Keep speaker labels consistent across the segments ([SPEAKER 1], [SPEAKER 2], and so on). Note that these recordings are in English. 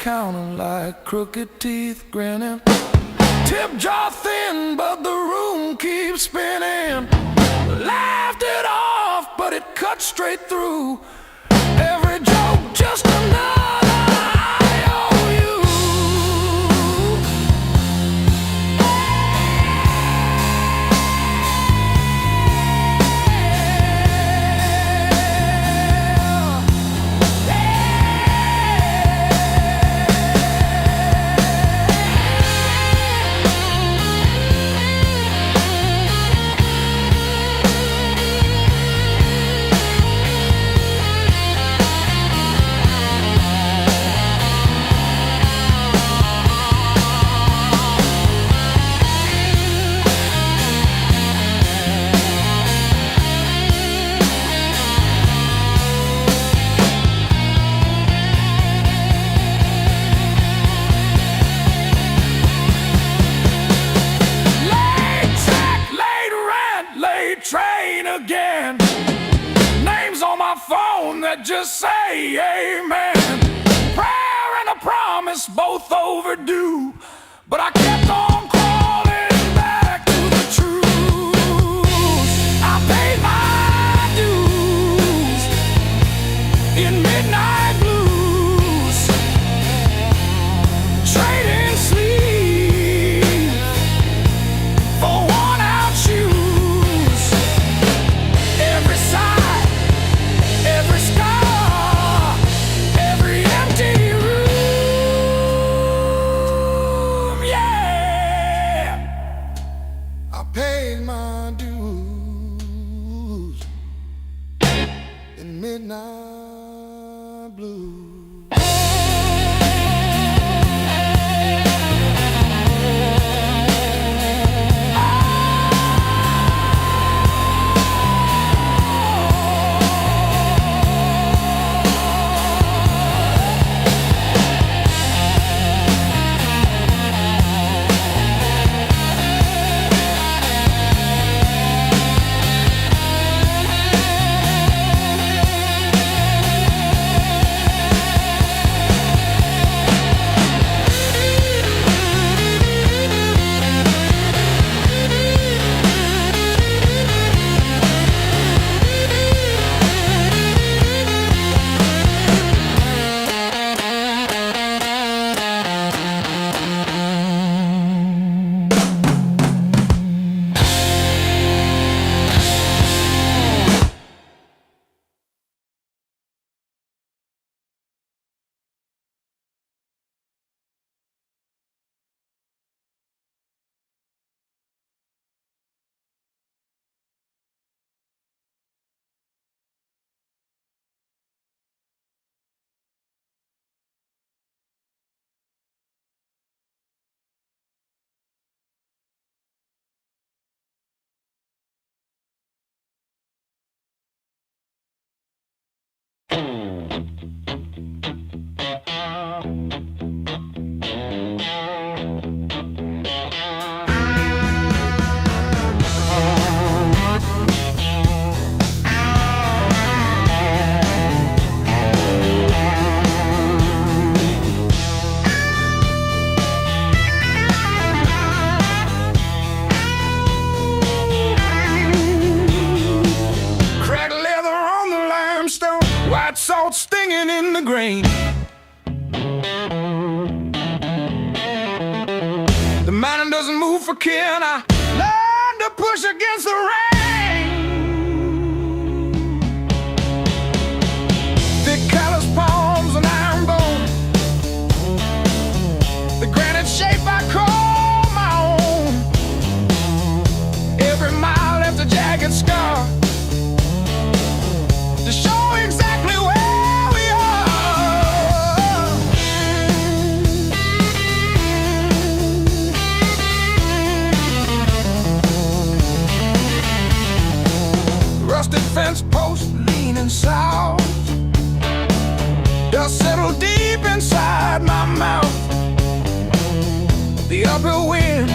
[SPEAKER 1] counting like crooked teeth grinning. Tip jaw thin, but the room keeps spinning. Laughed it off, but it cut straight through. Every joke just another IOU. Train again. Names on my phone that just say amen. Prayer and a promise, both overdue, but I kept on crawling back to the truth. I paid my dues in midnight blues, trading sleep for worn-out shoes. Paid my dues in midnight blues. Salt stinging in the grain. The mountain doesn't move for kin. I learned to push against the rain. Thick callous palms and iron bone. The granite shape I call my own. Every mile left a jagged scar to show exactly where we are. Rusted fence post leaning south. Dust settled deep inside my mouth. The uphill wind,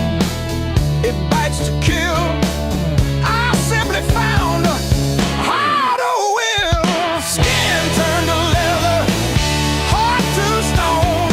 [SPEAKER 1] it bites to kill. I simply found a harder will. Skin turned to leather, heart to stone.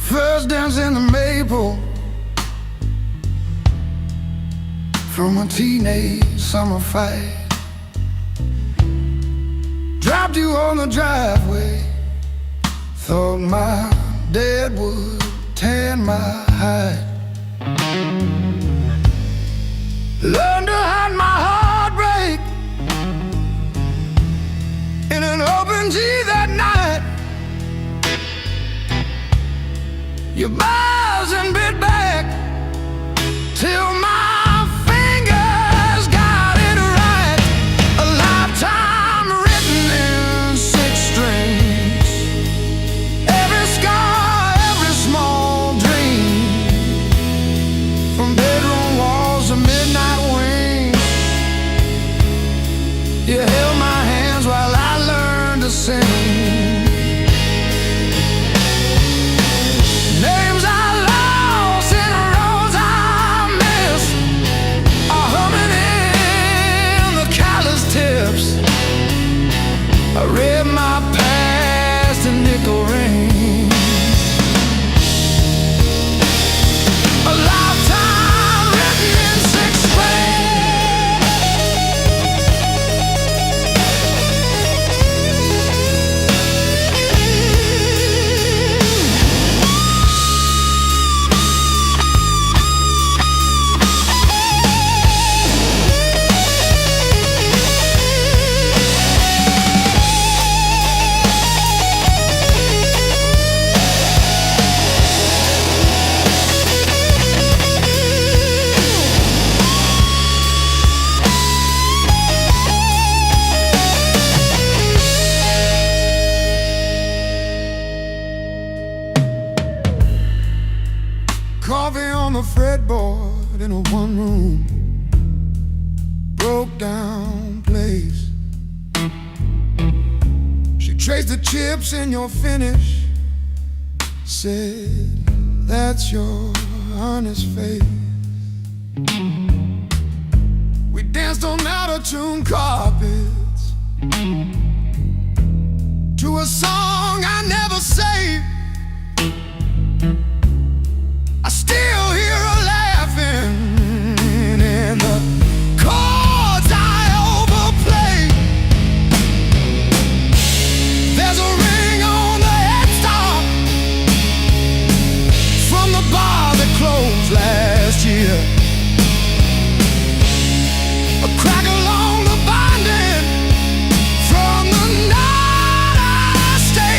[SPEAKER 1] First dance in the maple from a teenage summer fight. Dropped you on the driveway. Thought my dad would tan my hide. Learned to hide my heartbreak in an open G that night. You buzz and bit back till my fingers got it right. A lifetime written in 6 strings. Every scar, every small dream, from bedroom walls to midnight wings. You held my hands while I learned to sing. I read my past in nickel rings. A lifetime written in 6 Coffee on the fretboard in a one-room broke down place. She traced the chips in your finish, said, "That's your honest face." We danced on out-of-tune carpets to a song I never saved. I still hear her laughing in the chords I overplay. There's a ring on the headstock from the bar that closed last year. A crack along the binding from the night I stayed.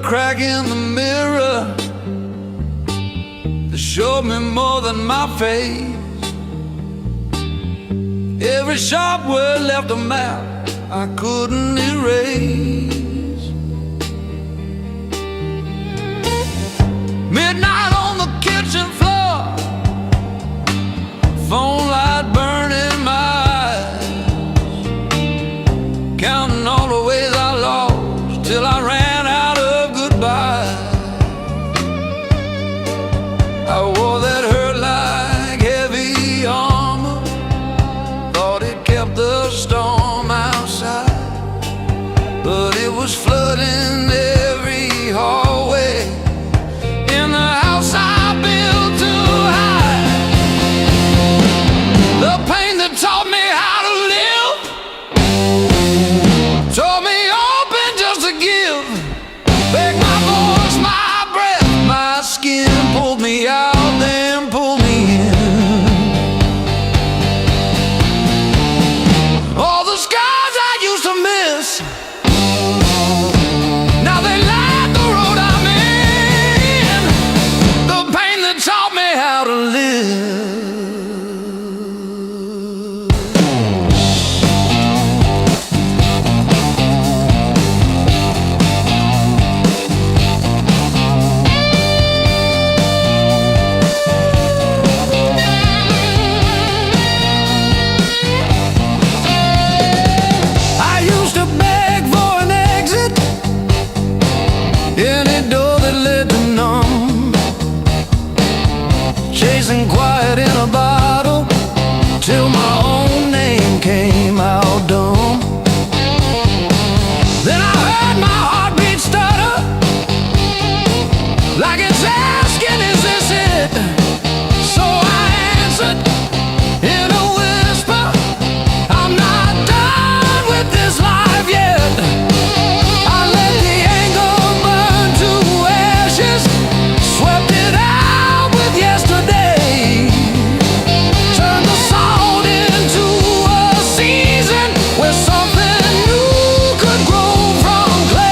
[SPEAKER 1] crack in the mirror that showed me more than my face. Every sharp word left a map I couldn't erase. Midnight on the kitchen floor, phone light burning my eyes, counting all the ways I lost till I ran out of goodbye. I wore that hurt like heavy armor, thought it kept the storm outside, but it was flooding every hallway in the house I built to hide. The pain that taught me how to live taught me open just to give. Back my voice, my breath, my skin, pulled me out, then pulled me in. All the scars I used to miss, now they light the road I'm in. The pain that taught me how to live. I used to beg for an exit, any door that led to none, chasing quiet in a bottle till my own name came out dumb. Then I heard my heartbeat stutter, like it's asking, is this it? So I answered in a whisper, I'm not done with this life yet. I let the anger burn to ashes, swept it out with yesterday, turned the salt into a season where something new could grow from clay.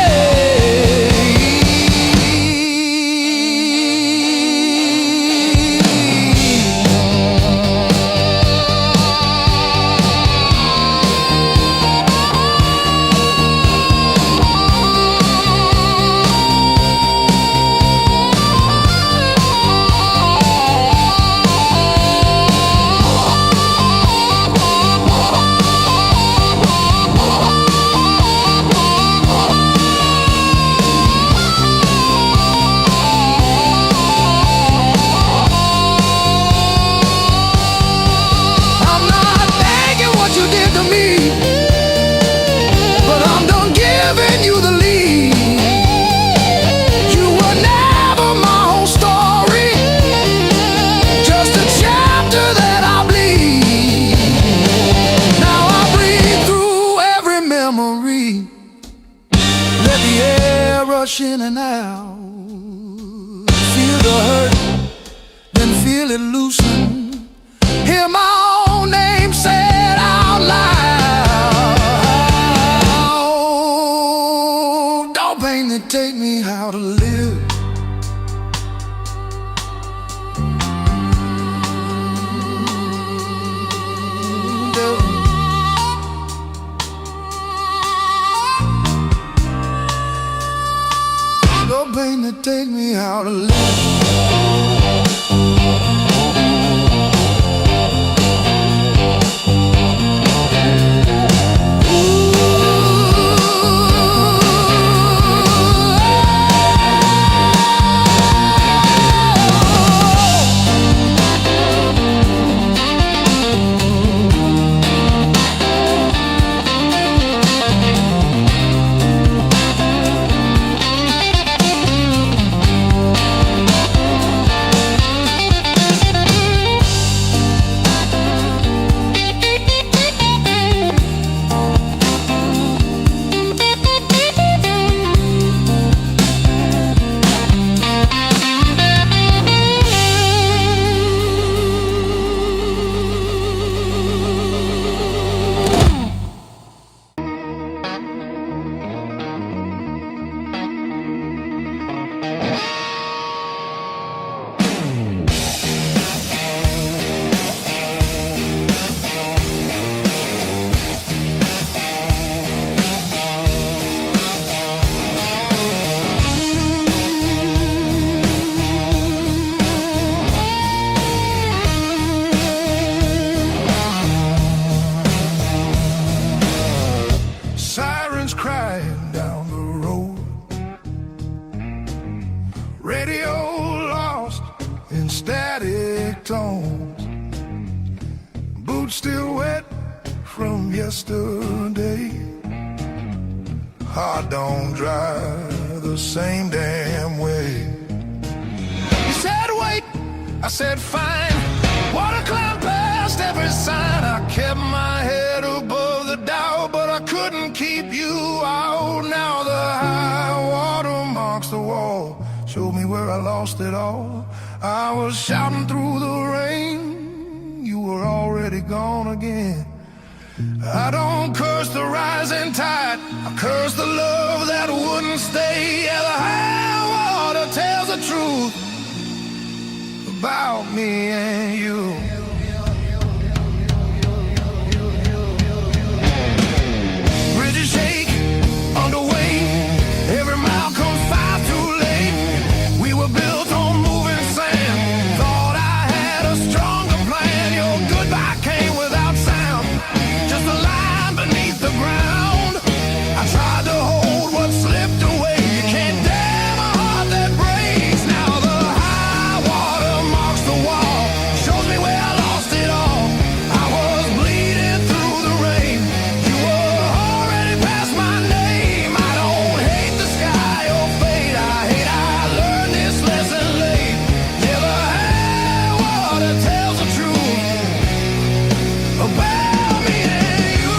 [SPEAKER 1] I'm not thanking what you did to me, but I'm done giving you the lead. You were never my whole story, just a chapter that I bleed. Now I breathe through every memory, let the air rush in and out, feel the hurt, then feel it loosen, hear my own name said out loud. Don't pain that take me how to live. Don't pain that take me how to live. boots still wet from yesterday. Heart don't drive the same damn way. You said wait, I said fine. Water climbed past every sign. I kept my head above the doubt, but I couldn't keep you out. Now the high water marks the wall, showed me where I lost it all. I was shouting through the rain, you were already gone again. I don't curse the rising tide, I curse the love that wouldn't stay. Yeah, the high water tells the truth about me and you. Bridges shake under weight, every mile comes far too late. We were built on moving sand, thought I had a stronger plan. Your goodbye came without sound, just a line beneath the ground. I tried to hold what slipped away. You can't damn a heart that breaks. Now the high water marks the wall, shows me where I lost it all. I was bleeding through the rain, you were already past my name. I don't hate the sky or fate, I hate I learned this lesson late. Yeah, the high water tells the truth about me and you.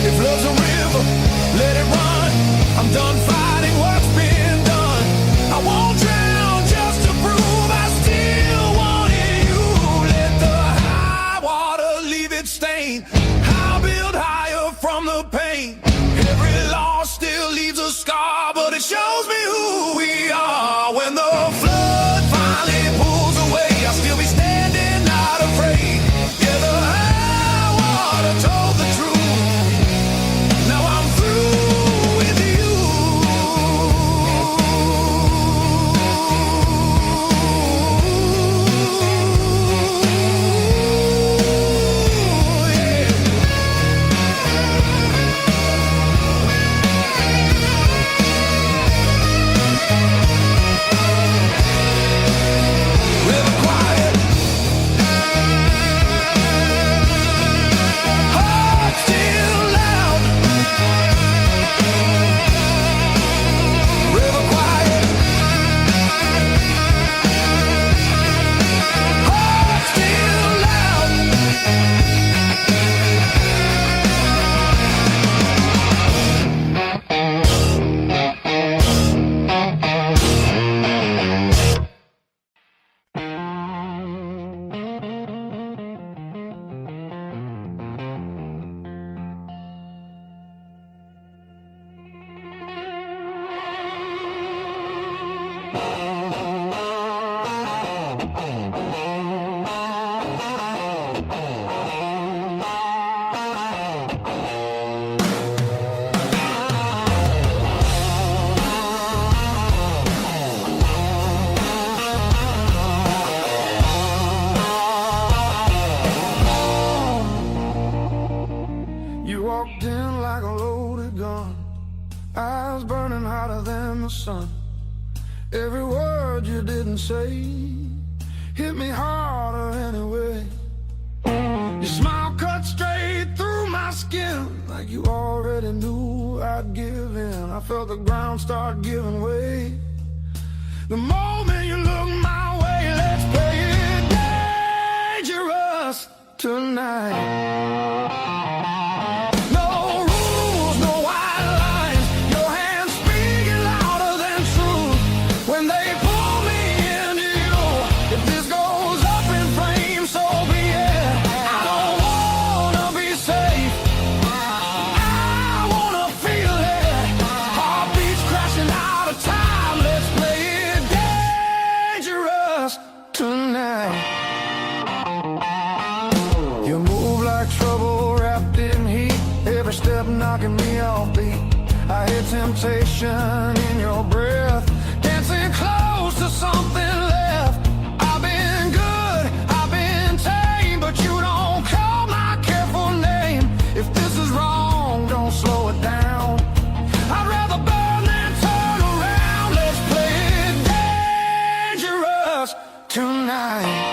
[SPEAKER 1] If love's a river, let it run. I'm done fighting what's been done. I won't drown just to prove I still wanted you. Let the high water leave its stain, I'll build higher from the pain. Every loss still leaves a scar, but it shows me who we are. When the flood finally pulls away, I'll still be standing, not afraid. Yeah, the high water told the truth, now I'm through with you. Yeah. River quiet, heart still loud. River quiet, heart still loud. You walked in like a loaded gun, eyes burning hotter than the sun. Every word you didn't say hit me harder anyway. Your smile cut straight through my skin, like you already knew I'd give in. I felt the ground start giving way the moment you looked my way. Let's play it dangerous tonight. No rules, no white lines, your hands speaking louder than truth. When they pull me into you, if this goes up in flames, so be it. I don't wanna be safe, step knocking me off beat. I hear temptation in your breath, dancing close to something left. I've been good, I've been tame, but you don't call my careful name. If this is wrong, don't slow it down. I'd rather burn than turn around. Let's play it dangerous tonight.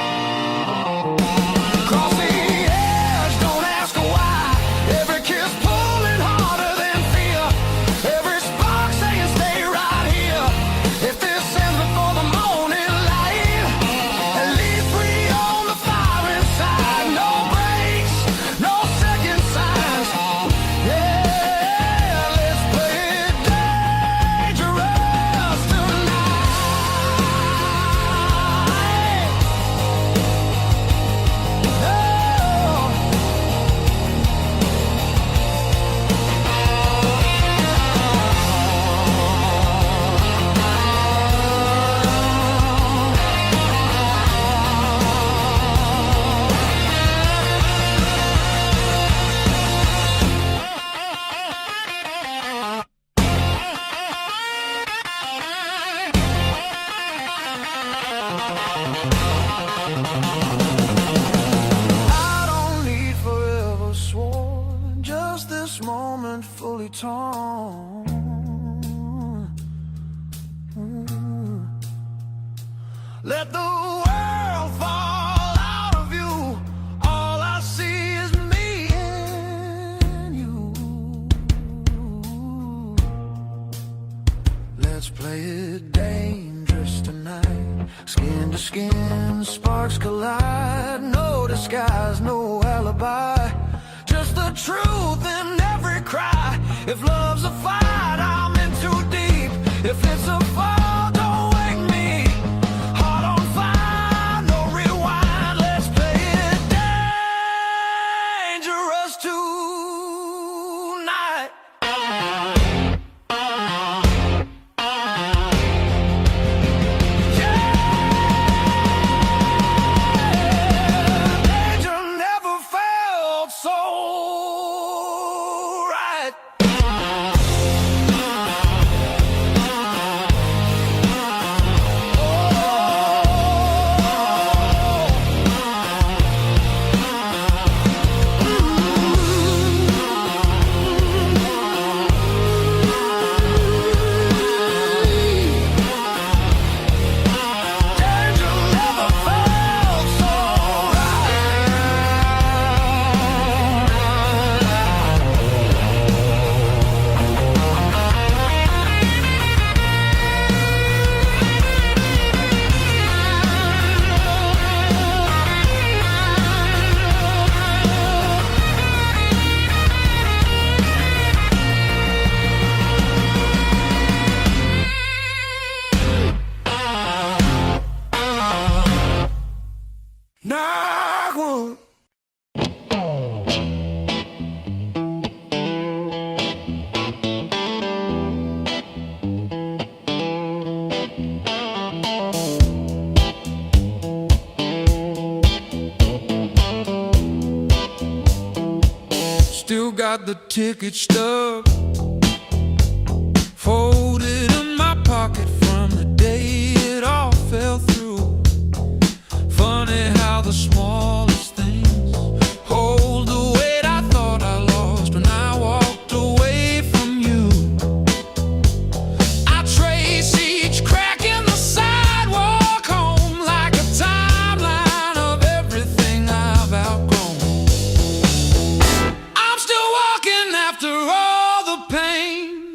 [SPEAKER 1] Fully torn. Let the world fall out of you. All I see is me and you. Let's play it dangerous tonight. Skin to skin, sparks collide. No disguise, no alibi. Just the truth in every cry. If love's a fight, I'm in too deep. If it's a fall, don't wake me. Heart on fire, no rewind. Let's play it dangerous tonight. Danger never felt so right. Knock one. Still got the ticket stub folded in my pocket from the day it all fell through. Funny how the smallest things hold the weight I thought I lost when I walked away from you. I trace each crack in the sidewalk home like a timeline of everything I've outgrown. I'm still walking after all the pain,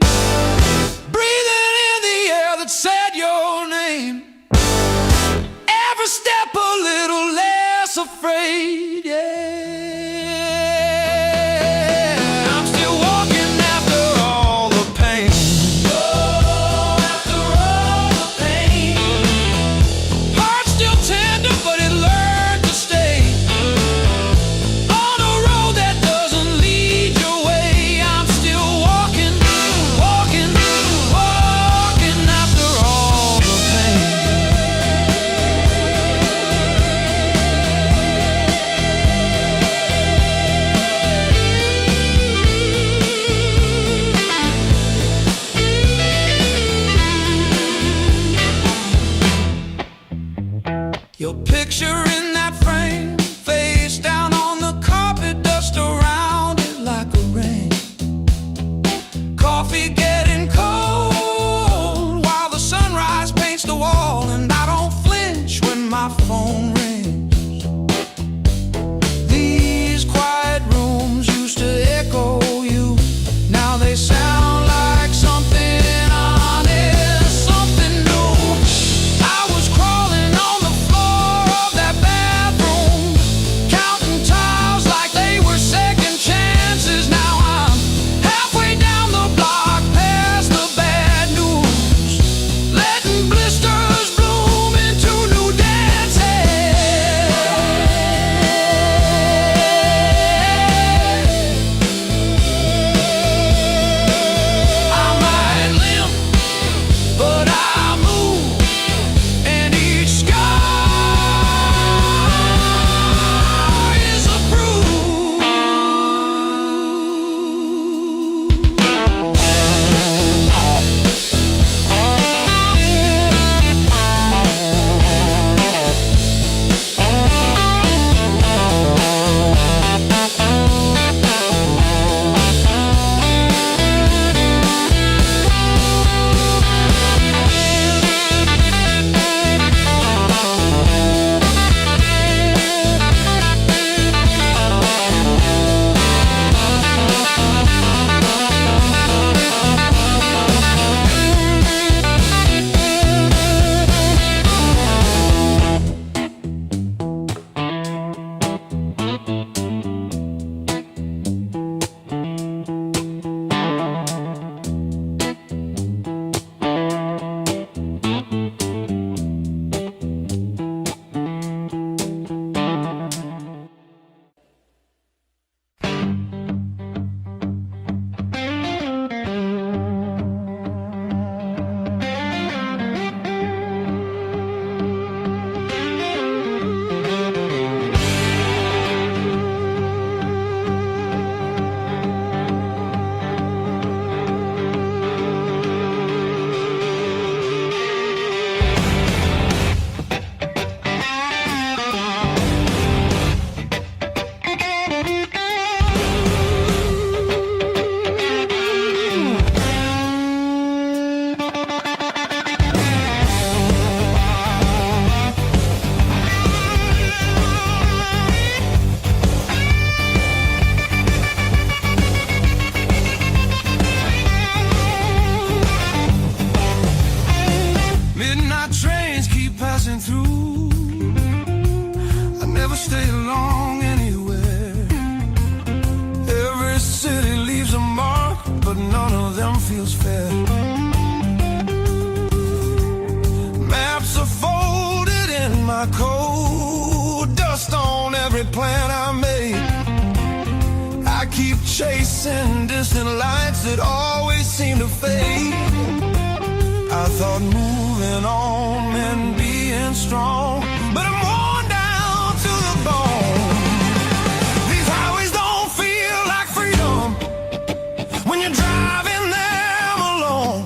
[SPEAKER 1] breathing in the air that said your name. Every step a little less afraid. be getting cold while the sunrise paints the wall, and I don't flinch when my phone rings. These quiet rooms used to echo you, now they sound like something honest, something new. I was crawling on the floor of that bathroom, counting tiles like they were second chances. Now I'm halfway down the block past the bad news, letting blisters bloom into new dances. I might limp, but I move, and each scar is a bruise. Midnight trains keep passing through. I never stay long anywhere. Every city leaves a mark, but none of them feels fair. Maps are folded in my coat, dust on every plan I made. I keep chasing distant lights that always seem to fade. I thought moving on meant being strong, but I'm worn down to the bone. These highways don't feel like freedom when you're driving them alone.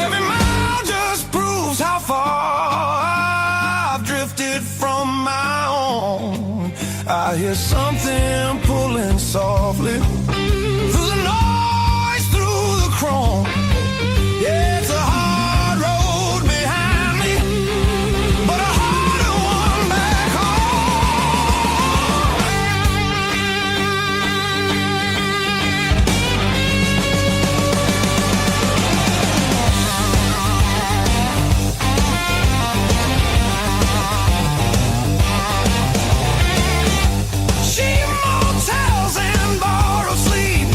[SPEAKER 1] Every mile just proves how far I've drifted from my own. I hear something pulling softly through the noise, through the chrome. Yeah, it's a hard road behind me, but a harder one back cheap motels and borrowed sleep,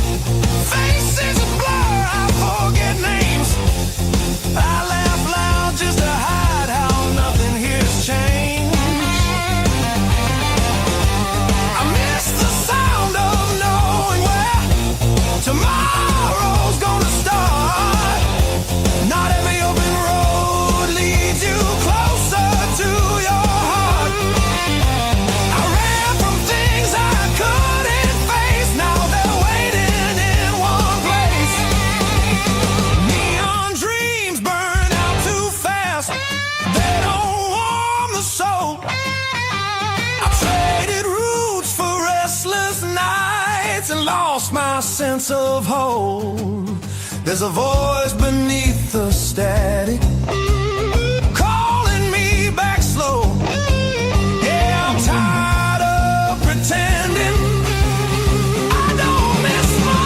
[SPEAKER 1] faces a blur, I forget names. I laugh loud just to hide how nothing here's changed. I miss the sound of knowing where tomorrow's gonna start. Not every open road leads you closer to your heart. I ran from things I couldn't face, now they're waiting in one place. Neon dreams burn out too fast, they don't warm the soul. I traded roots for restless nights and lost my sense of hold. There's a voice beneath the static calling me back slow. Yeah, I'm tired of pretending I don't miss my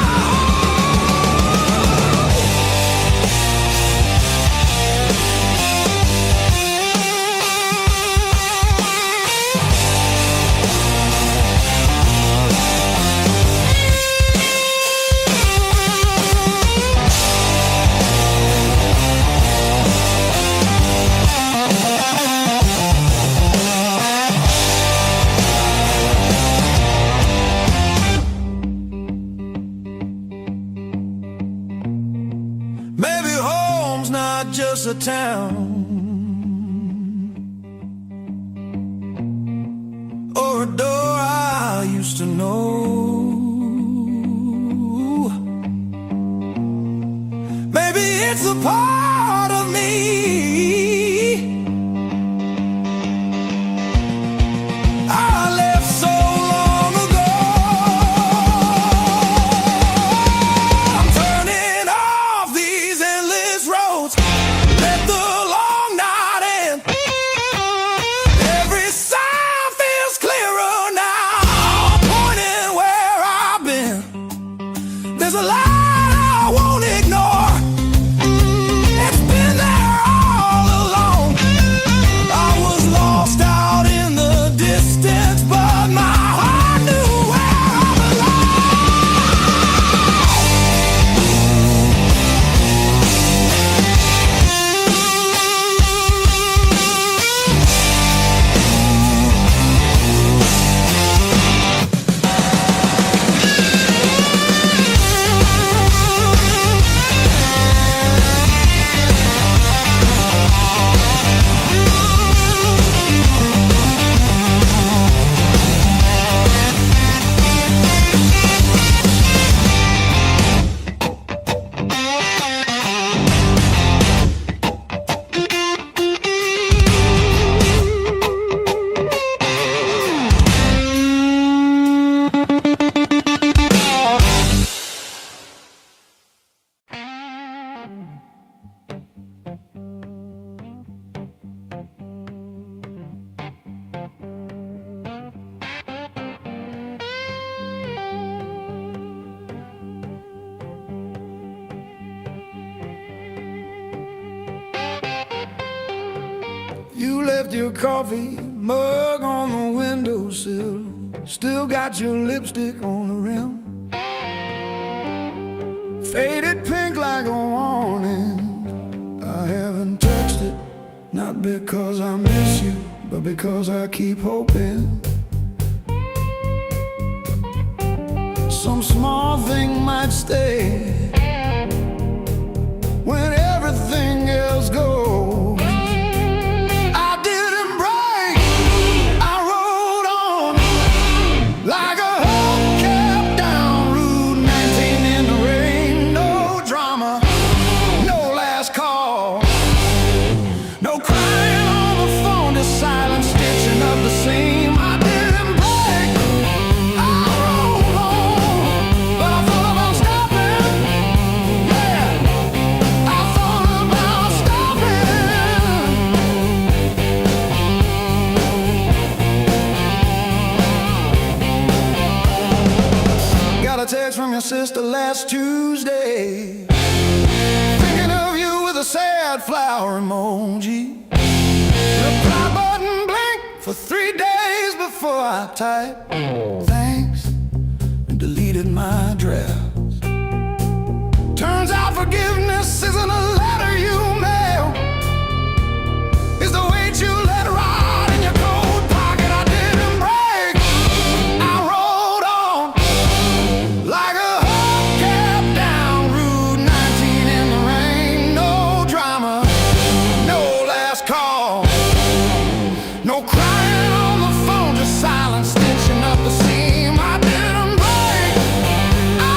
[SPEAKER 1] just a town or a door I used to know. Maybe it's a part of me I left so long ago. I'm turning off these endless roads. Let the long night end. Every sound feels clearer now, pointing where I've been. There's a light I won't ignore. It's been there all along. I was lost out in the distance, but my heart knew where I You left your coffee mug on the windowsill. Still got your lipstick on the rim. Faded pink like a warning. I haven't touched it, not because I miss you, but because I keep hoping some small thing might stay when everything else goes. Like a hub kept down Route 19 in the rain. No drama, no last call, no crying on the phone, just silent stitching up the seam. I didn't break, I rolled on, but I thought about stopping. Yeah, I thought about stopping. Got a text from your sister last Tuesday, thinking of you with a sad flower emoji. Reply button blinked for 3 days before I typed thanks and deleted my drafts. Turns out forgiveness isn't a letter you mail. It's the weight you let ride in your coat pocket. I didn't break, I rolled on like a hub kept down Route 19 in the rain. No drama, no last call, no crying on the phone, just silent stitching up the seam. I didn't break, I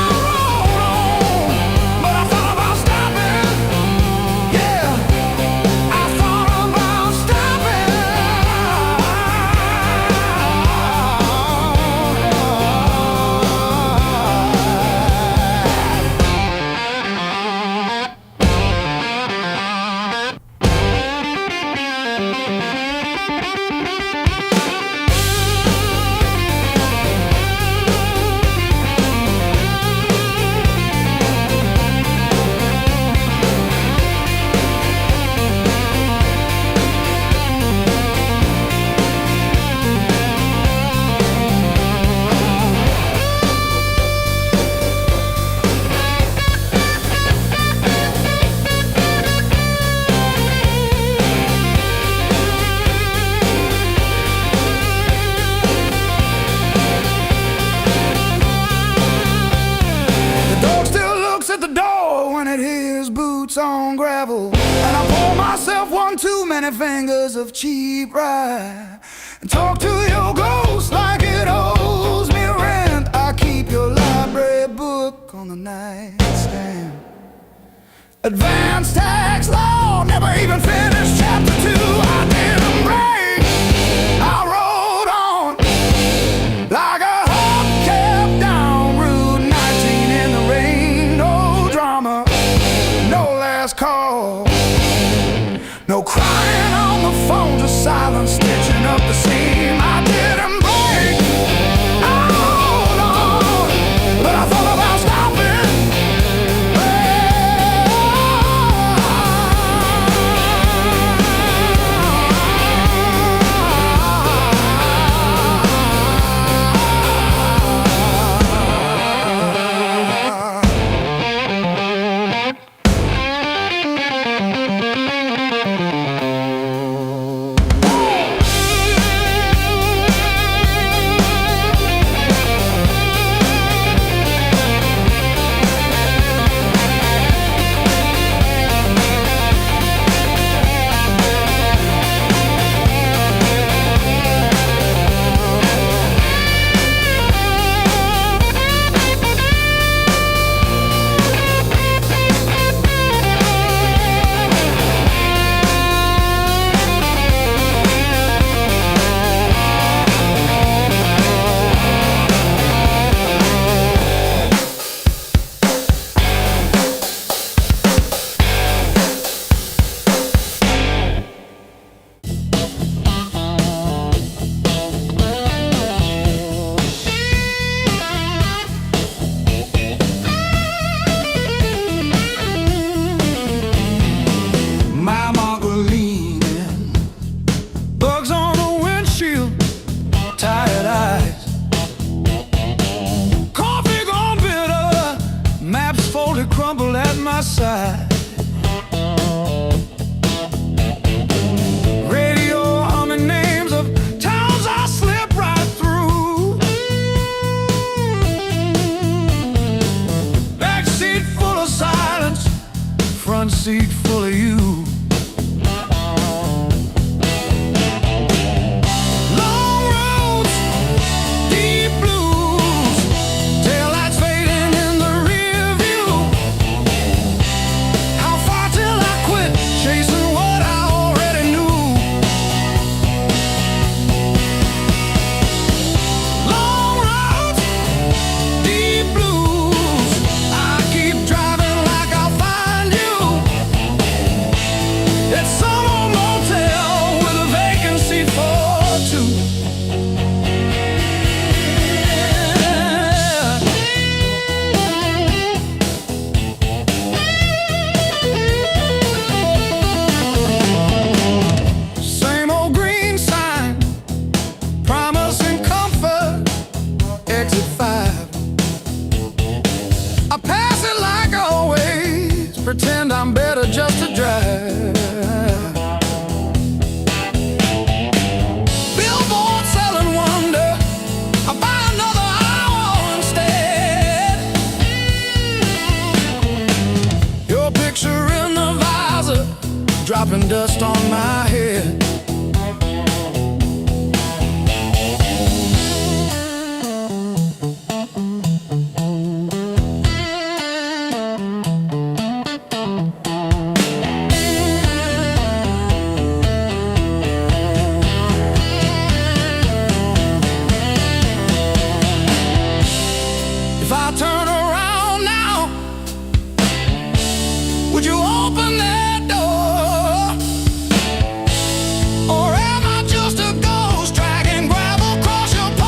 [SPEAKER 1] dog still looks at the door when it hears boots on gravel. And I pour myself one too many fingers of cheap rye and talk to your ghost like it owes me rent. I keep your library book on the nightstand. Advanced tax law, never even finished chapter 2. I didn't break, I rode on like a hubcap down Route 19 in the rain. No drama, no last call, no crying on the phone, just silence stitching up the seam. I didn't break, I rode on, but I thought about stopping. Seat full of you. Long roads, deep blues, taillights fading in the rear view. How far till I quit chasing what I already knew? Long roads, deep blues, I keep driving like I'll find you. It's some old motel with a vacancy for 2. Same old green sign, promising comfort, exit 5. I pass it like always, pretend I'm better just to drive. Billboard selling wonder, I buy another hour instead. Your picture in the visor, dropping dust on my head. If I turn around now, would you open that door? Or am I just a ghost dragging gravel across your porch?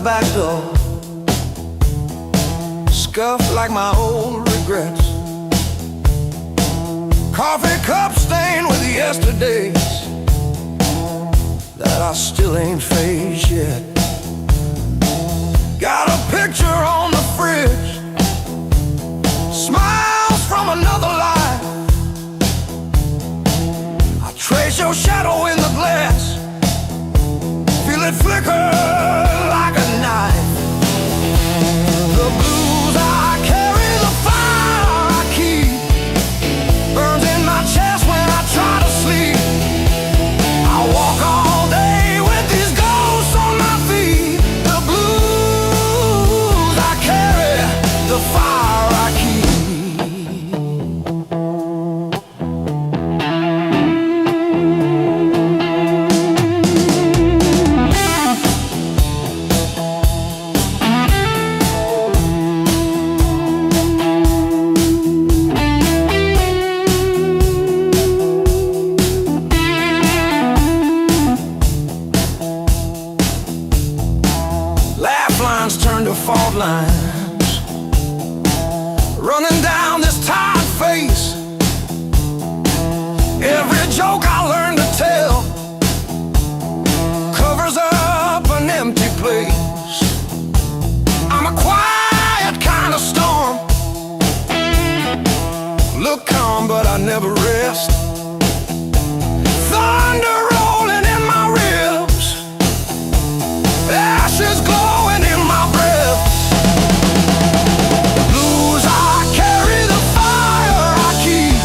[SPEAKER 1] back door, scuffed like my old regrets. Coffee cup stained with yesterdays that I still ain't faced yet. Got a picture on the fridge, smiles from another life. I trace your shadow in the glass, feel it flicker like a knife. The blues I carry, the fire I keep, burns in my chest when I try to sleep. I walk all day with these ghosts on my feet. The blues I carry, the fire I keep. Turn to fault lines, running down this tired face. Every joke I learn to tell covers up an empty place. I'm a quiet kind of storm, look calm but I never rest. Thunder rolling in my ribs, ashes glowing in my breath. The blues I carry, the fire I keep,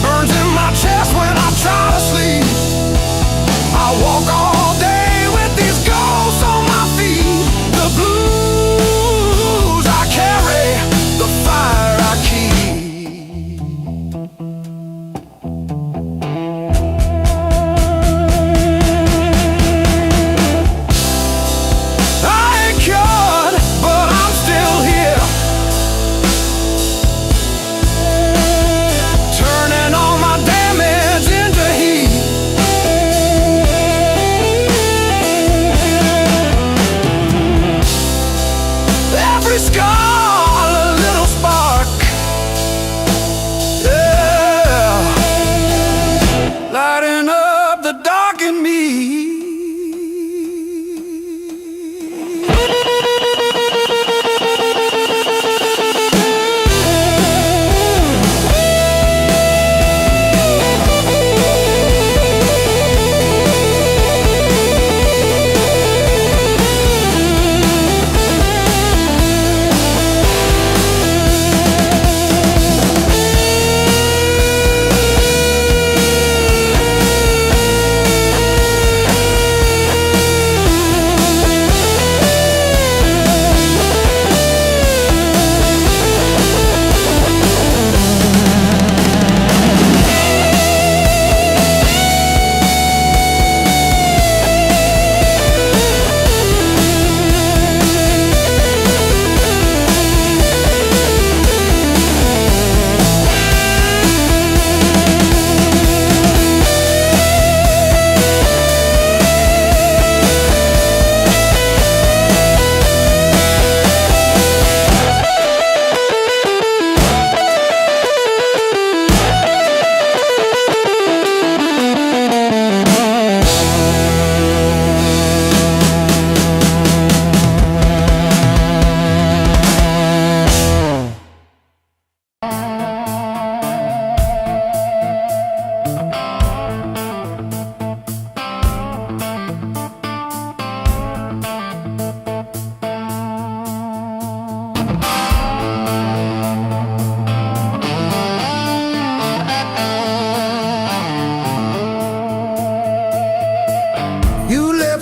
[SPEAKER 1] burns in my chest when I try to sleep. I walk all day with these ghosts on my feet. The blues I carry, the fire I keep.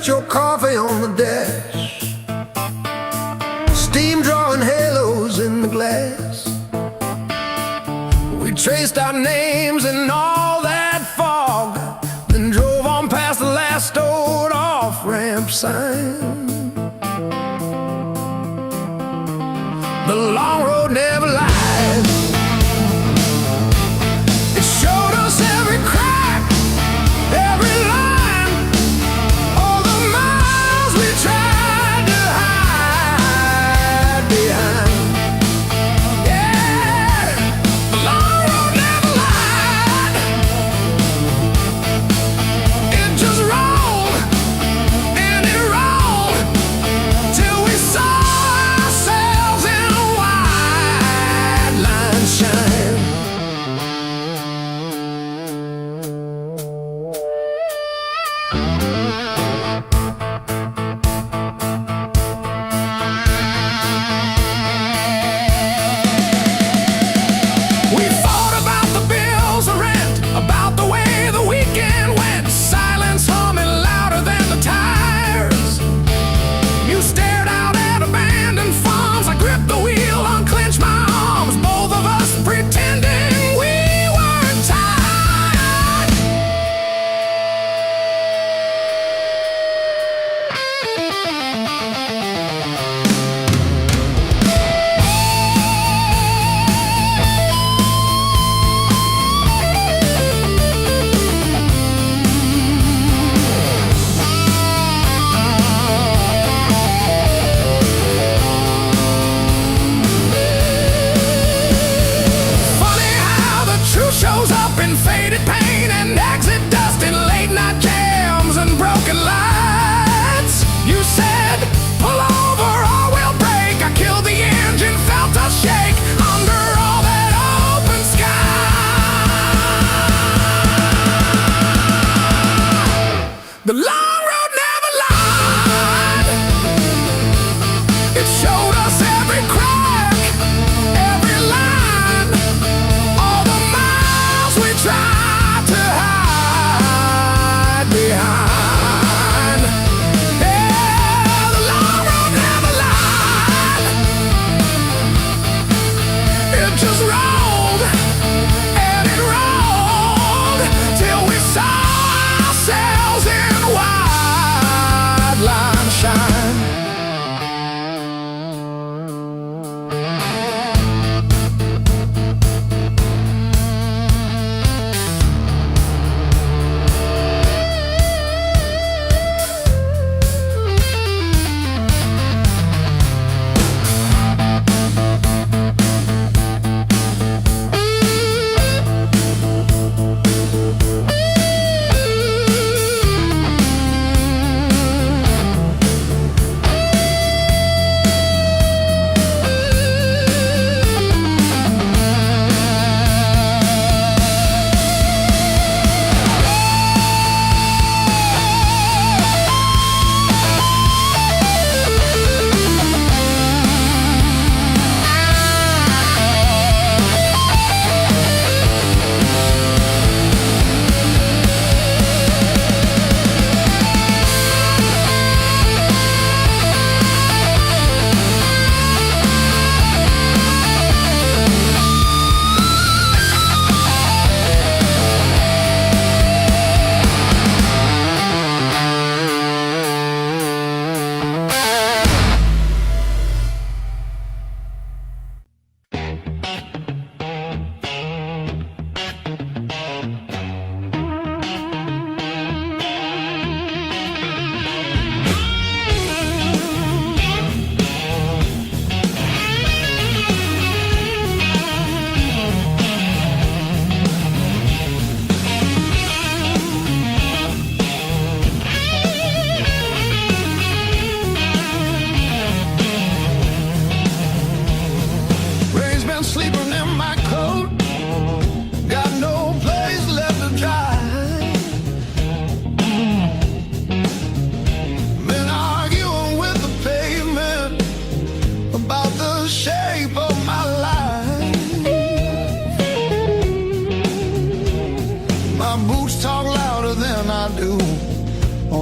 [SPEAKER 1] Your coffee on the desk, steam drawing halos in the glass. We traced our names in all that fog, then drove on past the last old off-ramp sign. The long road never lies, it showed us every crack, every line, all the miles we tried to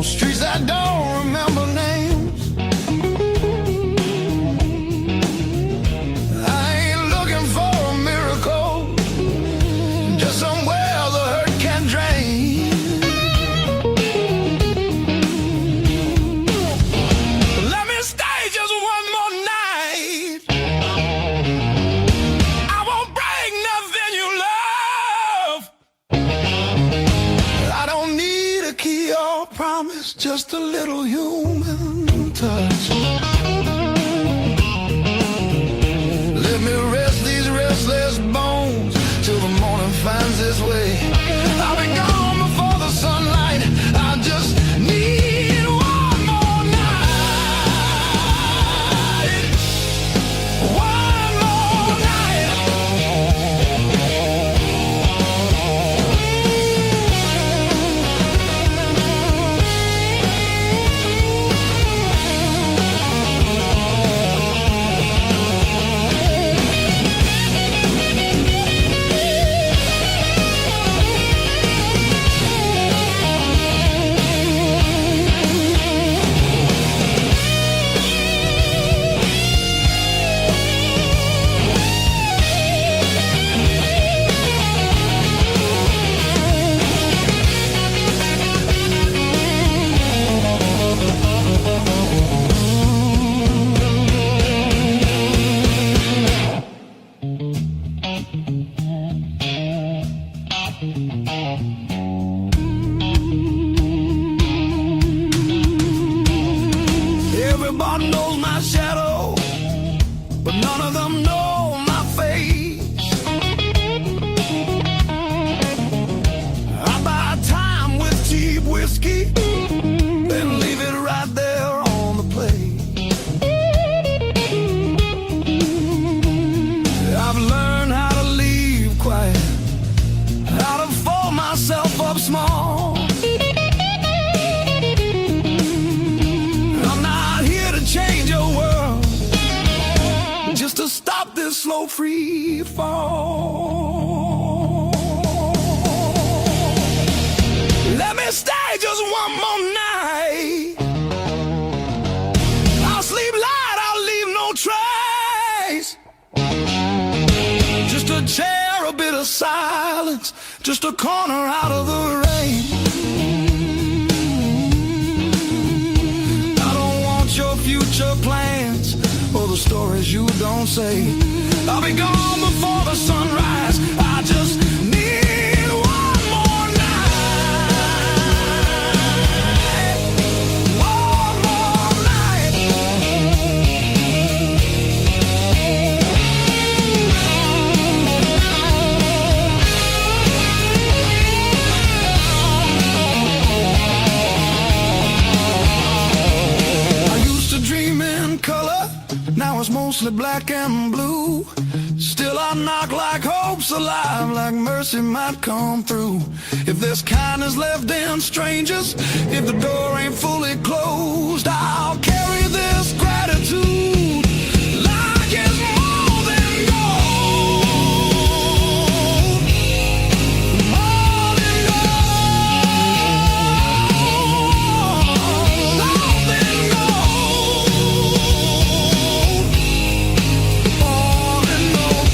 [SPEAKER 1] streets that don't remember names. I ain't looking for a miracle, just somewhere the hurt can drain. Let me stay just one more night. I won't break nothing you love. I don't need a key or promise, just a little human touch. Let me rest these restless bones till the morning finds its way. I'll be gone before the sunlight. I just need one more night. One more night. Everybody knows my shadow, but none of them know my face. I buy time with cheap whiskey, then leave it right there on the plate. I've learned how to leave quiet, how to fold myself up small. I'm not here to change your world, just to stop this slow free fall. Let me stay just one more night. I'll sleep light, I'll leave no trace. Just a chair, a bit of silence, just a corner out of the rain. I don't want your future plans or the stories you don't say. I'll be gone before the sunrise. I just need one more night. One more night. I used to dream in color, now it's mostly black and blue. Still I knock like hope's alive, like mercy might come through. If there's kindness left in strangers, if the door ain't fully closed, I'll carry this gratitude like it's more than gold. More than gold. More than gold. More than gold.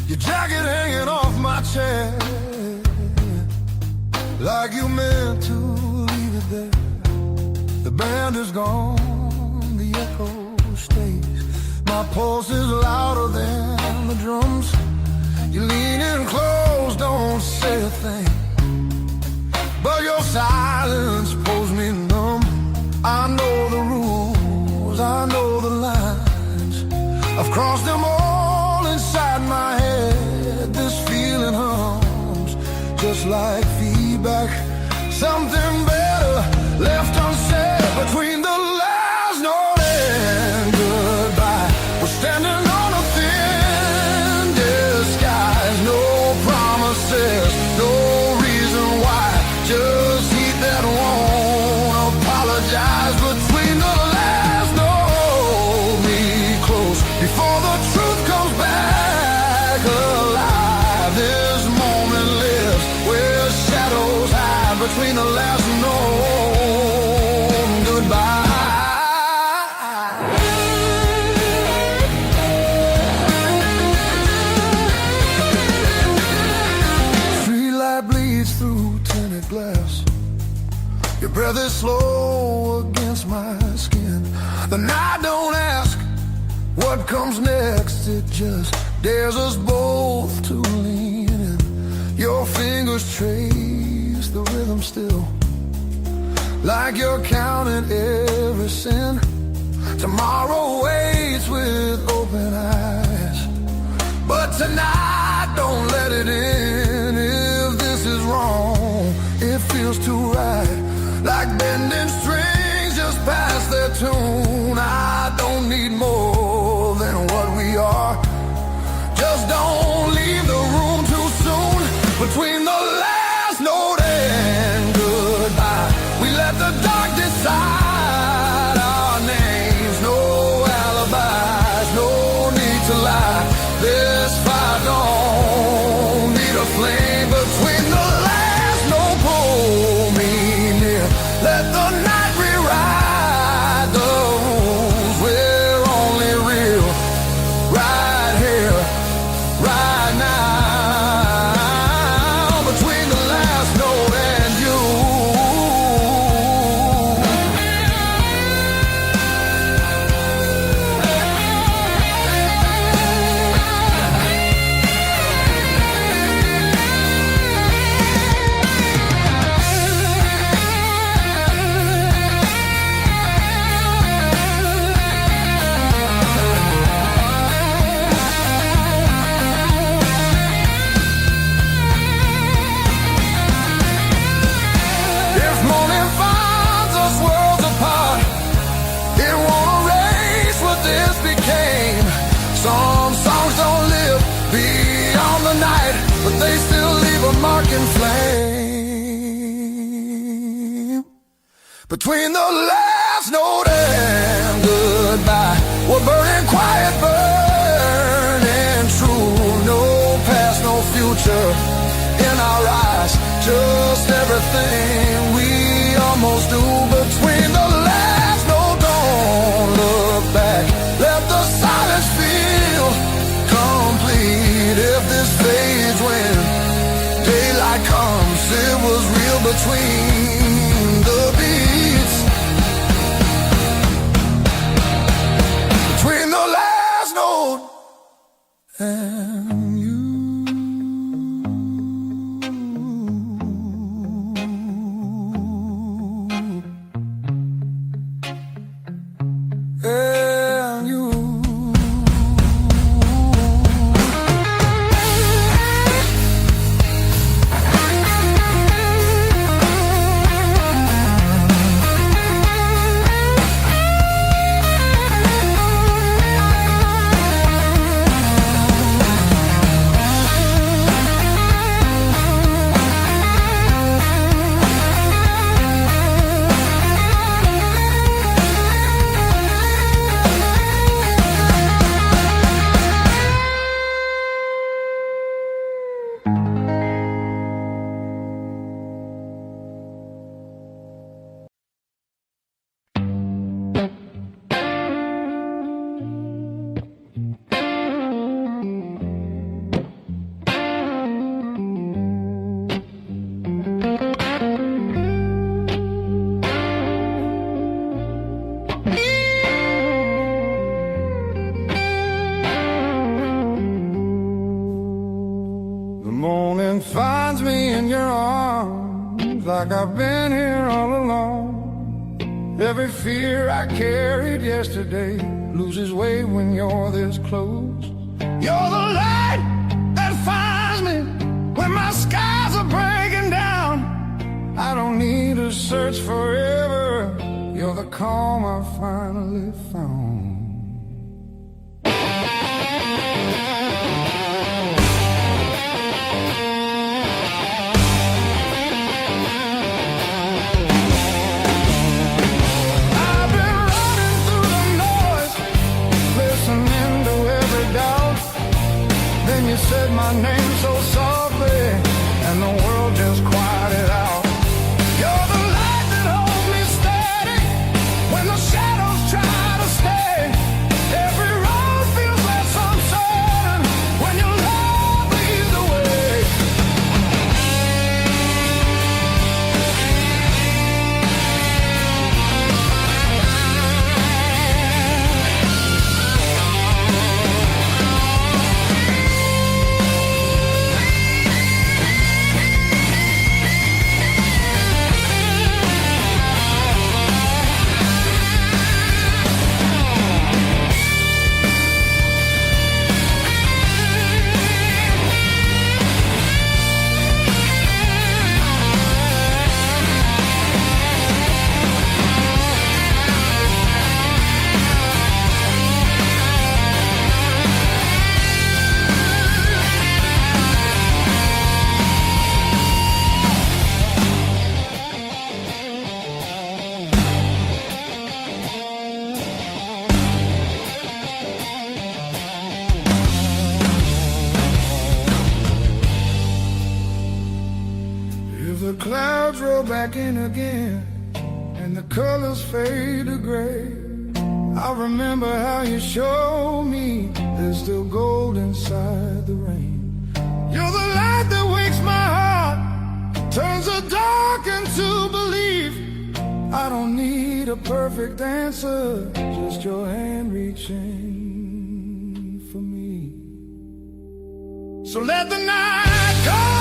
[SPEAKER 1] Your jacket hanging off my chair, like you meant to leave it there. The band is gone, the echo stays. My pulse is louder than the drums. You lean in close, don't say a thing, but your silence pulls me numb. I know the rules, I know the lines. I've crossed them all inside my head. This feeling hums just like feedback. Something better left unsaid between the last note and goodbye. We're standing on a thin disguise. No promises, no reason why. Just heat that won't apologize. Between the last note, hold me close before the truth comes back alive. This moment lives where shadows hide. Between the last note and goodbye. Streetlight bleeds through tinted glass. Your breath is slow against my skin. The night don't ask what comes next. It just dares us both to lean in. Your fingers trace the rhythm still, like you're counting every sin. Tomorrow waits with open eyes, but tonight don't let it in. If this is wrong, it feels too right, like bending strings just past their tune. I don't need more than what we are. Just don't leave the room too soon. Between the last note and goodbye, we let the dark decide our names. No alibis, no need to lie. This fire don't need a flame. Between the last note, pull me near. Let the night rewrite the rules. We're only real right here, right now. Between the last note and you. If morning finds us worlds apart, it won't erase what this became. Some songs don't live beyond the night, but they still leave a mark in flame. Between the last note and goodbye, we're burning quiet, burning true. No past, no future in our eyes, just everything we almost do. Between the last note, don't look back. Let the silence feel complete. If this fades when daylight comes, it was real between the beats. Between the last note and you. And you. morning finds me in your arms like I've been here all along. Every fear I carried yesterday loses weight when you're this close. You're the light that finds me when my skies are breaking down. I don't need to search forever. You're the calm I finally found. You said my name so softly, and the world just quieted out. You're the light that holds me steady when the shadows try to stay. Every road feels less uncertain when your love leads the way. The clouds roll back in again and the colors fade to gray. I remember how you showed me there's still gold inside the rain. You're the light that wakes my heart, turns the dark into belief. I don't need a perfect answer, just your hand reaching for me. So let the night come.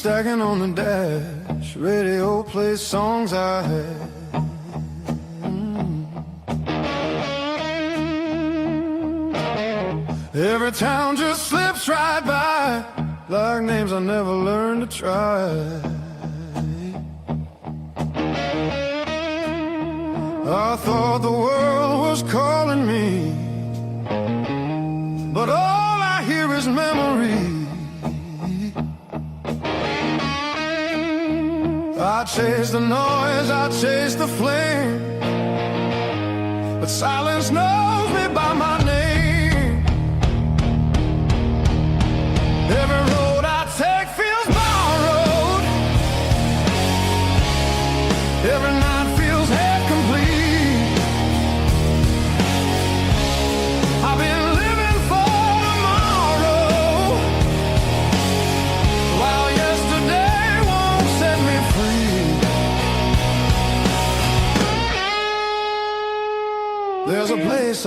[SPEAKER 1] Stacking on the dash, radio plays songs I had. Every town just slips right by, like names I never learned to try. I thought the world was calling me, but all I hear is memory. I chase the noise, I chase the flame, but silence knows me by my name. Every road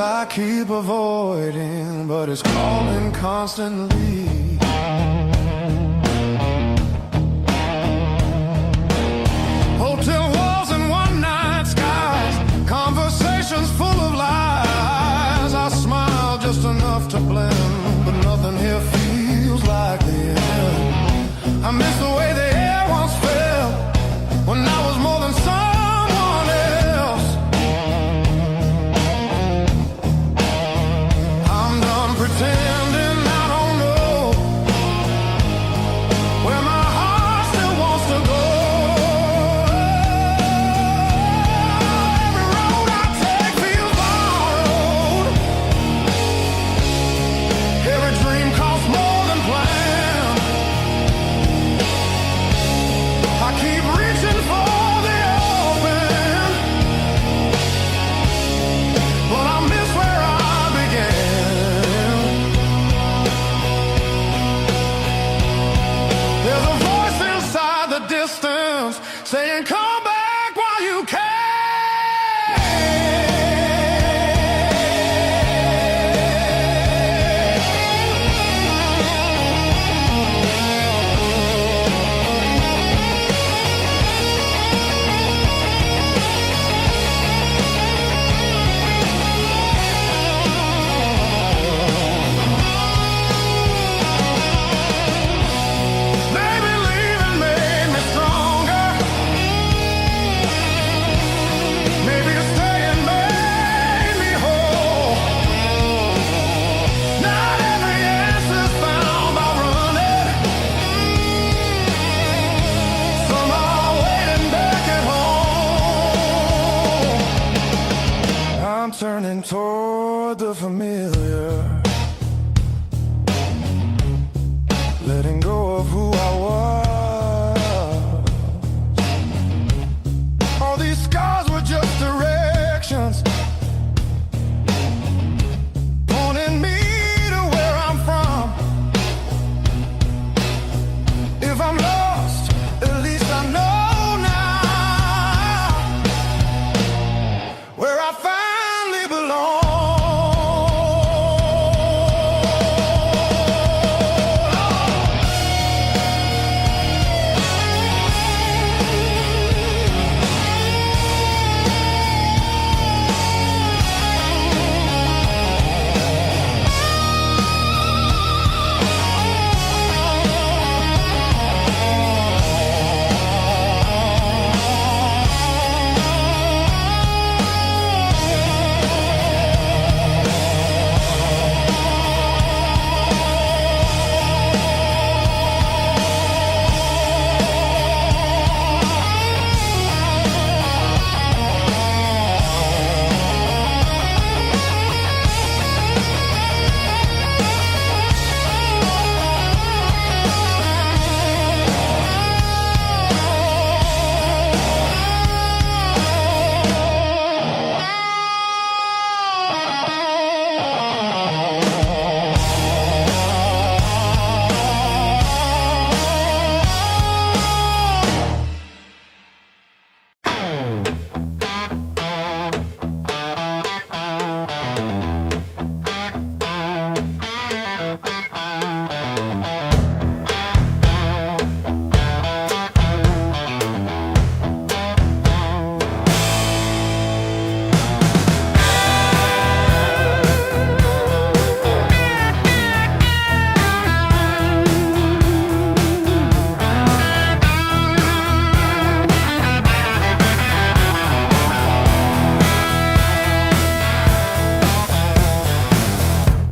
[SPEAKER 1] I keep avoiding, but it's calling constantly. Hotel walls and one-night skies, conversations full of lies. I smile just enough to blend, but nothing here feels like the end. I miss the way the air once felt when I was more than someone else. I'm done pretending I don't know where my heart still wants to go. Every road I take feels borrowed. Every dream costs more than planned. I keep reaching for the open, but I miss where I began. There's a voice inside the distance saying, come back while you can. Maybe leaving made me stronger. Maybe staying made me whole. Not every answer's found by running. Some are waiting back at home. I'm turning toward the familiar, letting go of who I was. All these scars were just directions, pointing me to where I'm from. If I'm lost, at least I know now where I finally belong.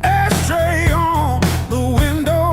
[SPEAKER 1] Ashtray on the window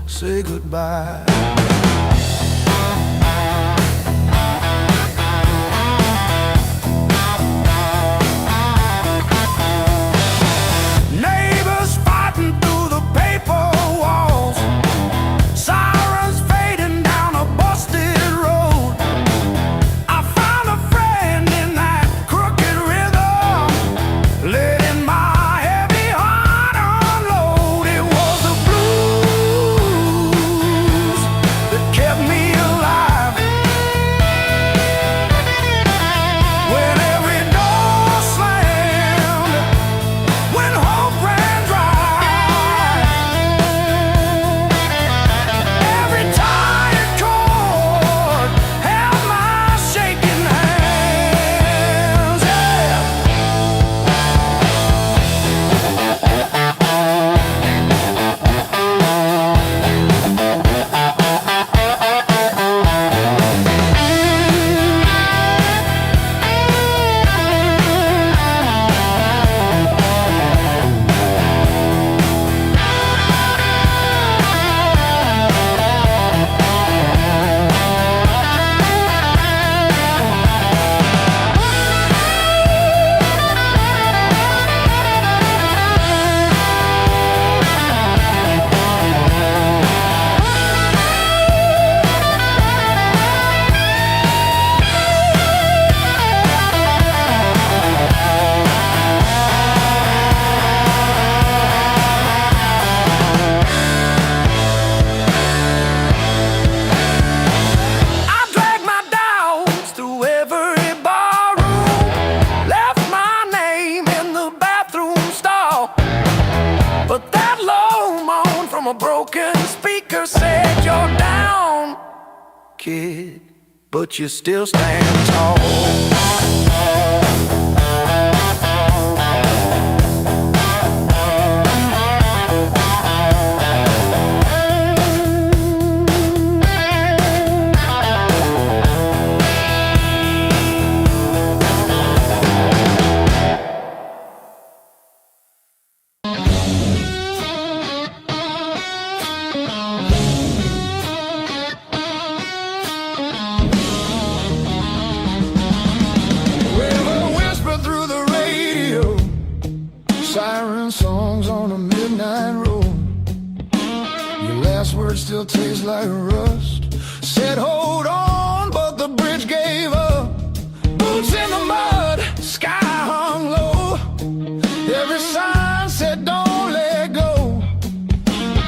[SPEAKER 1] say goodbye. Neighbors fighting through the paper walls, sirens fading down a busted road. I found a friend in that crooked rhythm, letting my heavy heart unload. It was the blues that kept me alive. When every door slammed, when hope ran dry, every tired chord held my shaking hands. Yeah. I dragged my doubts through every barroom, left my name in the bathroom stall. But that low moan from a broken speaker said, "You're down, kid, but you still stand tall." River whisper through the radio, siren songs on a midnight road. Your last word still tastes like rust. Said hold on, but the bridge gave up. Boots in the mud, sky hung low. Every sign said don't let go,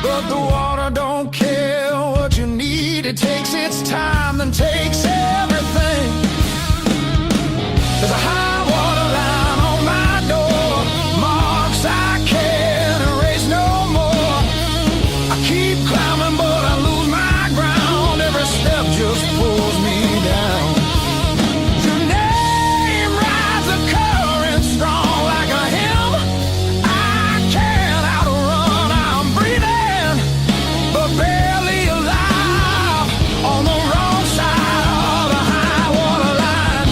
[SPEAKER 1] but the water don't care what you need. It takes its time, then takes everything. There's a high water line on my door, marks I can't erase no more. I keep climbing, but I lose my ground. Every step just pulls me down. Your name rides the current strong like a hymn. I can't outrun, I'm breathing, but barely alive on the wrong side of the high water line.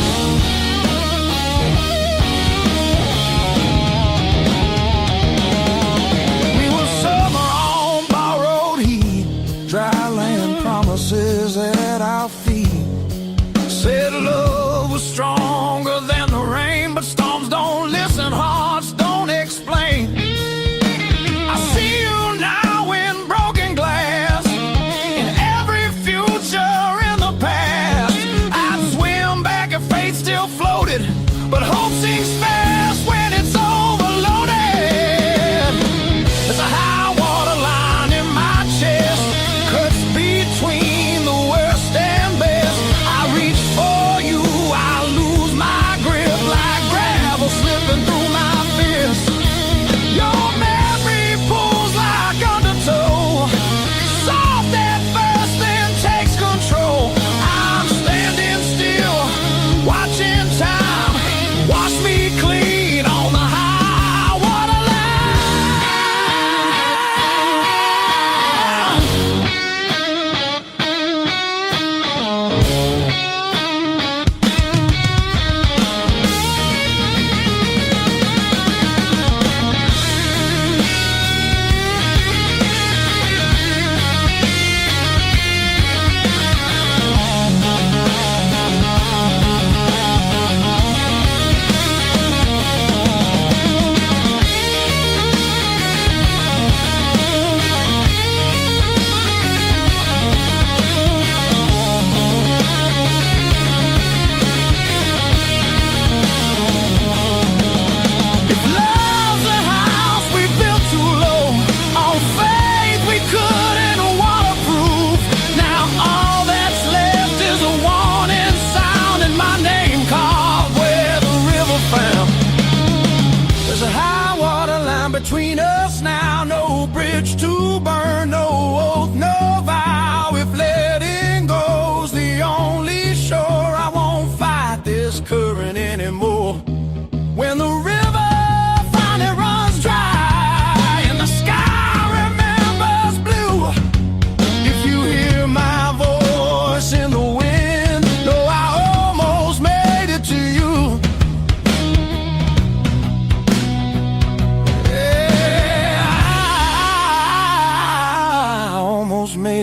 [SPEAKER 1] We were summer on borrowed heat, dry land promises at our feet. Said love was stronger than the rain, but storms don't listen, hearts don't explain. I see you now in broken glass, in every future in the past. I'd swim back if fate still floated, but hope sinks fast when it's overloaded. There's a high water line in my chest, cuts between the worst and best. I reach for you, I lose my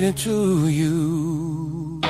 [SPEAKER 1] made it to you.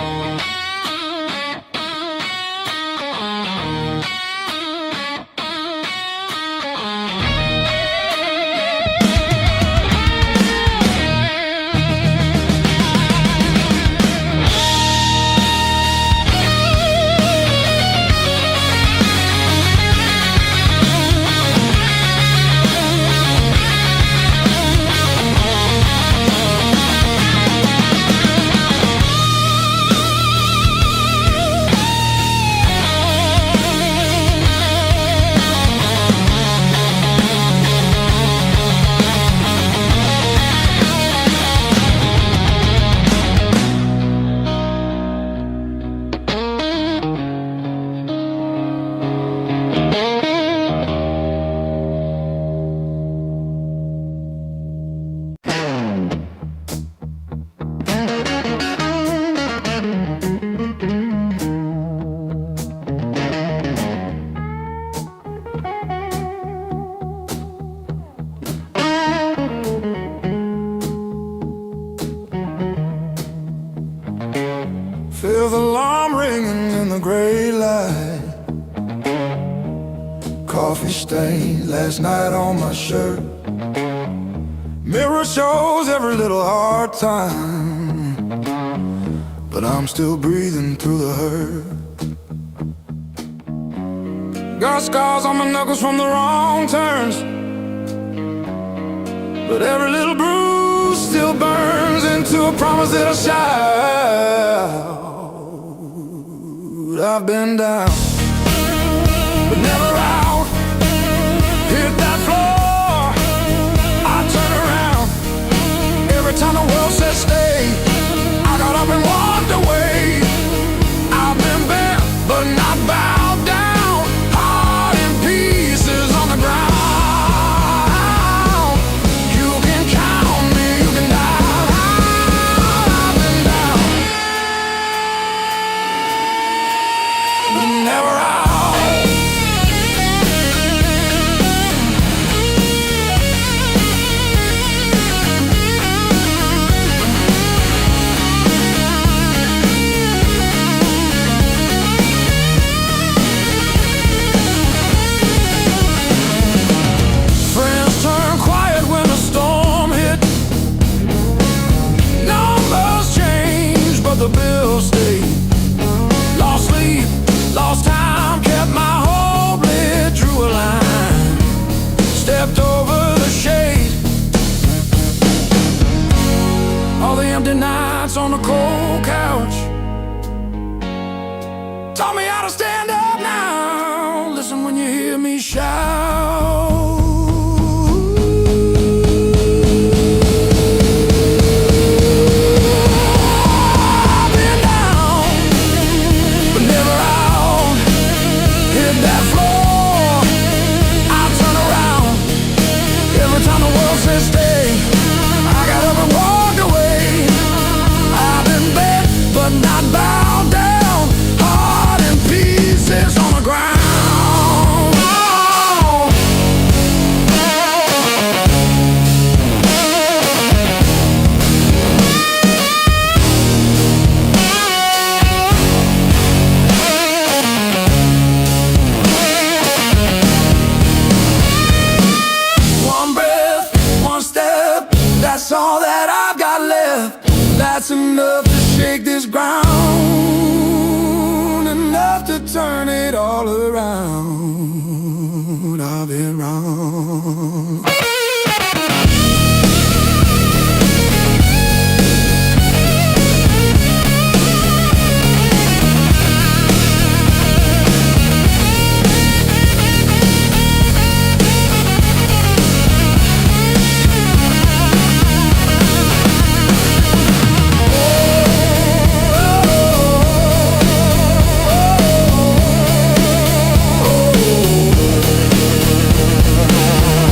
[SPEAKER 1] Feel the alarm ringing in the gray light. Coffee stain last night on my shirt. Mirror shows every little hard time, but I'm still breathing through the hurt. Got scars on my knuckles from the wrong turns, but every little bruise still burns into a promise that I'll shout. I've been down, but never out. Hit that floor, I turn around. Every time the world says stay, I got up and walked away. I've been bent, but not bowed down. Heart in pieces on the ground. You can count me, you can die. I've been down, but never out. Friends turn quiet when the storm hit. Numbers change, but the bills stay. Lost sleep, lost time, kept my hope lit, drew a line, stepped over the shade. All the empty nights on the cold couch taught me how to stand up now. Listen when you hear me shout. I've been down, but never out. Hit that floor, I turn around. Every time the world says stay, I got up and walked away. I've been bent, but not bowed down. Heart in pieces on the ground. One breath, one step, that's all that I've got left. That's enough to shake this ground, enough to turn it all around. I've been wrong.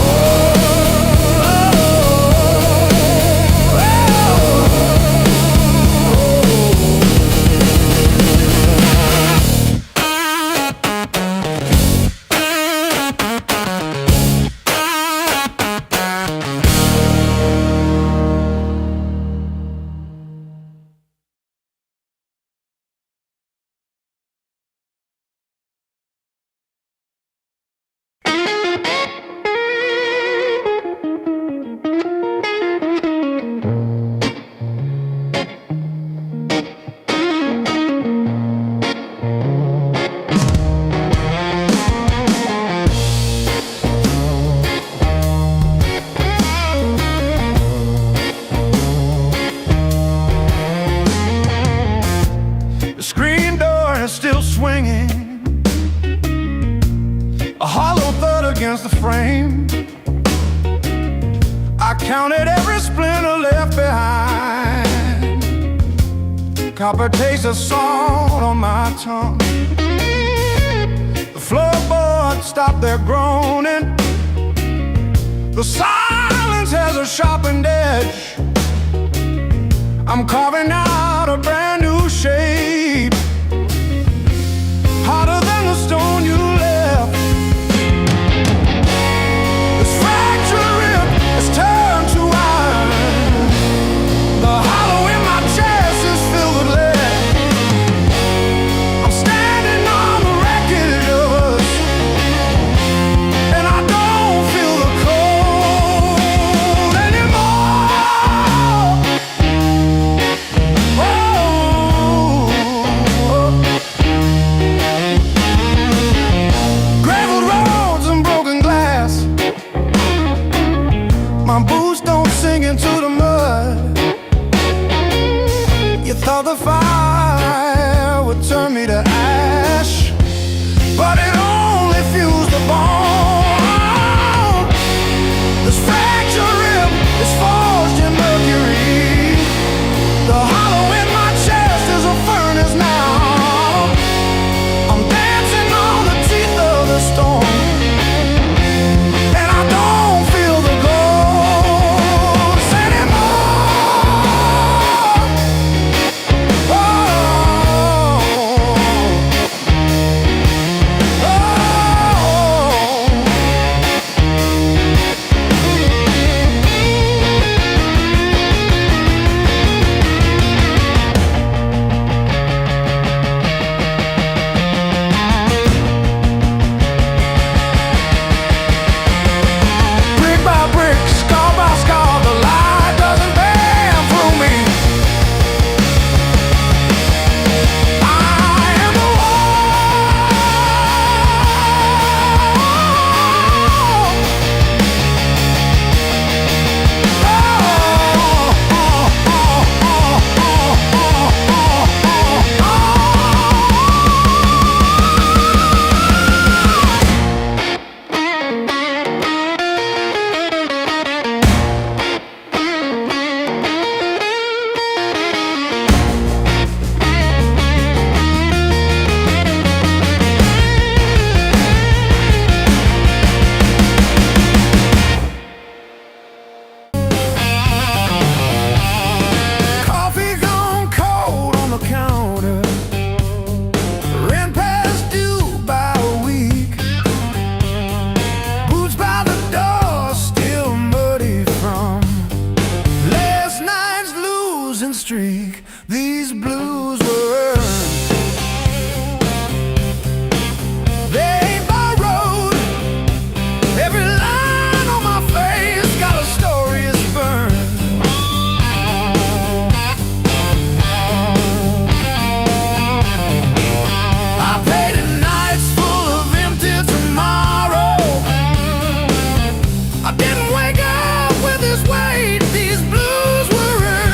[SPEAKER 1] Oh, Counted every splinter left behind. Copper taste of salt on my tongue. The floorboards stop their groaning. The silence has a sharpened edge. I'm carving out a brand new shape, harder than the stone you left. This fractured rib has turned to iron. The hollow in my chest is filled with lead. I'm standing on the wreckage of us, and I don't feel the cold anymore. Gravel roads and broken glass. My boots don't sink into the mud. You thought the fire would turn me to ash, but it only fused the bone. This fractured rib is forged in mercury. The hollow in my chest is a furnace now. I'm dancing on the teeth of the storm, and I don't feel the ghost anymore. Oh, brick by brick, scar by scar, the light doesn't bend through me. I am the coffee gone cold on the counter. Rent past due by a week. Boots by the door, still muddy from last night's losing streak. These blues were earned. They ain't borrowed. Every line on my face got a story it's burned. I paid in nights full of empty tomorrow. I didn't wake up with this weight. These blues were earned.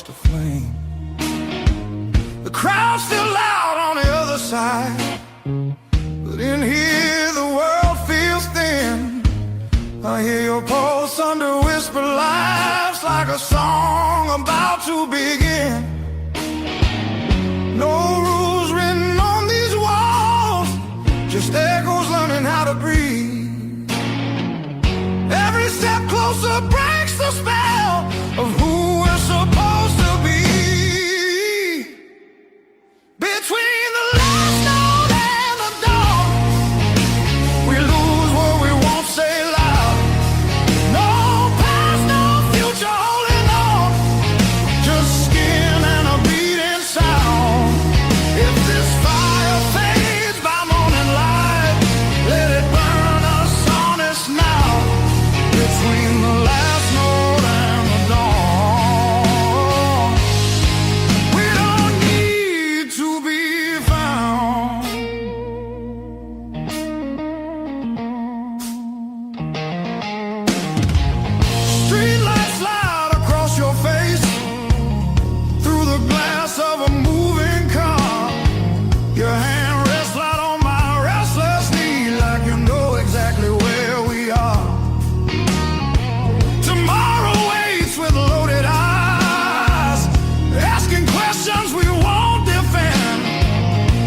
[SPEAKER 1] lost a flame. The crowd's still loud on the other side, but in here the world feels thin. I hear your pulse under whispered laughs, like a song about to begin. No rules written on these walls, just echoes learning how to breathe. Every step closer breaks the spell of who we're supposed to be. Between the last note and the dawn, we lose what we won't say loud. No past, no future holding on, just skin and a beating sound. If this fire fades by morning light, let it burn us honest now. Between the last note and the dawn, we don't need to be found. Street lights slide across your face, through the glass of a moving car. Your hand rests light on my restless knee, like you know exactly where we are. Tomorrow waits with loaded eyes, asking questions we won't defend.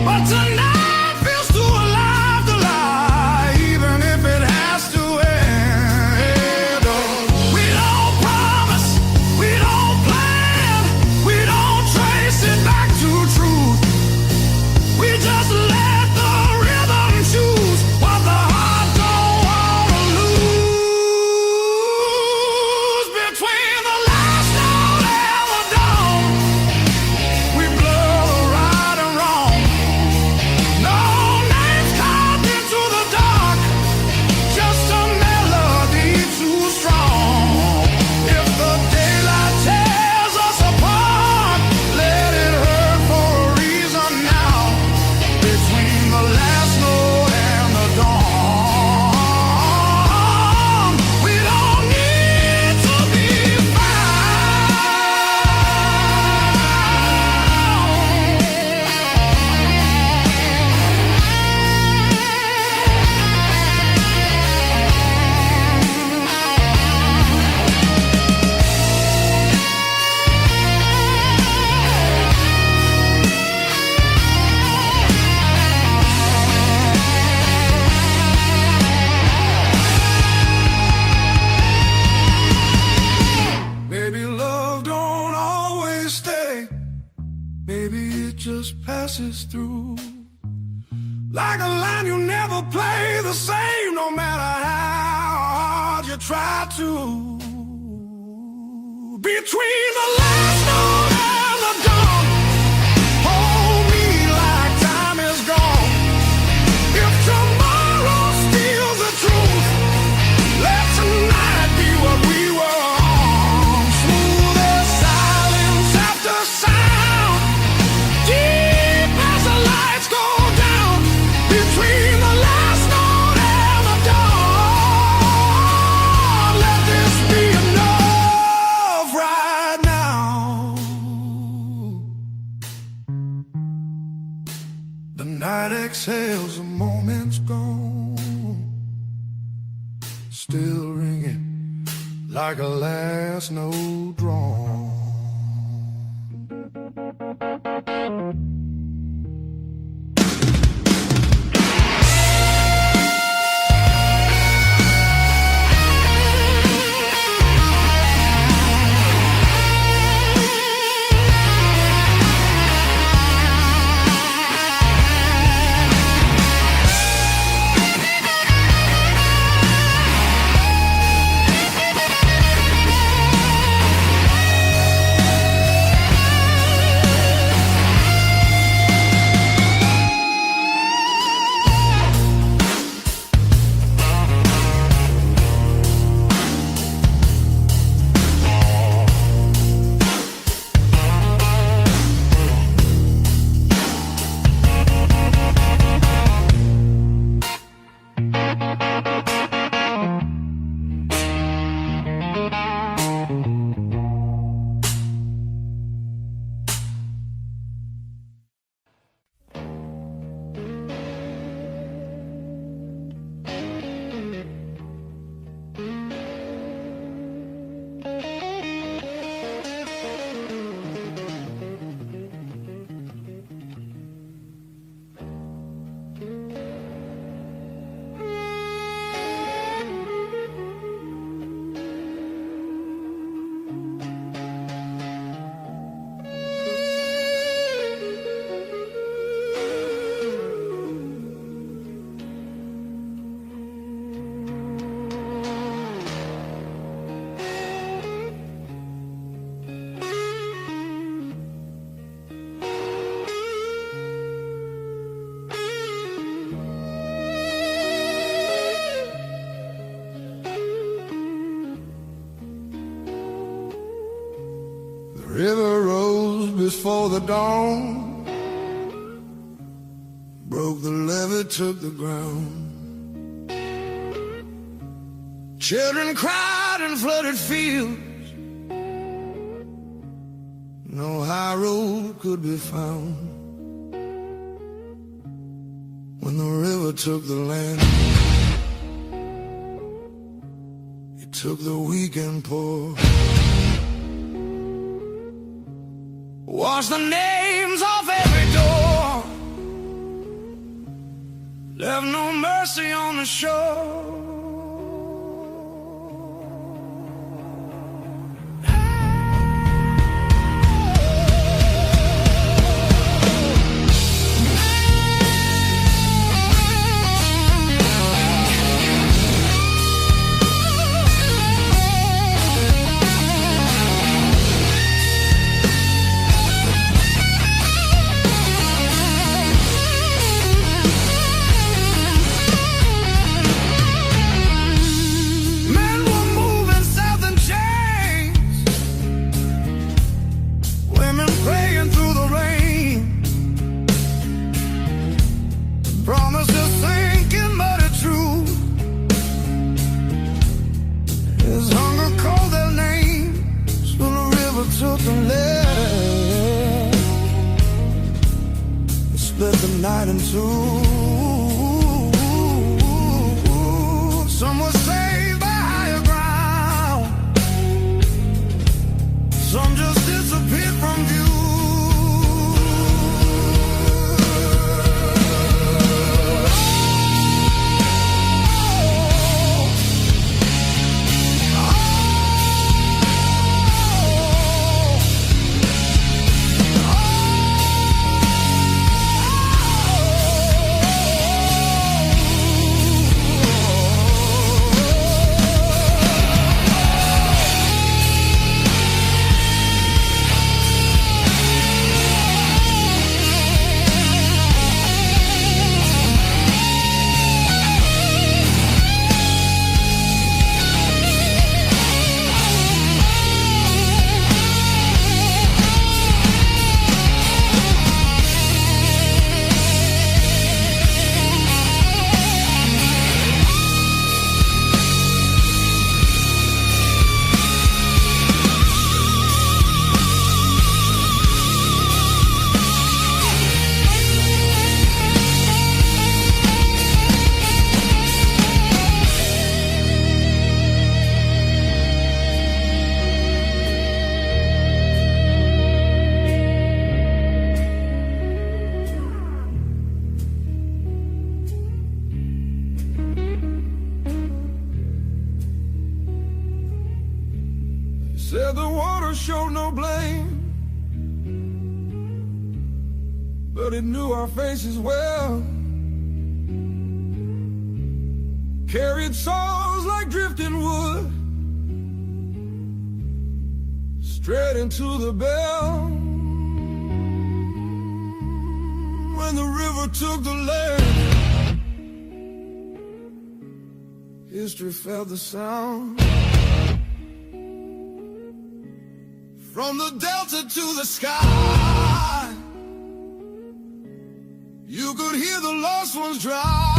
[SPEAKER 1] But tonight feels too alive to lie, even if it has to end. Oh, we don't promise, we don't plan, we don't trace it back to truth. We just let the rhythm choose what the heart don't wanna lose. Between the last note and the dawn, we blur the right and wrong. No names carved into the dark, just a melody too strong. If the daylight tears us apart, let it hurt for a reason now. Between the last note and the dawn, we don't need to be Maybe love don't always stay. Maybe it just passes through. Like a line you never play the same, no matter how hard you try to. Between the last note and the dawn, hold me like time is gone. If tomorrow steals the truth, let tonight be what we were on. Smooth as silence after sound, deep as the lights go down. Between the last note and the dawn, let this be enough right now. The night exhales, the moment's gone, still ringing like a last note drawn. River rose before the dawn, broke the levee, took the ground. Children cried in flooded fields, no high road could be found. When the river took the land, it took the weak and poor. Washed the names off every door, left no mercy on the shore. Took the land, split the night in two. Some were saved by higher ground, some just disappeared from view. Said the water showed no blame, but it knew our faces well. Carried souls like drifting wood, straight into the bell. When the river took the land, history felt the sound. From the delta to the sky, you could hear the lost ones drown.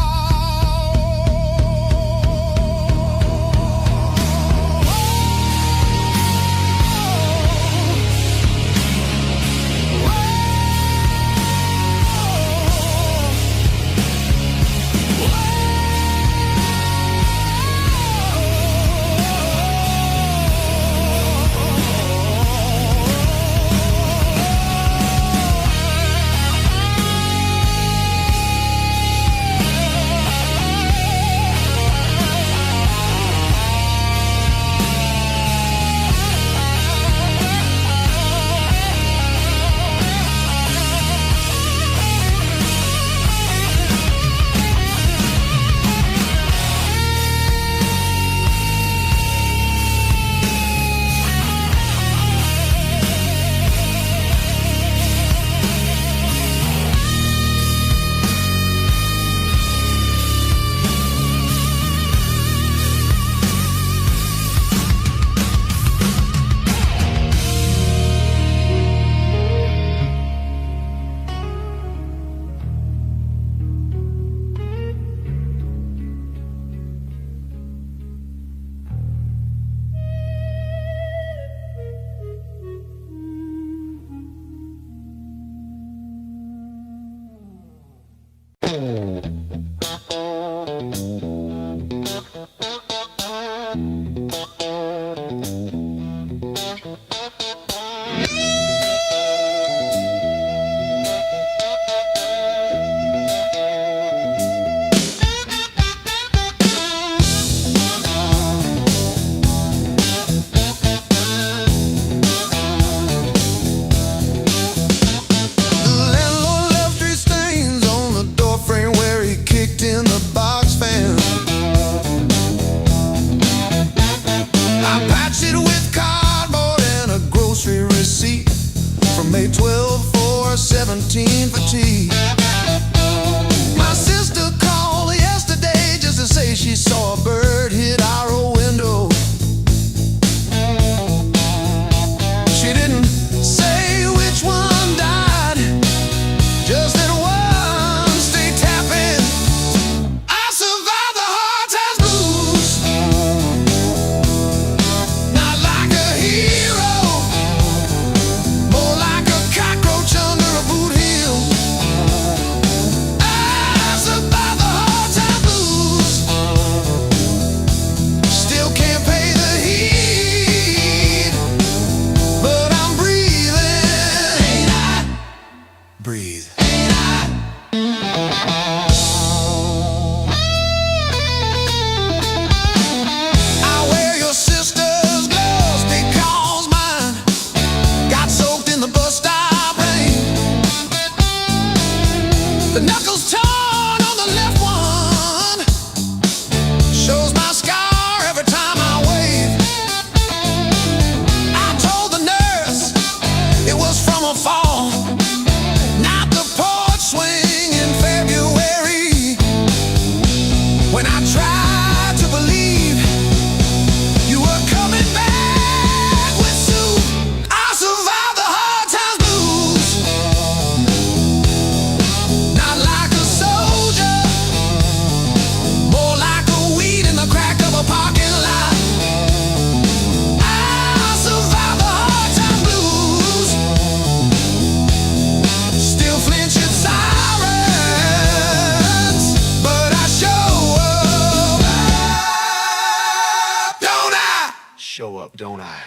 [SPEAKER 2] up, don't I?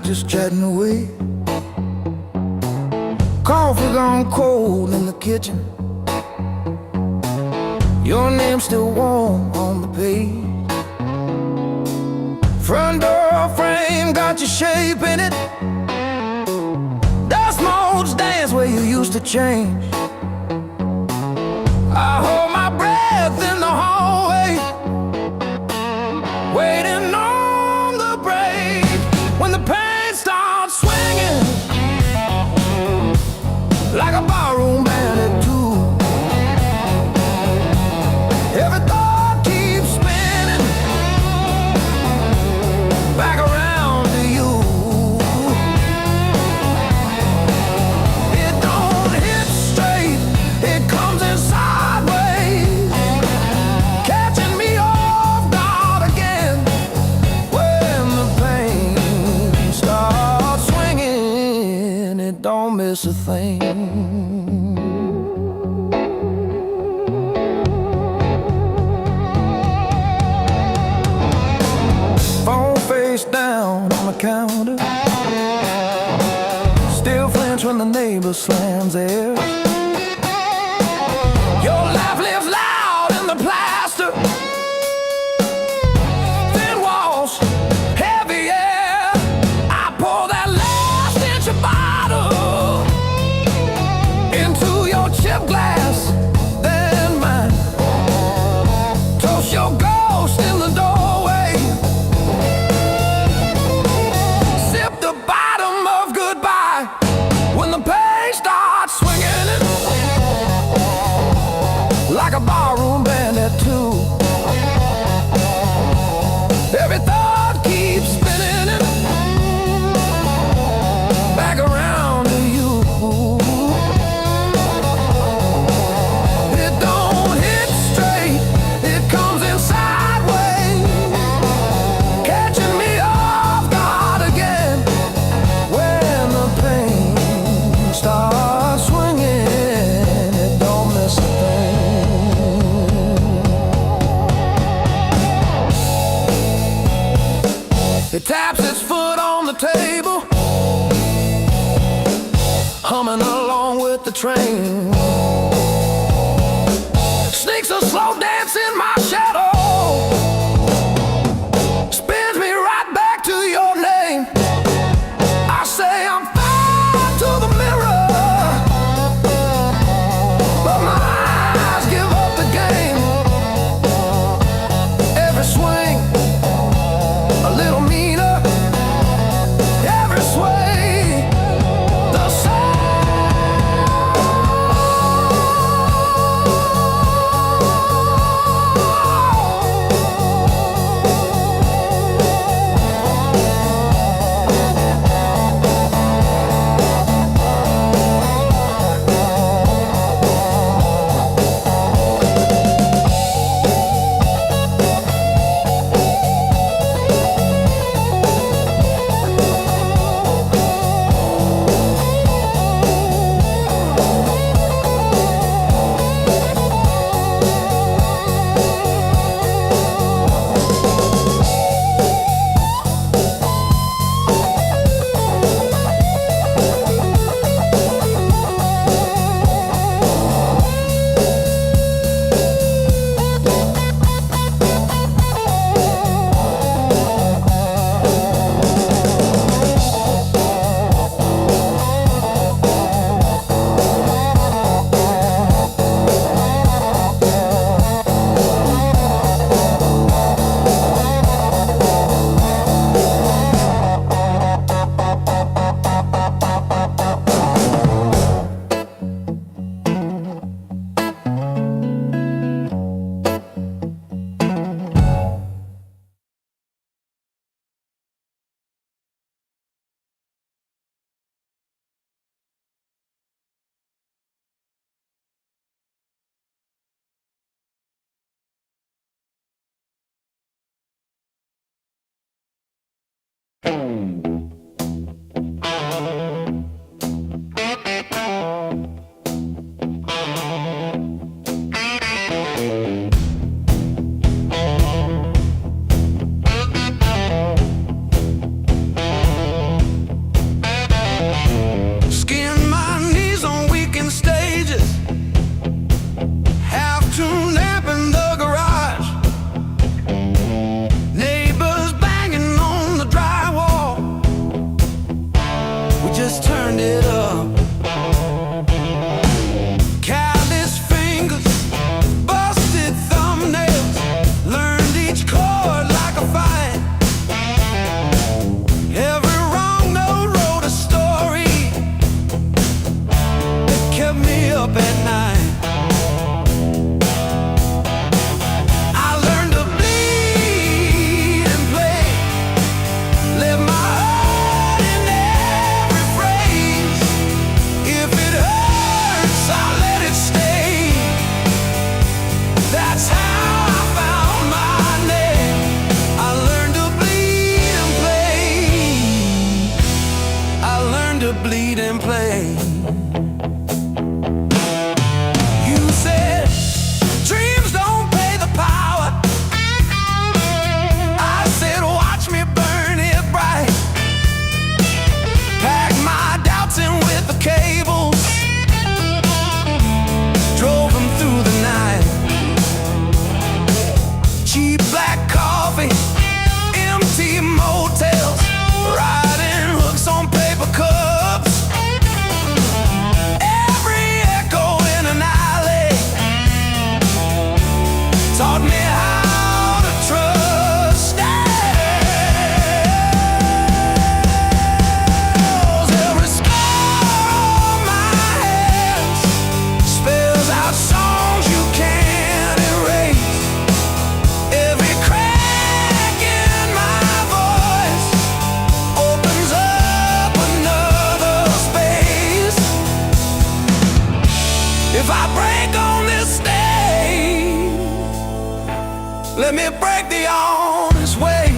[SPEAKER 1] Just chatting away. Coffee gone cold in the kitchen. Your name's still warm on the page. Front door frame got your shape in it. Dust motes dance where you used to change. I hold my breath in the hallway, waiting on the break. When the pain starts swinging like a barroom band at two, every thought keeps spinning back around to you. It don't hit straight, it comes in sideways, catching me off guard again. When the pain starts swinging, it don't miss a thing. Phone face down on the counter, still flinch when the neighbor slams theirs. Your laugh lives loud in the plaster, thin walls, heavy air. I pour that last inch of bottle into your chip glass, then mine. Toast your ghost in the doorway, sip the bottom of goodbye when the pain starts swinging it like a barroom band at two. Every thought keeps spinning it back around to you. It don't hit straight, it comes in sideways, catching me off guard again. When the pain starts swinging, it don't miss a thing. It taps its foot on the table, humming along with the train. Sneaks a slow dance in my shadow, spins me right back to your name. I say I'm fine to the mirror, but my eyes give up the game. Every swing a little meaner, every sway the same. Let me break the honest way.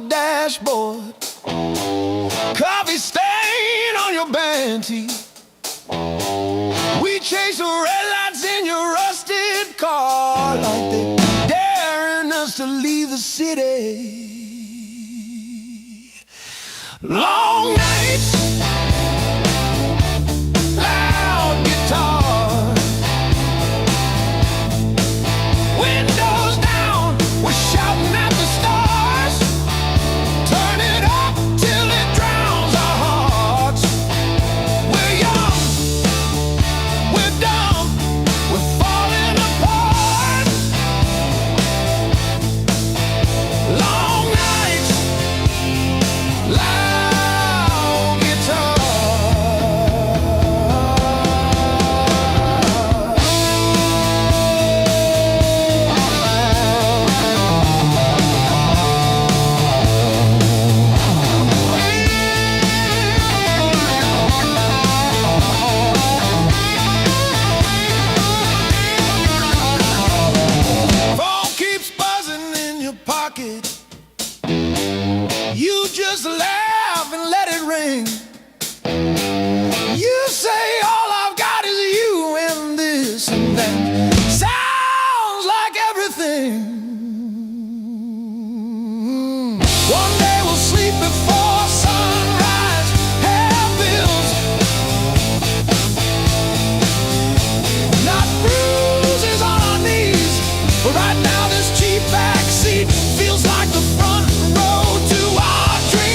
[SPEAKER 1] Dashboard, coffee stain on your band tee. We chase the red lights in your rusted car like they daring us to leave the city. Long nights, loud guitar, windows down, we're shouting at the stars. Turn it up till it drowns our hearts. We're young, we're dumb, we're falling apart. Long nights, loud place, and then sounds like everything. One day we'll sleep before sunrise, have bills, not bruises on our knees. But right now this cheap backseat feels like the front row to our dreams.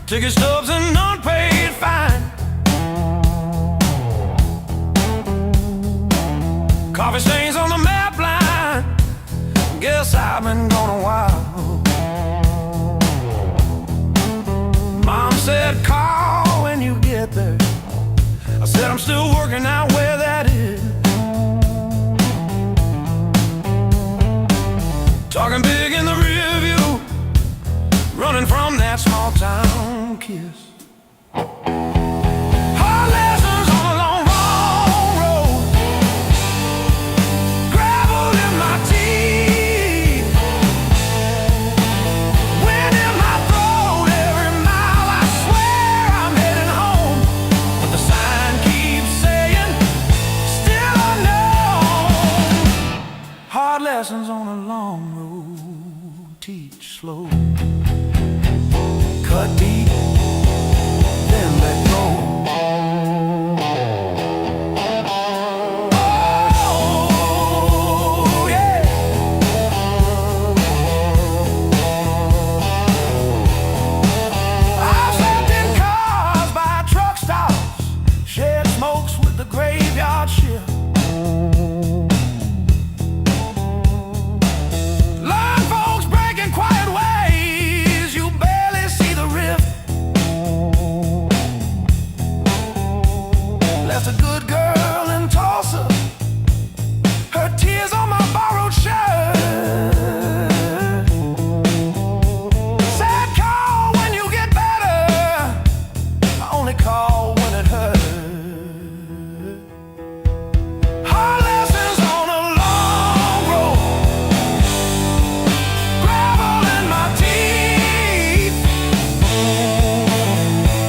[SPEAKER 1] Ticket stubs and unpaid fine, coffee stains on the map line. Guess I've been gone a while. Mom said call when you get there. I said I'm still working out where that is. Talking big in the rear view, running from that small town kiss. Hard lessons on a long, wrong road, gravel in my teeth, wind in my throat. Every mile I swear I'm heading home, but the sign keeps saying still unknown. Hard lessons on a long road, teach slow. Cut deep, then let go. Oh, yeah. I've slept in cars by truck stops, shared smokes with the graveyard shift. Learn folks breaking quiet ways, you barely see the rift. Left a good girl in Tulsa, her tears on my borrowed shirt. Sad call when you get better, I only call when it hurts. Hard lessons on a long road, gravel in my teeth,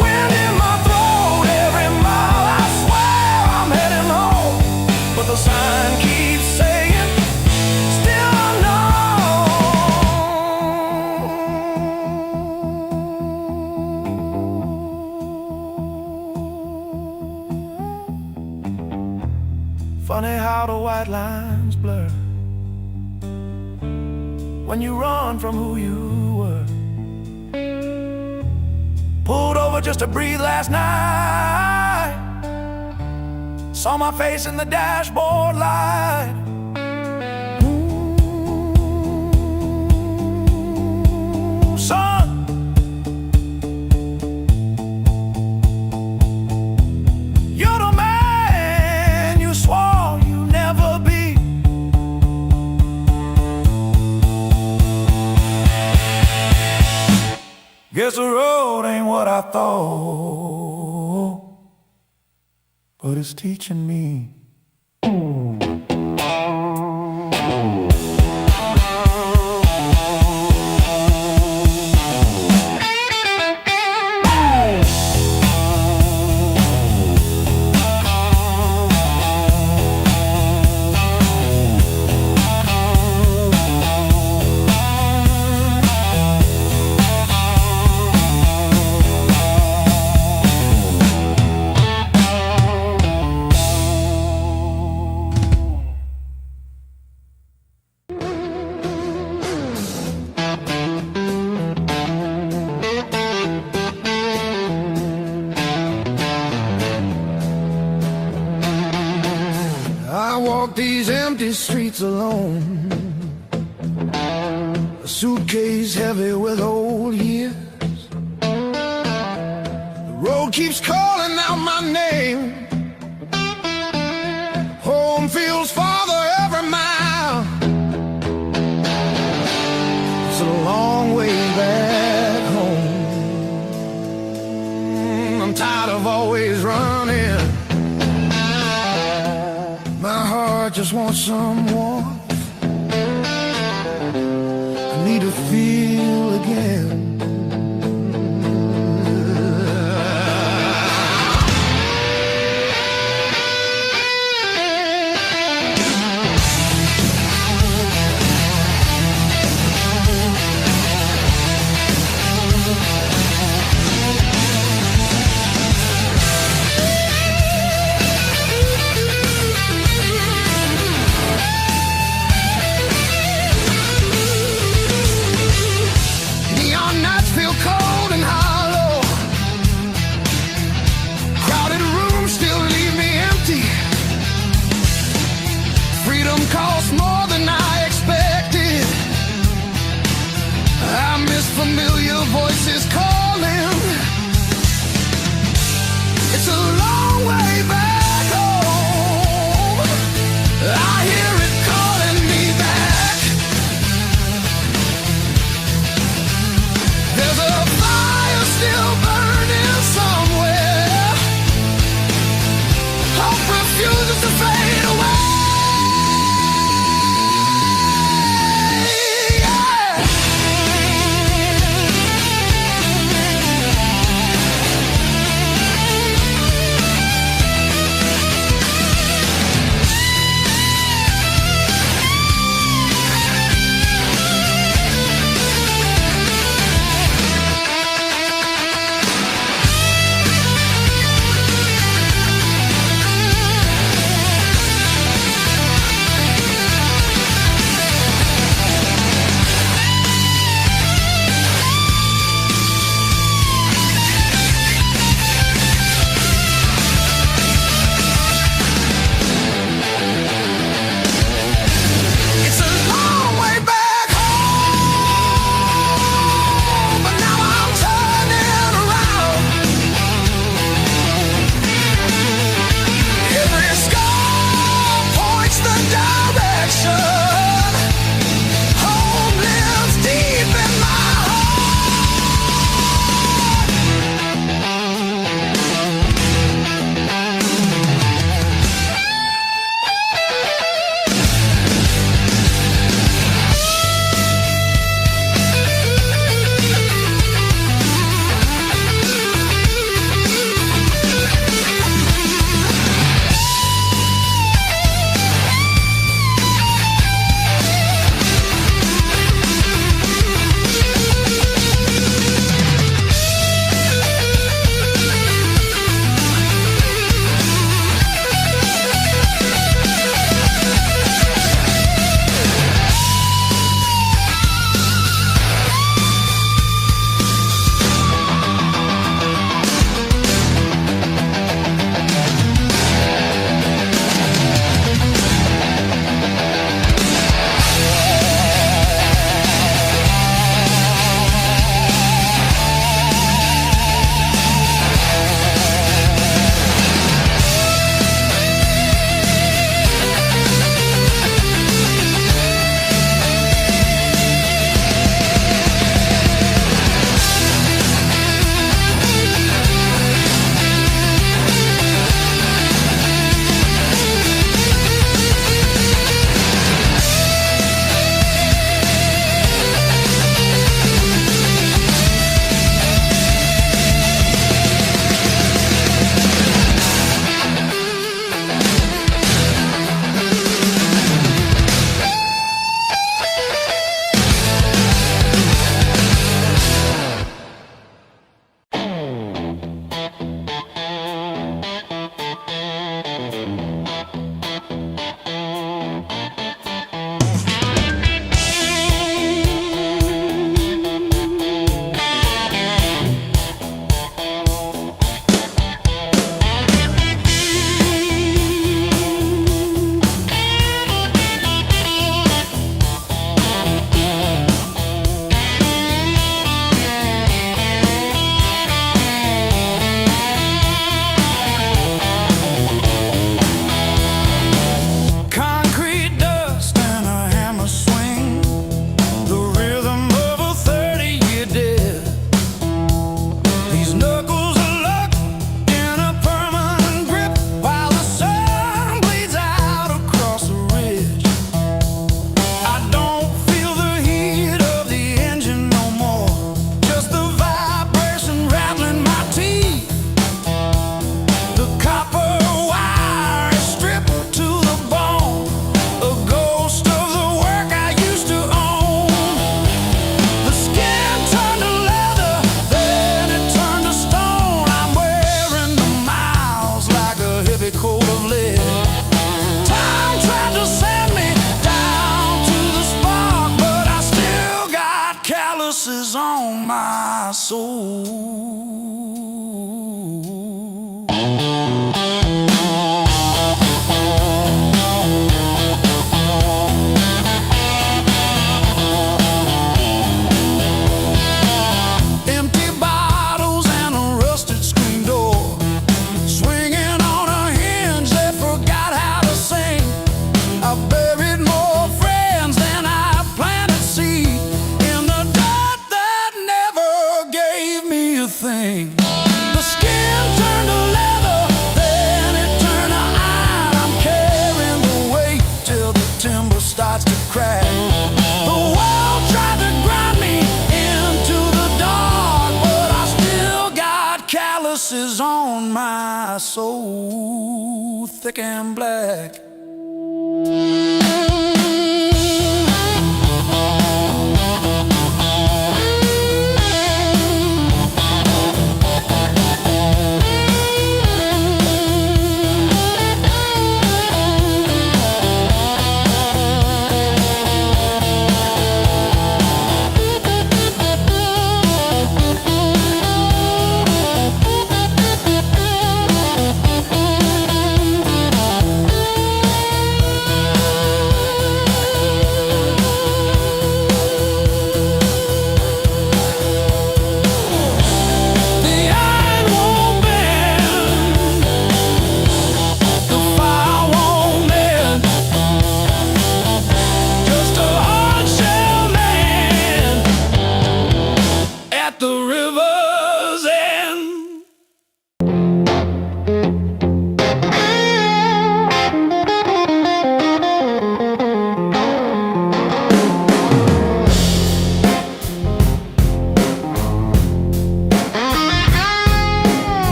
[SPEAKER 1] wind in my throat. Every mile I swear I'm heading home, but the sign keeps saying still unknown. Funny how the white lines blur when you run from who you were. Pulled over just to breathe last night, saw my face in the dashboard light. Ooh, son, you're the man you swore you'd never be. Guess the road ain't what I thought, but it's teaching me. streets alone, a suitcase heavy with old years. The road keeps calling out my name. Home feels farther every mile. It's a long way back home. I'm tired of always running. My heart just wants some warmth. I need to feel again. Cost more than I expected. I miss familiar voices calling. It's a long way back home. I hear it calling me back. There's a fire still burning somewhere. Hope refuses to fade away. my soul. Empty bottles and a rusted screen door, swinging on a hinge that forgot how to sing. I buried more friends than I planted seed in the dirt that never gave me a thing. The skin turned to leather, then it turned to iron. I'm carrying the weight till the timber starts to crack. The world tried to grind me into the dark, but I still got calluses on my soul, thick and black.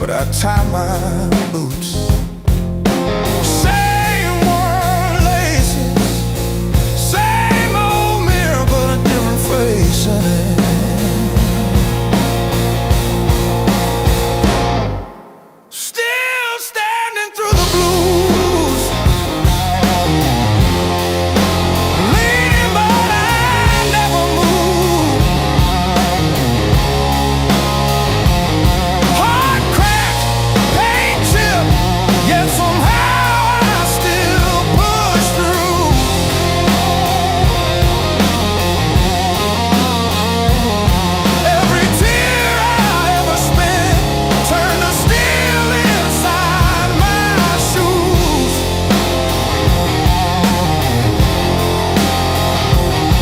[SPEAKER 1] But I tie my boots. Same worn laces, same old mirror, but a different face in it. Still standing through the blues, leaning but I never move. Heart cracked, pain chipped, yet somehow I still push through. Every tear I ever spent turned to steel inside my shoes.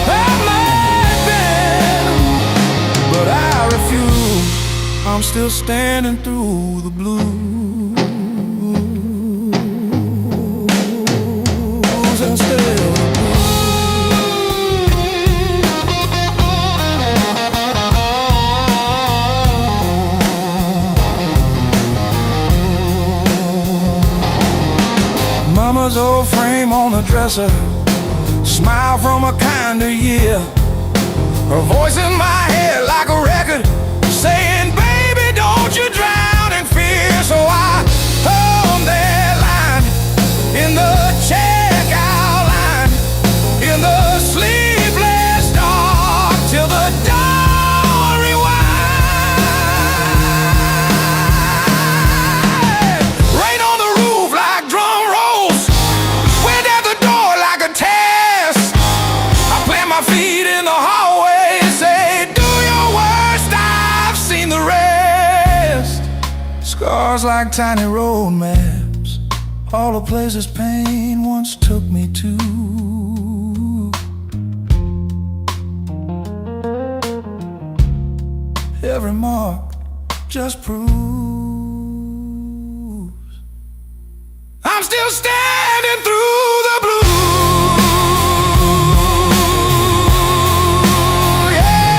[SPEAKER 1] That might been, but I refuse. I'm still standing through the blues and still. Mama's old frame on the dresser, smile from a kinder year. Her voice in my head like a record saying, baby, don't you drown in fear. So I hum that line in the checkout line, in the sleepless dark, till the dawn rewind. Rain on the roof like drum rolls, wind at the door like a test. I plant my feet in the hallway and say, do your worst, I've seen the rest. Scars like tiny road maps, all the places pain once took me to. Every mark just proves I'm still standing through the blue. Yeah.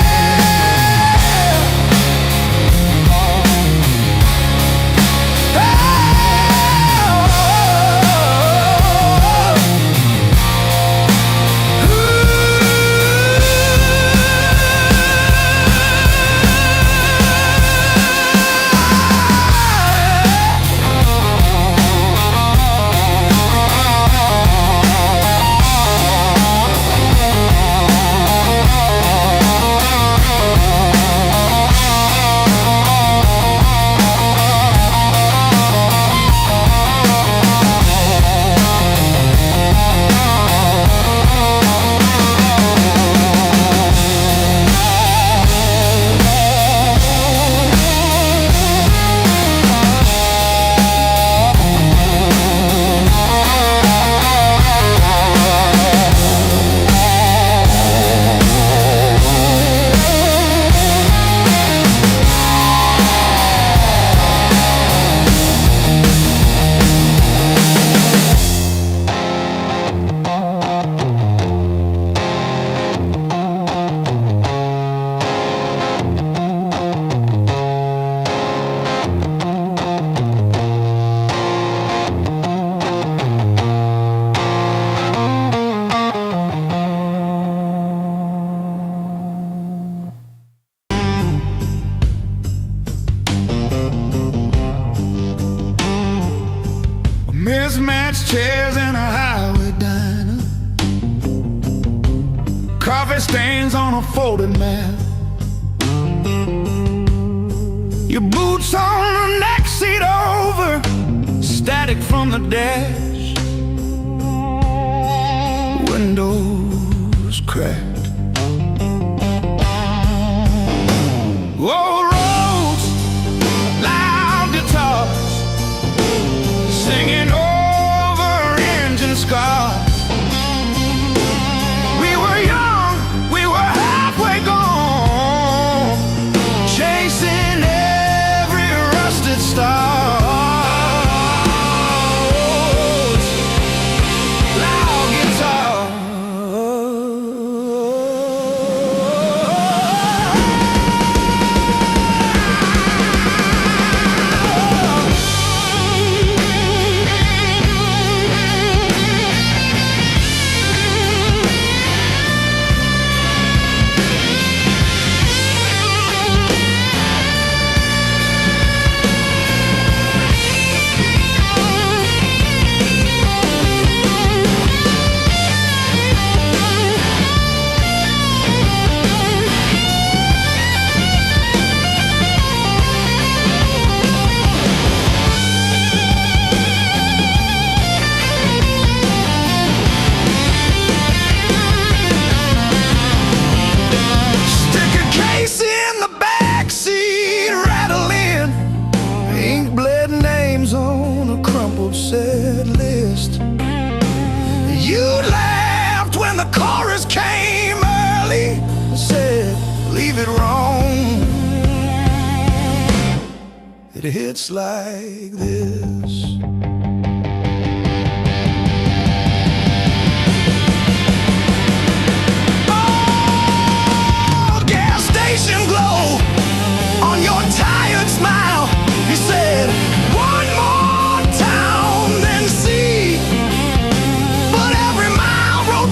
[SPEAKER 1] mismatched chairs in a highway diner, coffee stains on a folded mat, your boots on the neck seat over, static from the dash, windows cracked. Old roads, loud guitars, singing over engine scars. We were young, we were halfway gone, chasing every rusted star. Set list. You laughed when the chorus came early and said, leave it wrong. It hits like this. Oh, gas station glow on your tired smile. He said, one more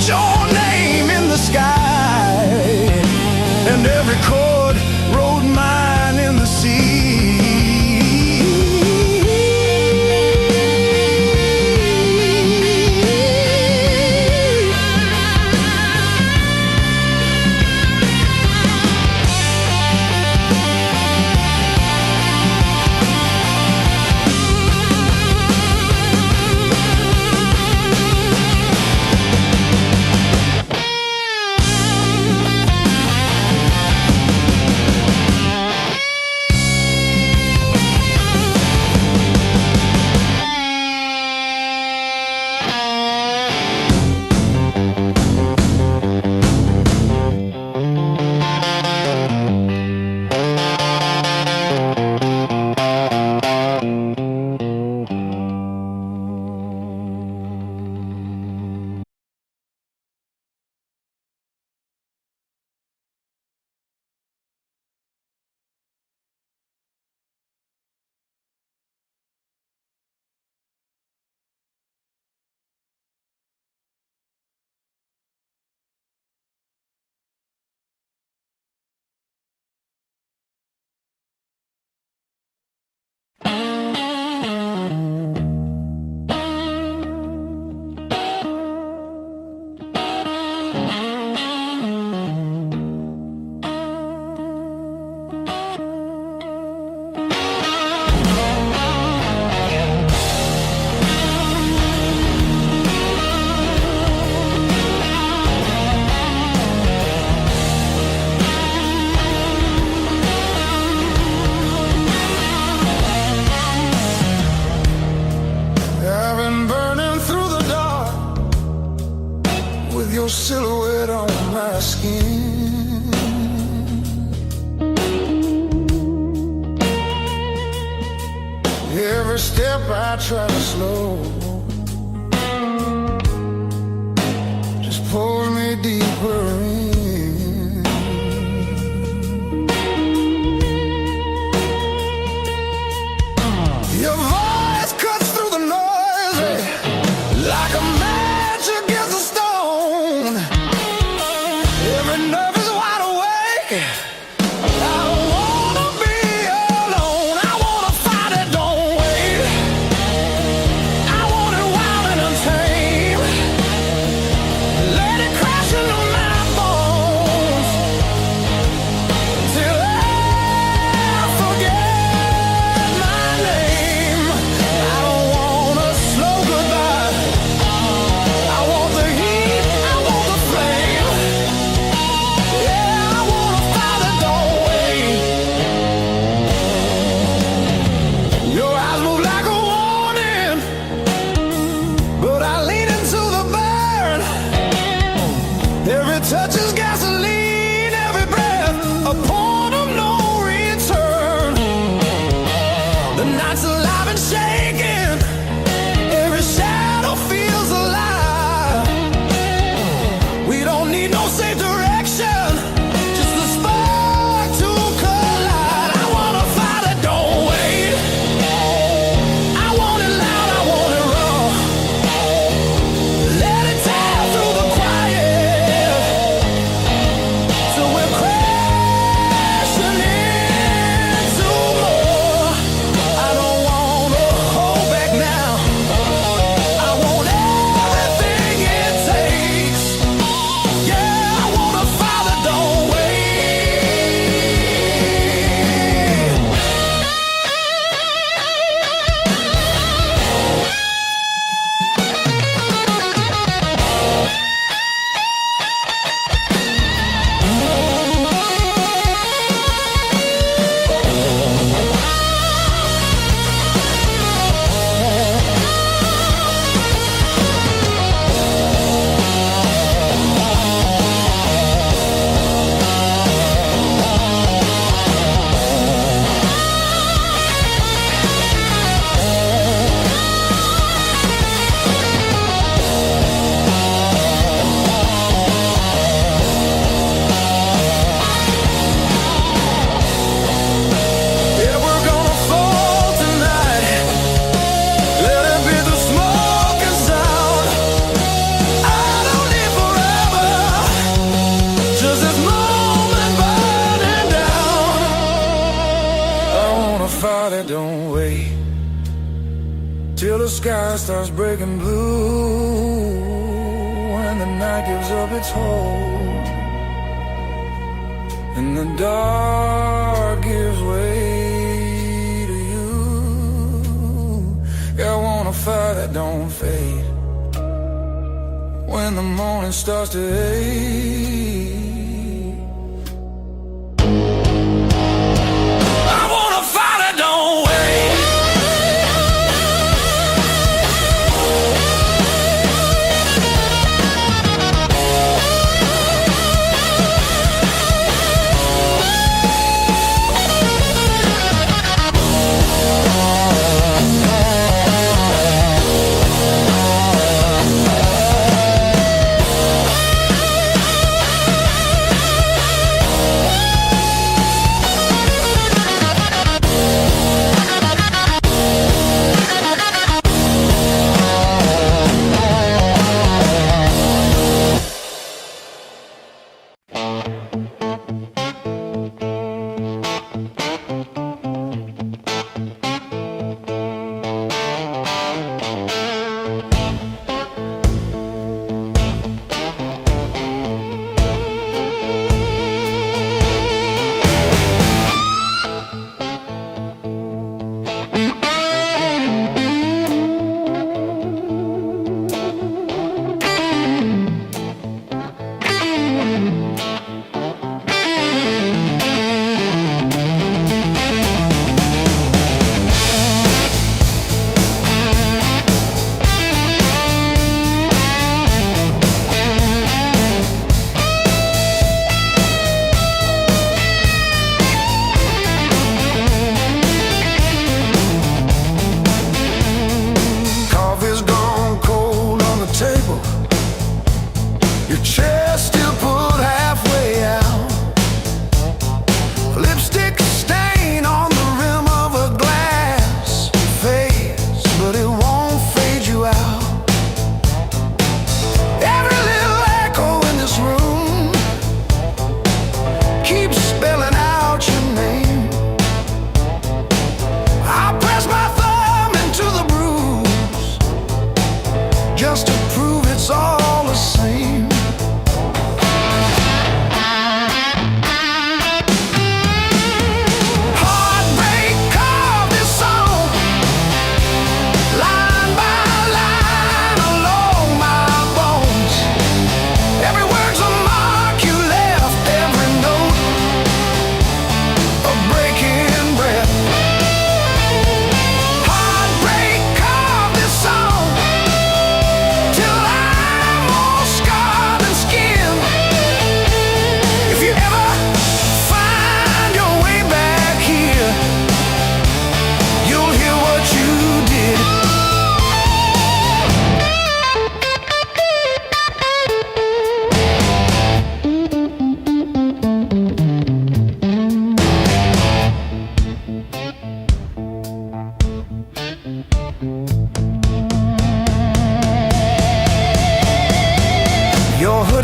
[SPEAKER 1] your name in the sky, and every chord wrote mine in the sea. Your silhouette on my skin. Every step I try to slow just pulls me deeper in. Your voice cuts through the noise like a magic is a stone. Every nerve is wide awake. I don't wanna be alone. I wanna fight it, don't wait. I want it alive and shaking. Every shadow feels alive. We don't need no safe direction, just the spark to collide. I want a fire that don't wait. I want it loud, I want it raw. Let it tear through the quiet till we're crashing into more. I don't want to hold back now. I want everything it takes. Yeah, I want a fire that don't wait. Yeah, we're gonna fall tonight. Let it be the smoke and sound. I don't need forever, just this moment burning down. I want a fire that don't wait till the sky starts breaking blue, and the night gives up its hold, and the dark gives way to you. Yeah, I want a fire that don't fade when the morning starts to ache. I want a fire that don't wait.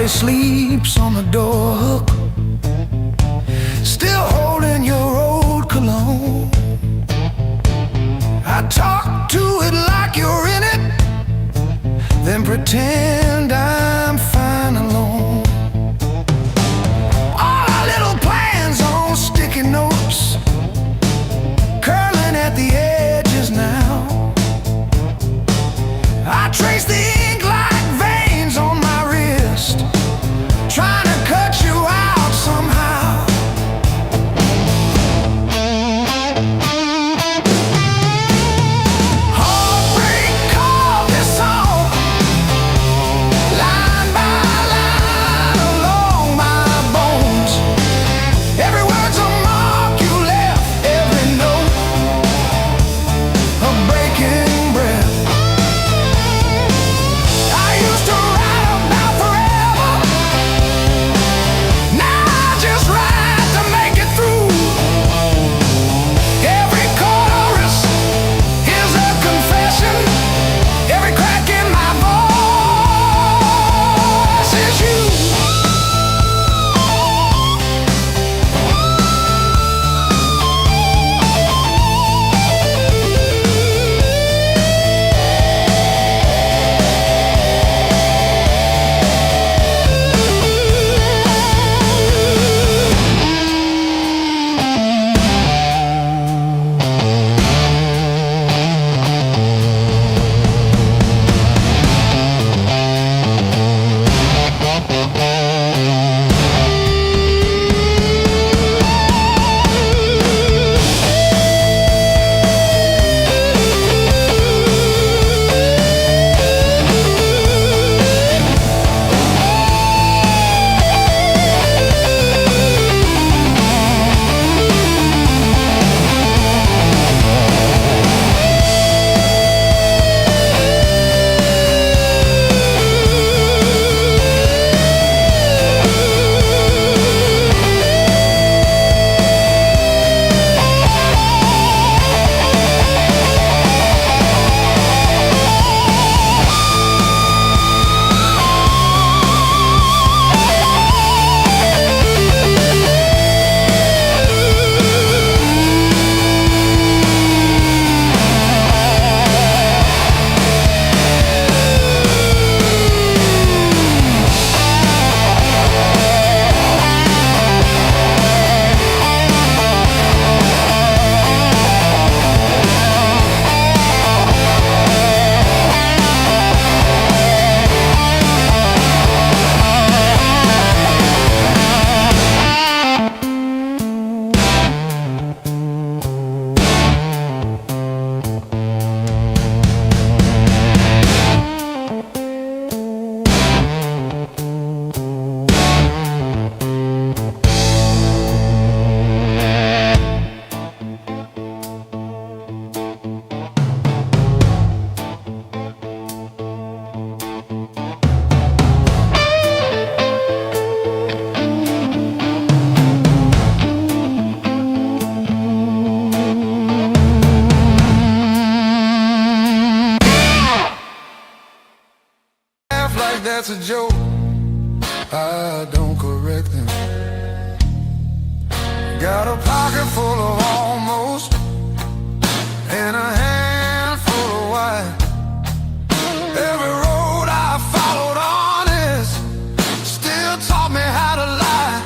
[SPEAKER 1] Somebody sleeps on the door hook, still holding your old cologne. I talk to it like you're in it, then pretend I'm fine alone. All our little plans on sticky notes, curling at the edges now. I trace the ink like veins on my wrist, trying to cut you out somehow. Heartbreak called this song, line by line along my bones. Every word's a mark you left, every note a breaking breath. I used to write about forever, now I just write to make it through. Every chorus is a confession, every crack in my voice is you. Like that's a joke, I don't correct them. Got a pocket full of almost and a handful of white. Every road I followed honest still taught me how to lie.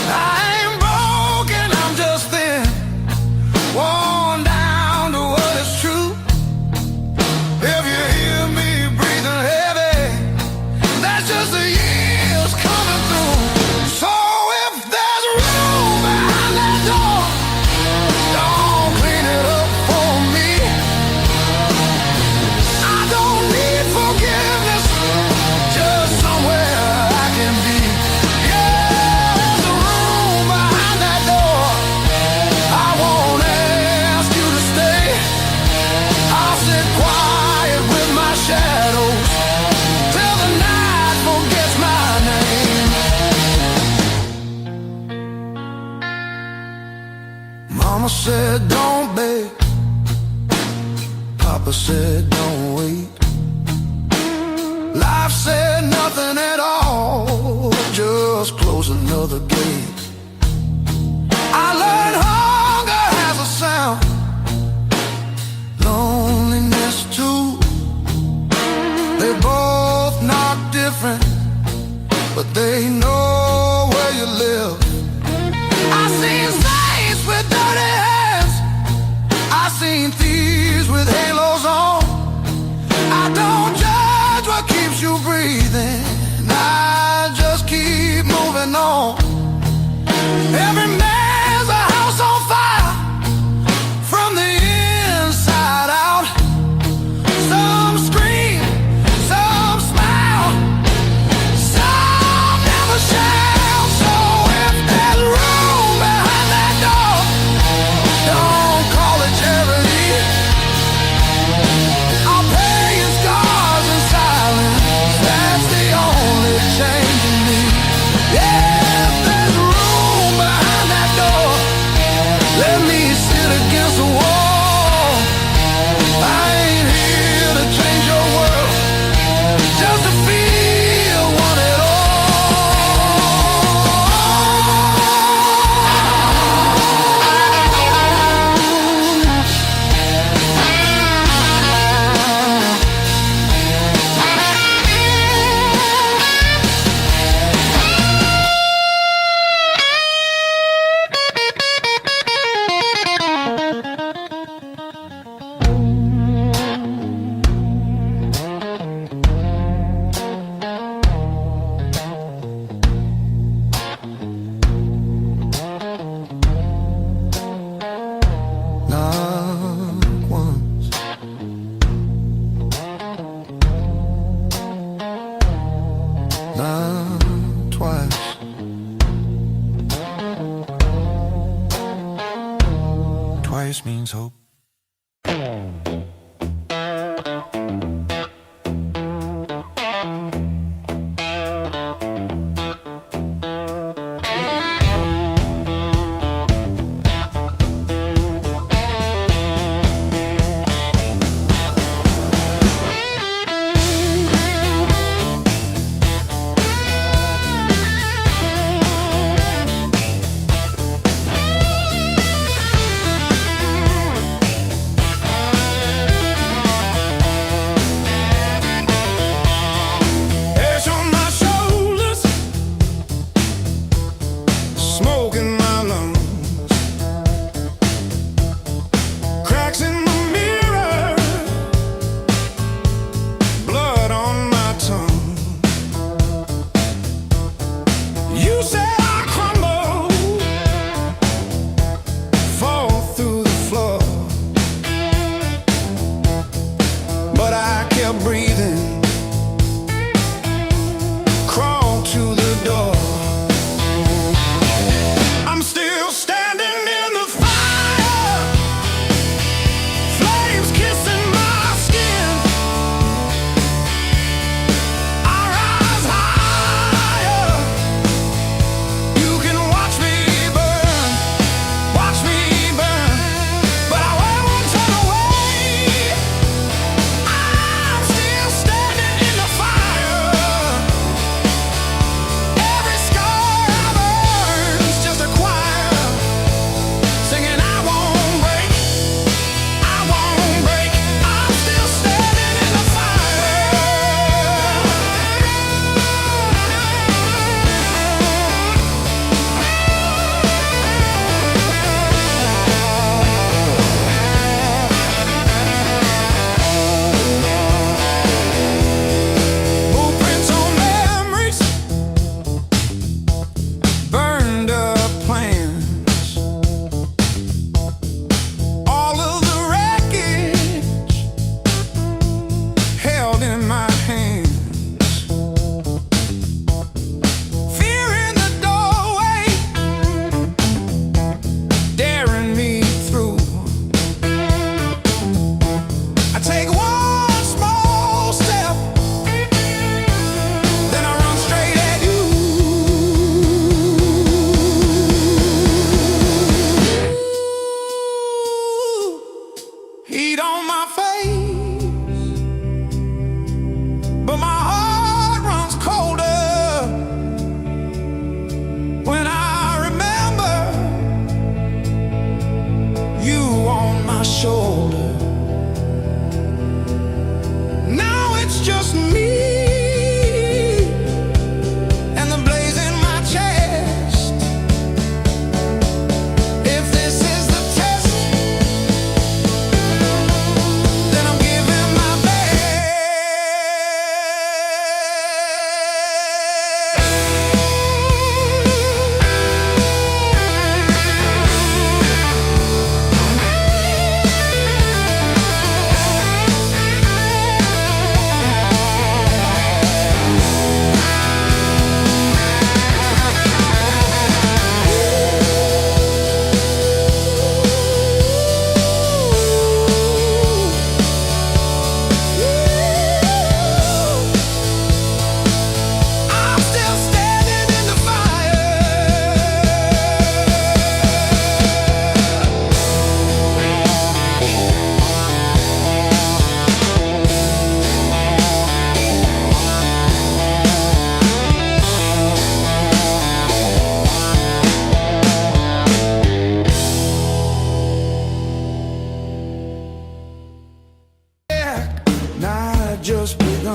[SPEAKER 1] I ain't broken, I'm just thin, worn down to what is true. If you hear me breathing heavy, that's just the years coming through. So if there's room behind that door, don't clean it up for me. I don't need forgiveness, just somewhere I can be. Yeah, there's a room behind that door, I won't ask you to stay. I'll sit quiet with my shadows till the night forgets my name. Mama said don't beg, Papa said don't wait. Life said nothing at other gate. I learned hunger has a sound, loneliness too. They both knock different, but they know where you live. I've seen saints with dirty hands, I've seen thieves with halos on. I don't judge what keeps you breathing, I just keep moving on. Every man's a house on fire from the inside out. Some scream, some smile, some never shout. So if there's room behind that door, don't call it charity. I'll pay in scars and silence, that's the only change in me. Yeah, if there's room behind that door, let me sit against the wall. I ain't here to change your world, just to feel one at all. Not once, not twice. Twice means hope. Ash on my shoulders, smoke in my lungs, cracks in the mirror, blood on my tongue. You said I crumble, fall through the floor, but I kept breathing, crawl to the door. I'm still standing in the fire, flames kissing my skin. I rise higher, you can watch me burn, but I won't turn away. I'm still standing in the fire. Every scar I burn's just a choir singing I won't break, I won't break. I'm still standing in the fire. Blueprints on memories, burned up plans, all of the wreckage held in my hands. Fear in the doorway, daring me through. I take one small step, then I run straight at you. Heat on my face, but my heart runs colder when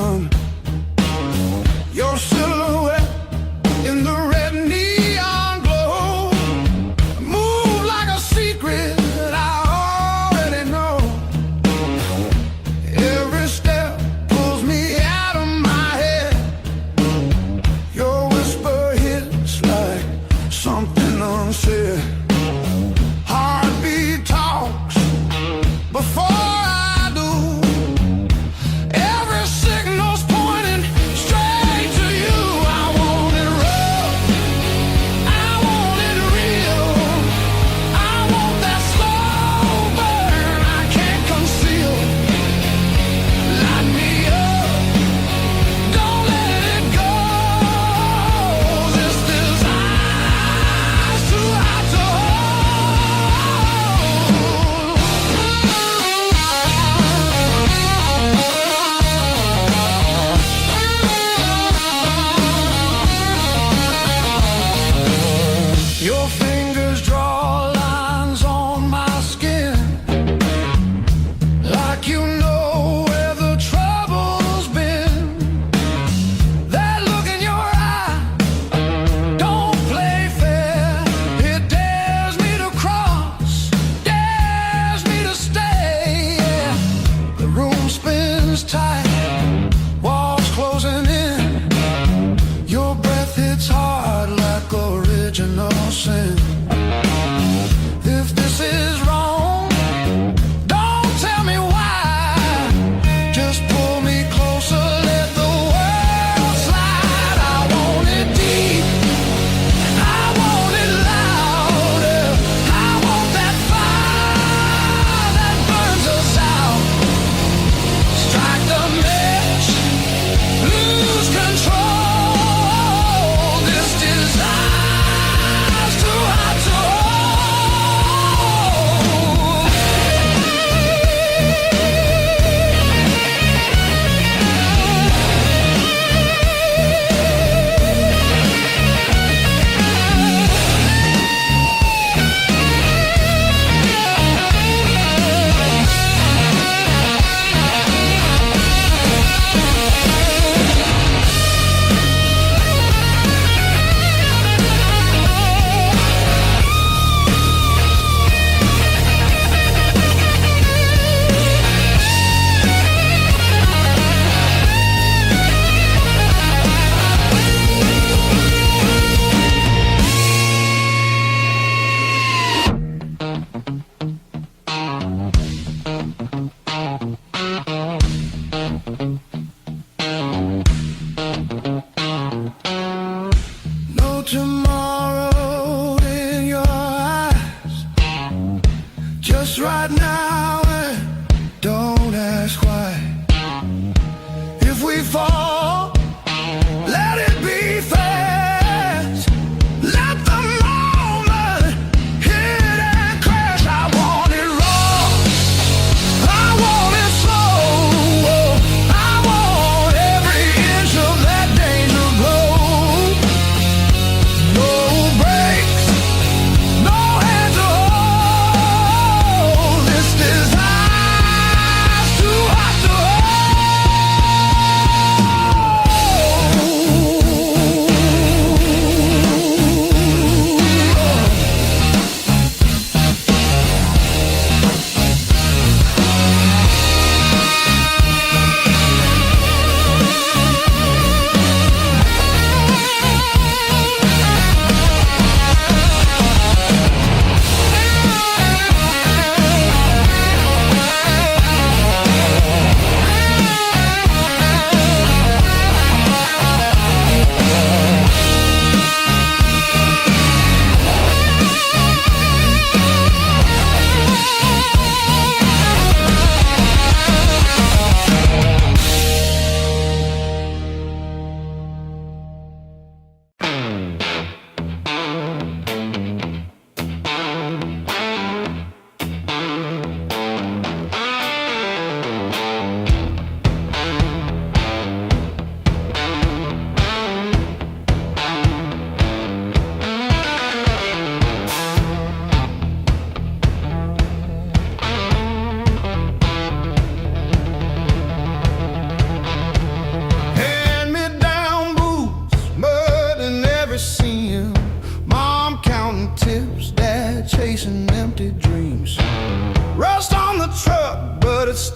[SPEAKER 1] sun. Your silhouette in the red neon glow, move like a secret that I already know. Every step pulls me out of my head. Your whisper hits like something unsaid. Heartbeat talks before I do. Every signal's pointing straight to you. I want it rough, I want it real, I want that slow burn I can't conceal. Light me up, don't let it go. This desire's too hot to Your fingers draw lines on my skin, like you know where the trouble's been. That look in your eye don't play fair. It dares me to cross, dares me to stay. Yeah. The room spins tight, walls closing in. Your breath hits hard like original sin. If this is wrong, don't tell me why.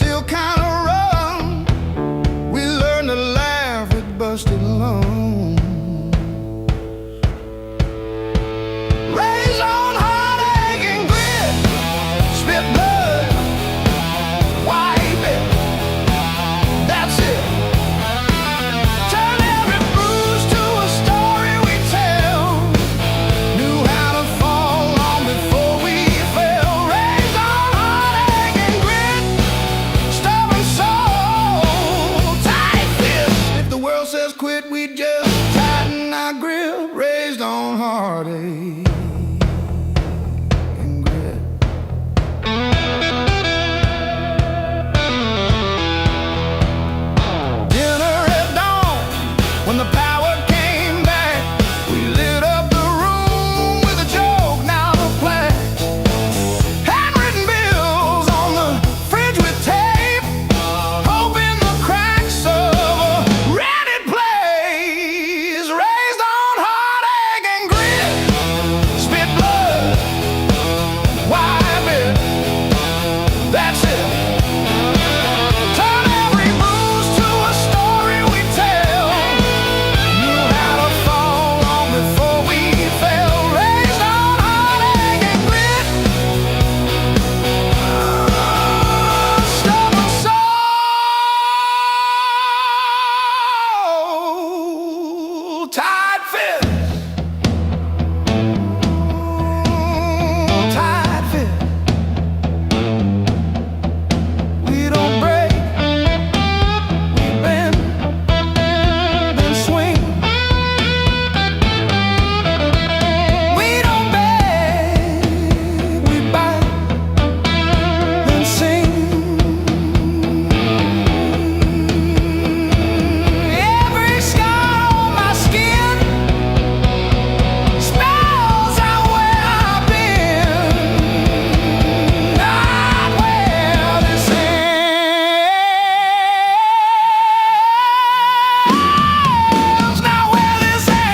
[SPEAKER 1] still kind of rough. We learned to laugh at busted lungs. Raised on heartache and grit, spit blood, wipe it, that's it. Turn every bruise to a story we tell. Knew how to fall long before we fell. Raised on heartache and grit, stubborn soul, tight fist. If the world says quit, we just tighten our grip. Raised on heartache. When the power came back, we lit up the room with a joke, now the plaques. Handwritten bills on the fridge with tape, hoping the cracks of a rented place. Raised on heartache and grit, spit blood, wipe it, that's it. Turn every bruise to a story we tell. Knew how to fall long before we fell. Raised on heartache and grit, stubborn soul, tight fist, tight fist. We don't break, we bend, then swing. We don't beg, we bite, then sing. Every scar on my skin spells out where I've been, not where this ends, not where this ends.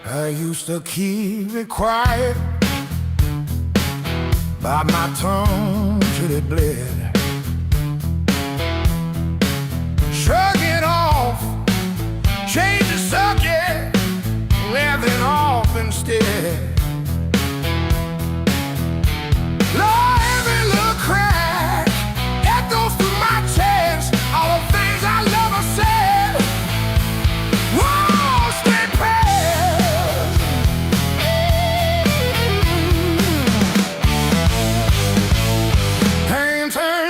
[SPEAKER 1] I used to keep it quiet, bite my tongue till it bled. Shrug it off, change the subject, laughing off instead. Lord, every little crack echoes through my chest. All the things I love are said. Whoa, stay past. Pain turn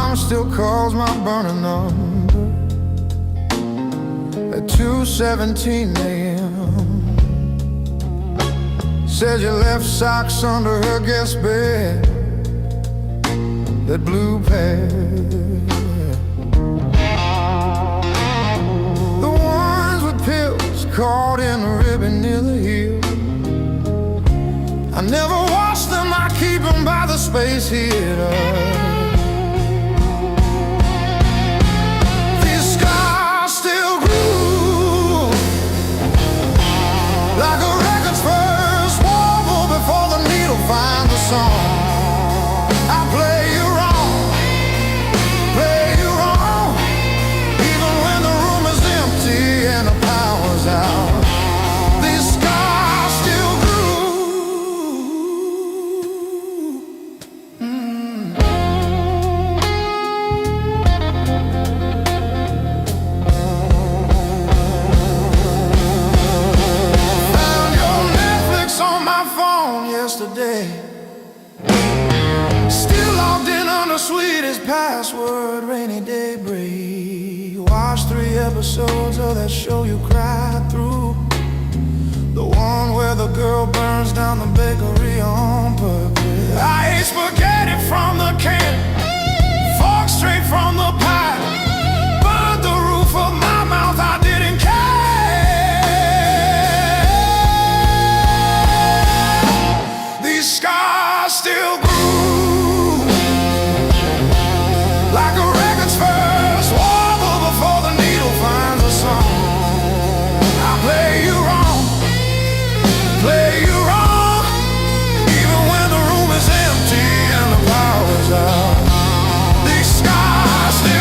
[SPEAKER 1] mom still calls my burning number at 2:17 a.m. Says you left socks under her guest bed, that blue pair, the ones with pills caught in a ribbon near the heel. I never wash them, I keep them by the space heater. These scars still groove like a record's first warble before the needle finds the song. I play you wrong, play you wrong, even when the room is empty and the power's out. These scars still yesterday, still logged in on the sweetest password, rainy day break. Watched 3 episodes of that show you cried through, the one where the girl burns down the bakery on purpose. I ate spaghetti from the can, fork straight from the pie, burned the roof of my mouth, I didn't care. Scars still groove like a record's first warble before the needle finds a song. I play you wrong, play you wrong, even when the room is empty and the power's out. These scars still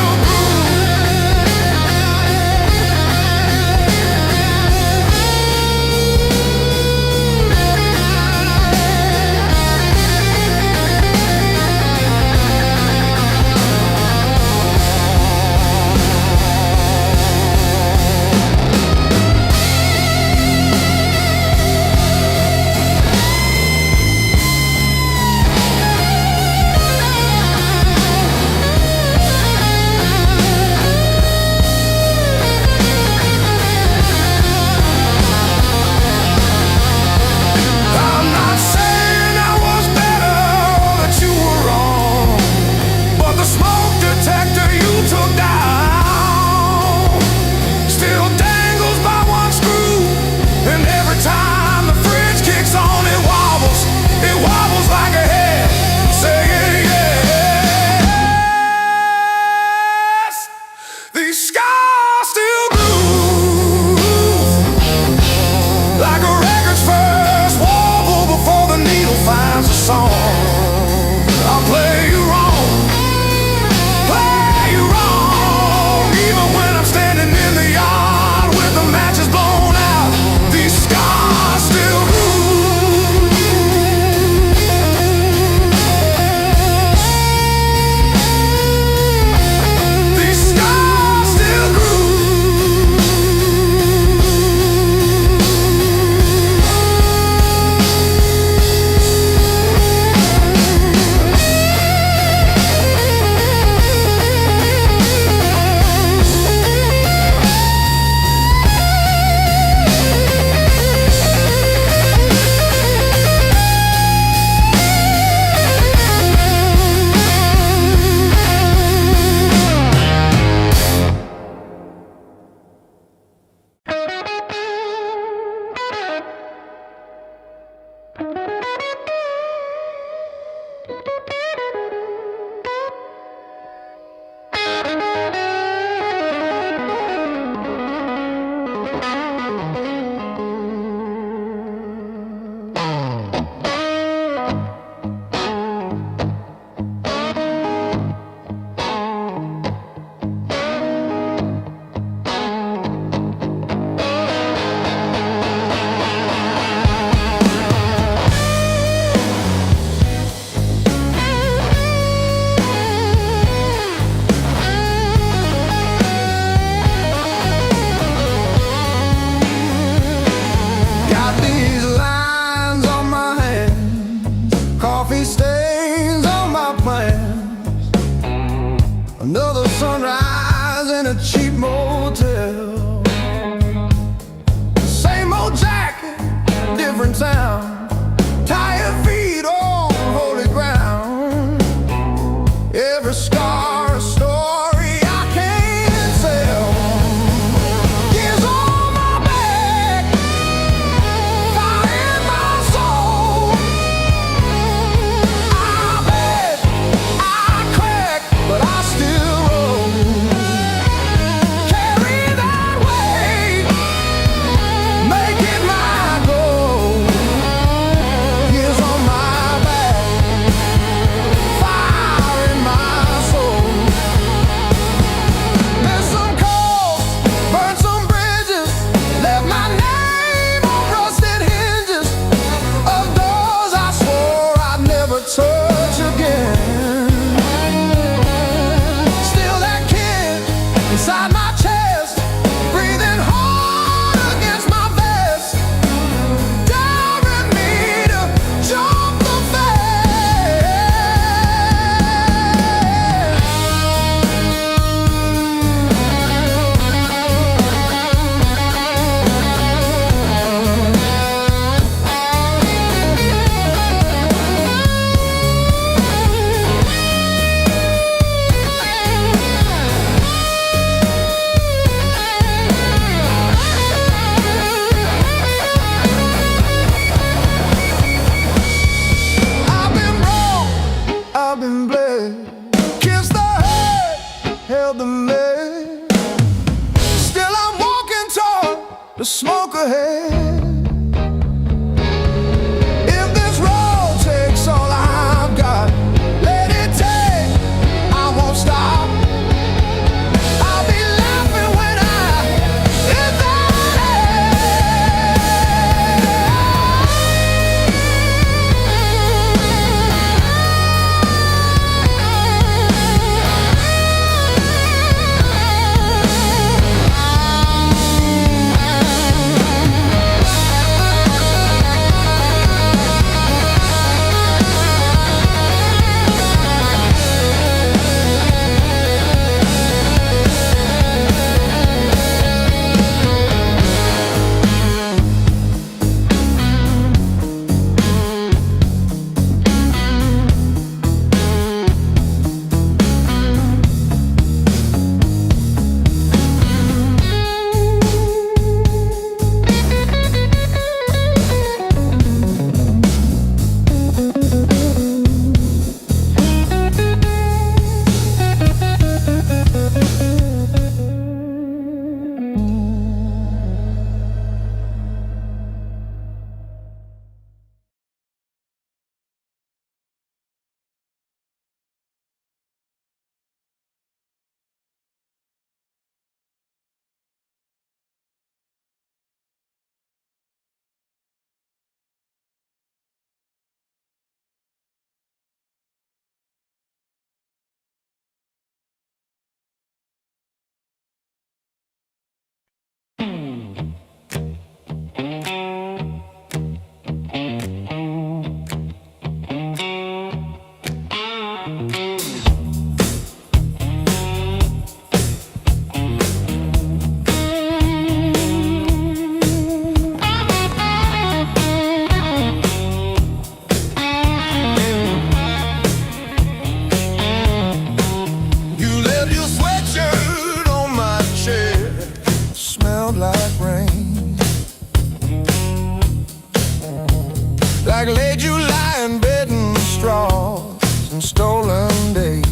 [SPEAKER 1] like late July and bed and straws and stolen days.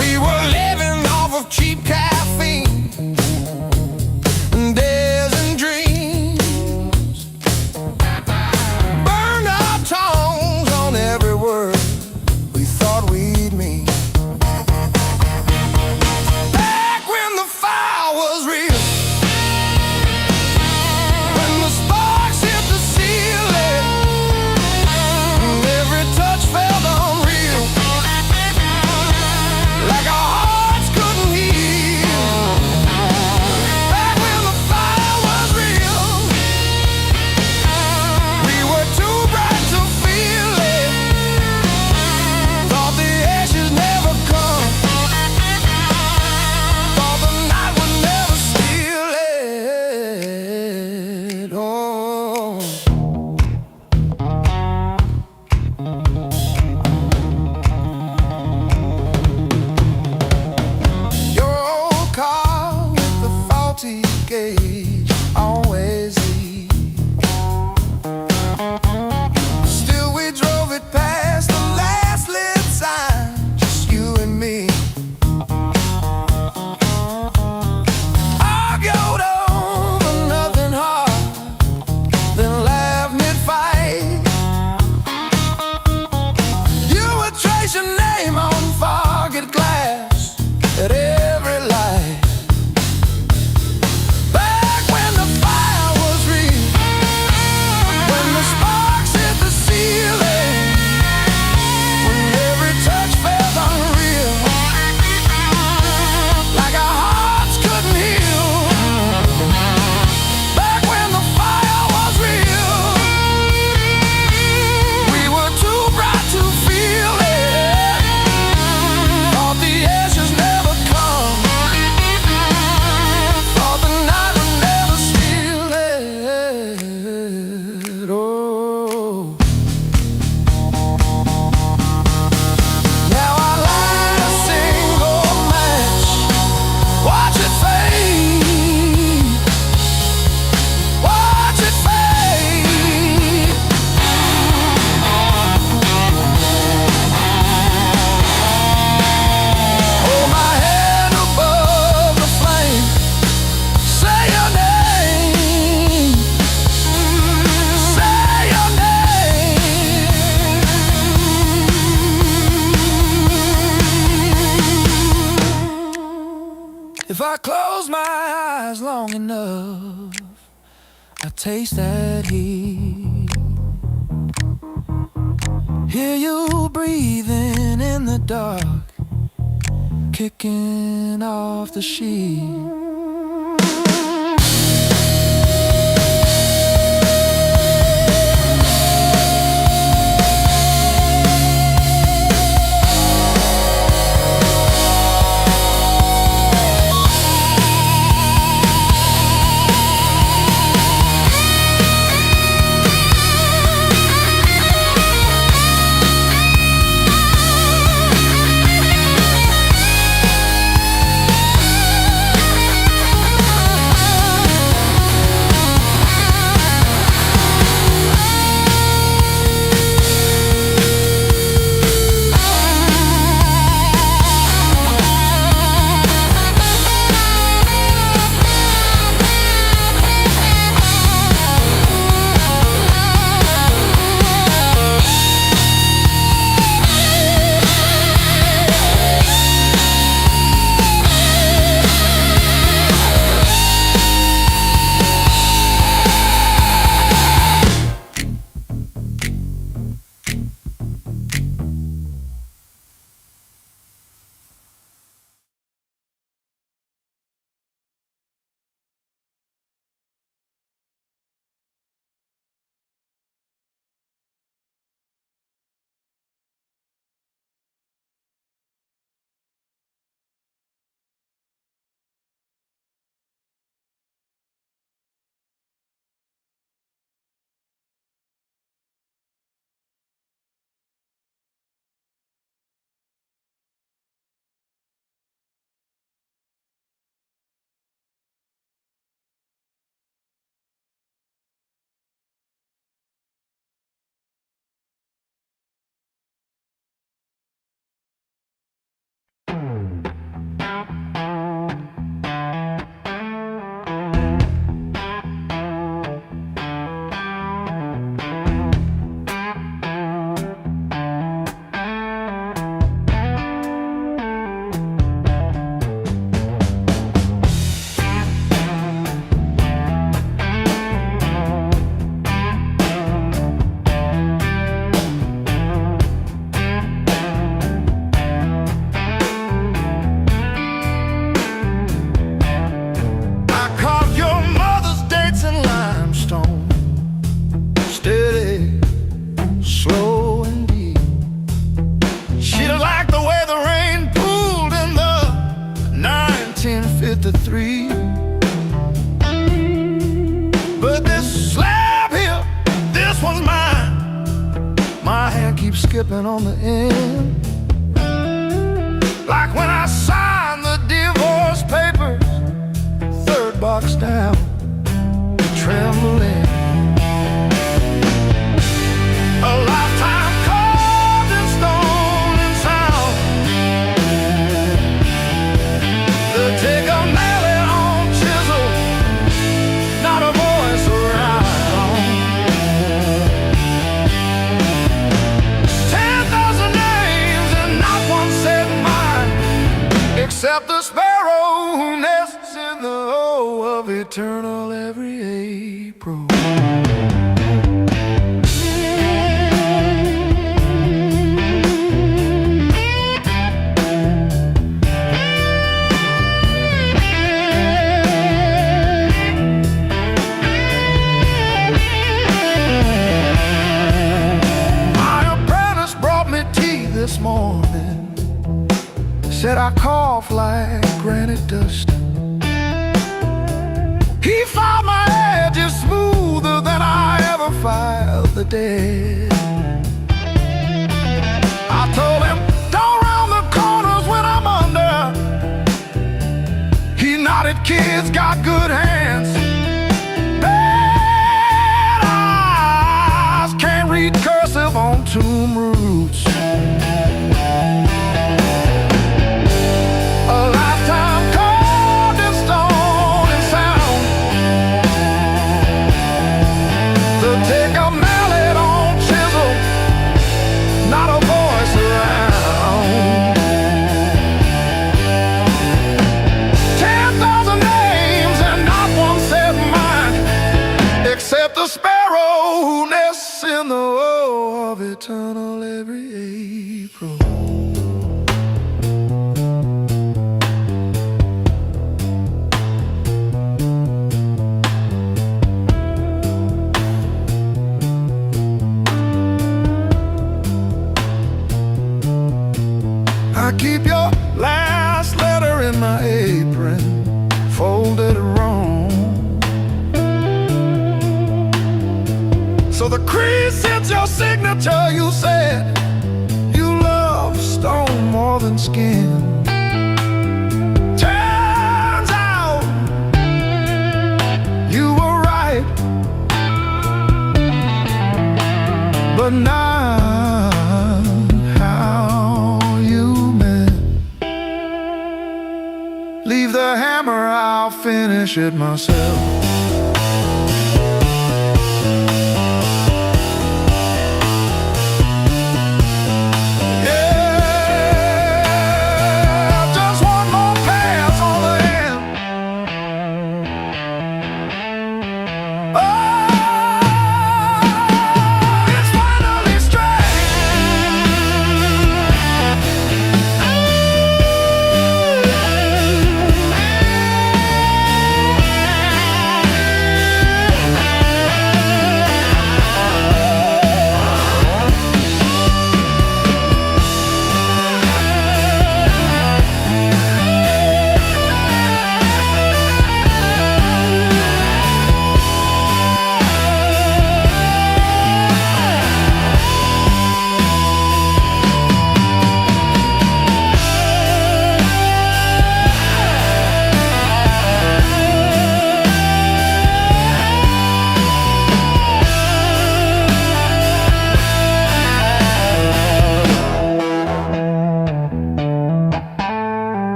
[SPEAKER 1] We were living off of cheap caffeine and days and dreams. Burned our tongues on every word we thought we'd mean. Back when the fire was real, gauge always lead. Still we drove it past the last lit sign, just you and me. Argued over nothing hard, then laughed mid-fight. You would trace your name on forget glass at every light. If I close my eyes long enough, I taste that heat. Hear you breathing in the dark, kicking off the sheet. skipping on the end. Like when I signed the divorce papers, third box down, trembling. A lifetime carved in stone and sound. They'll take a mallet on chisel, not a voice around. 10,000 names and not one said mine, except the sparrow who nests in the O of eternal every April. This morning said I cough like granite dust. He filed my edges smoother than I ever filed the dead. I told him, don't round the corners when I'm under. He nodded, kids got good hands. Bad eyes can't read cursive on tomb roots. The sparrow who nests in the O of eternal every April. I keep your last letter in my apron, folded wrong. So the crease hits your signature. You said you love stone more than skin. Turns out you were right, but not how you meant. Leave the hammer, I'll finish it myself.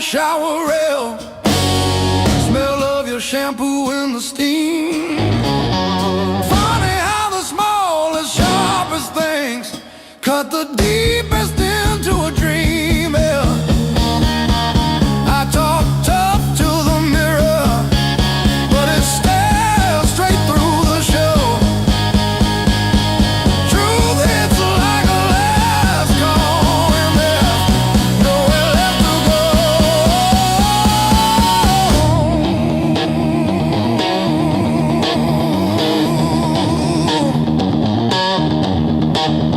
[SPEAKER 1] Shower rail, smell of your shampoo in the steam. Funny how the smallest, sharpest things cut the deepest into a dream. Yeah. I talk tough to the mirror, but it stares straight through the show. Truth hits like a last call, and there's nowhere left to go.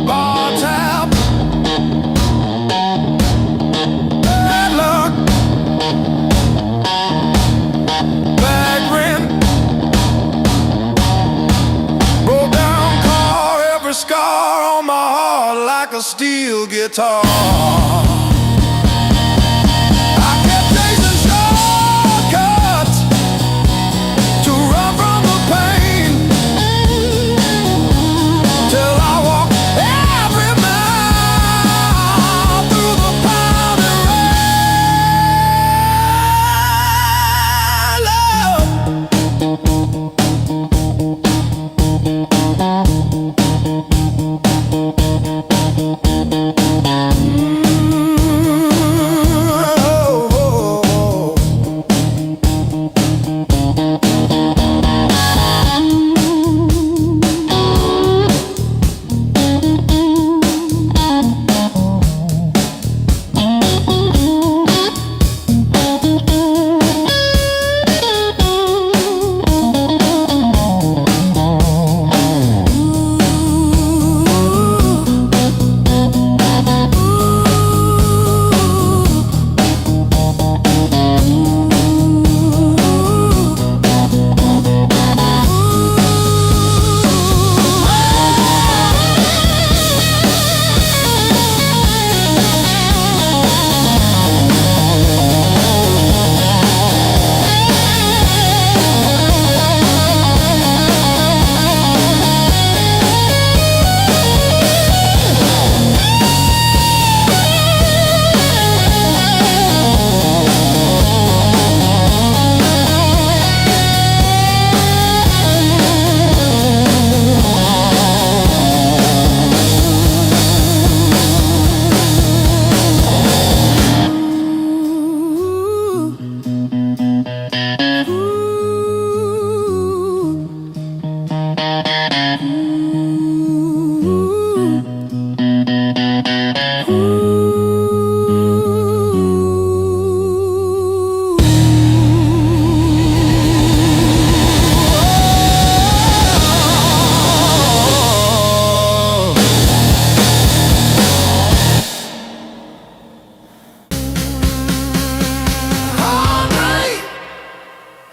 [SPEAKER 1] Bar tab, bad luck, bad rent, broke down car, every scar on my heart like a steel guitar. I kept chasing shortcuts to run from the pain, till I walked every mile through the pounding rain. Love.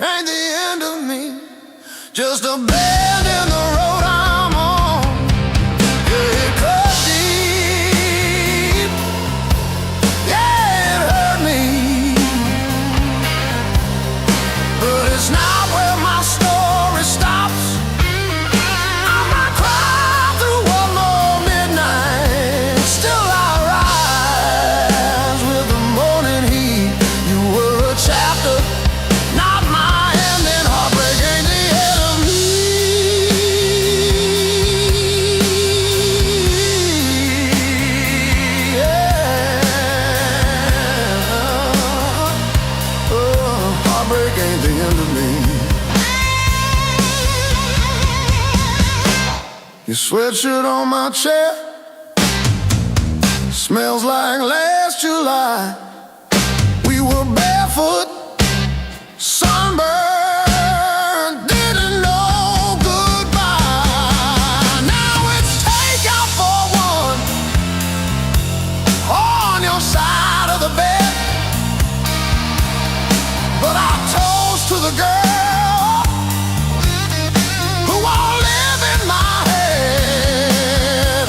[SPEAKER 1] ain't the end of me, just a bend in the road I'm on. Yeah, it cut deep, yeah, it hurt me, but it's not where my story stops. I might cry through one more midnight, still I rise with the morning heat. You were a chapter, not my ending. Heartbreak ain't the end of me. Yeah. Oh, heartbreak ain't the end of me. Your sweatshirt on my chair smells like last July. We were barefoot, sunburned, didn't know goodbye. Now it's takeout for one on your side of the bed, but I toast to the girl who won't live in my head.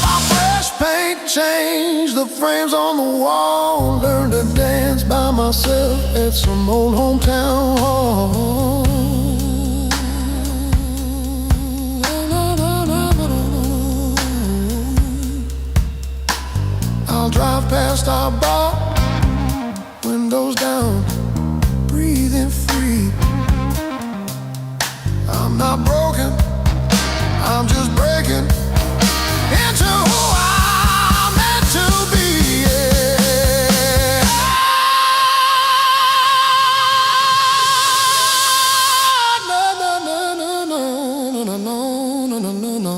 [SPEAKER 1] My fresh paint changed the frames on the wall. Learned to dance by myself at some old hometown hall. I'll drive past our bar, windows down, breathing free. I'm not broken, I'm just breaking into who I'm meant to be. Yeah. No, no, no, no, no, no, no, no, no, no, no.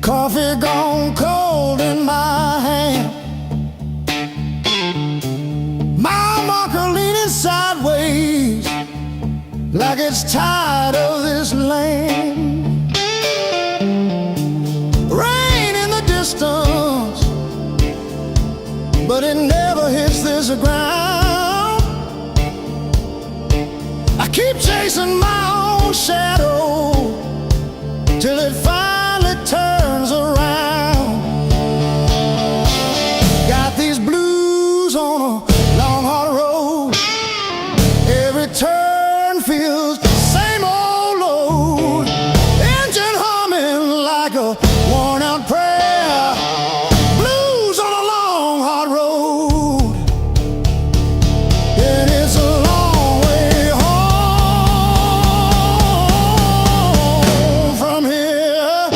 [SPEAKER 1] Coffee gone cold in my hand. My marker leaning sideways like it's tired of this land. Rain in the distance, but it never hits this ground. I keep chasing my own shadow till it finally turns around. Got these blues on a long hard road. Every turn feels the same old load. Engine humming like a worn out prayer. Blues on a long hard road. And it's a long way home from here.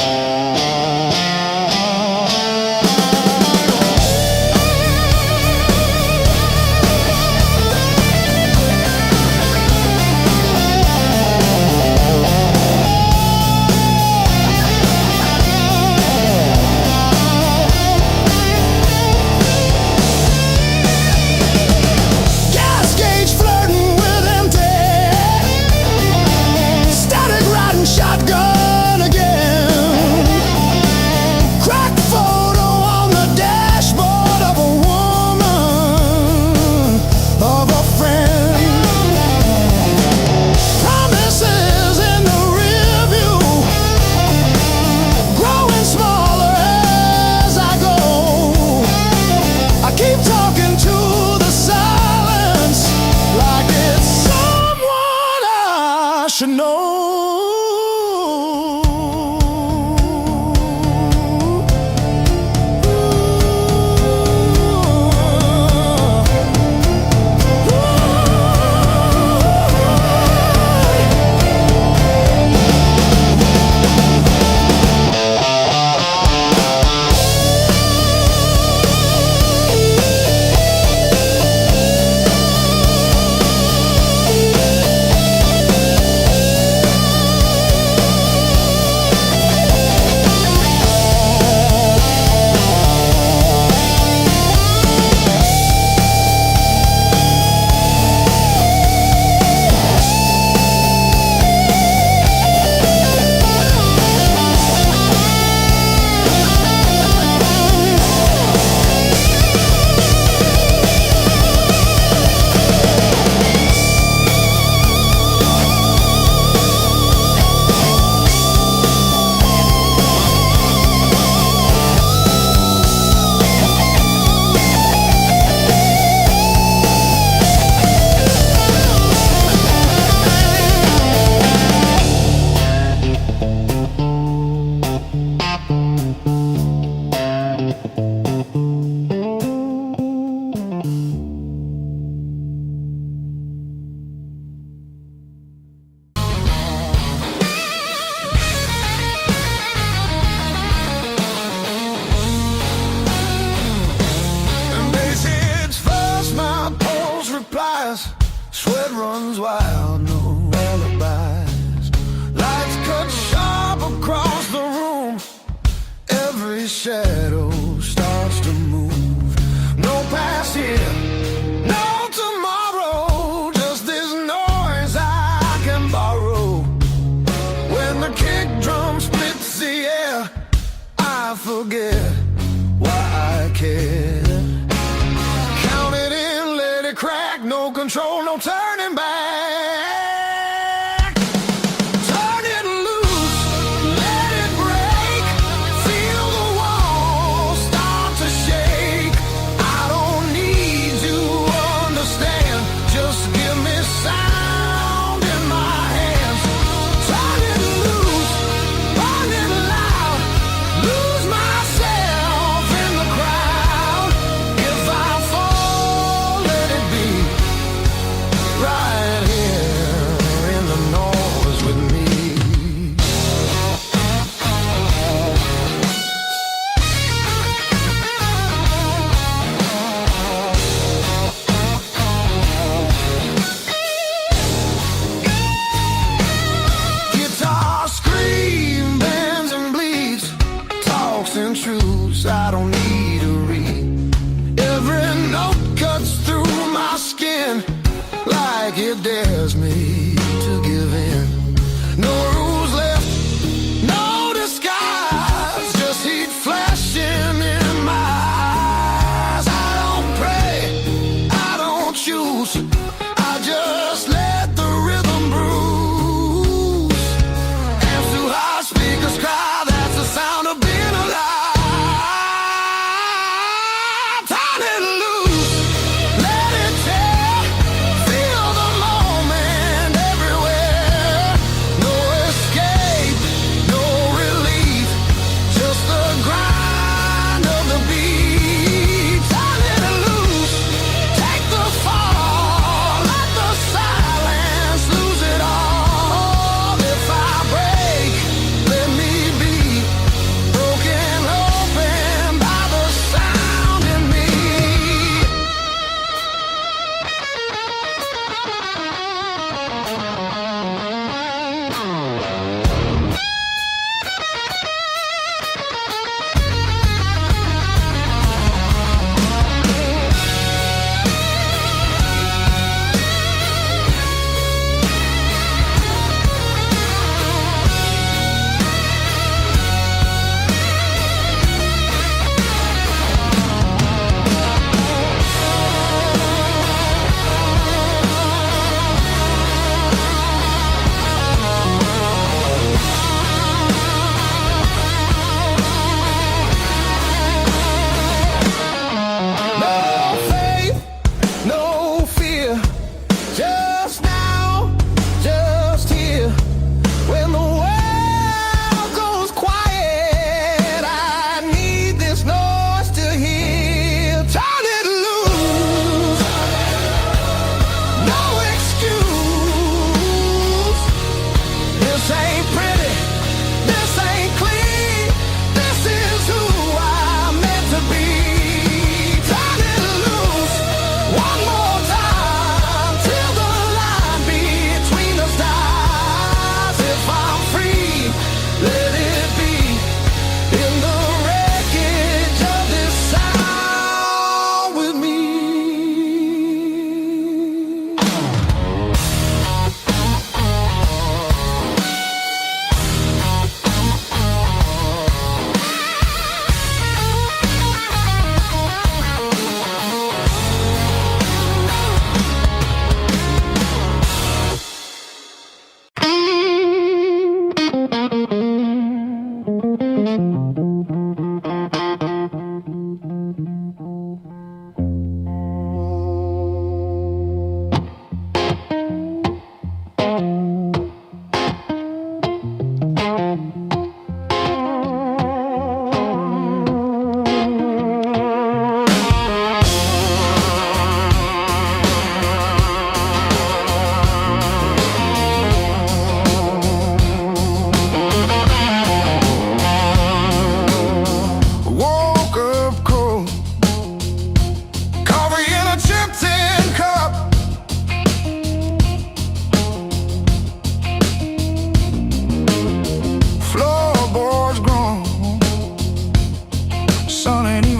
[SPEAKER 1] should know. Sweat runs wild, no alibis. Lights cut sharp across the room. Every shadow starts to move. No past here, no tomorrow. Just this noise I can borrow. When the kick drum splits the air, I forget why I care. Count it in, let it crack. No control, no turning back. Turn it loose, let it break. Feel the walls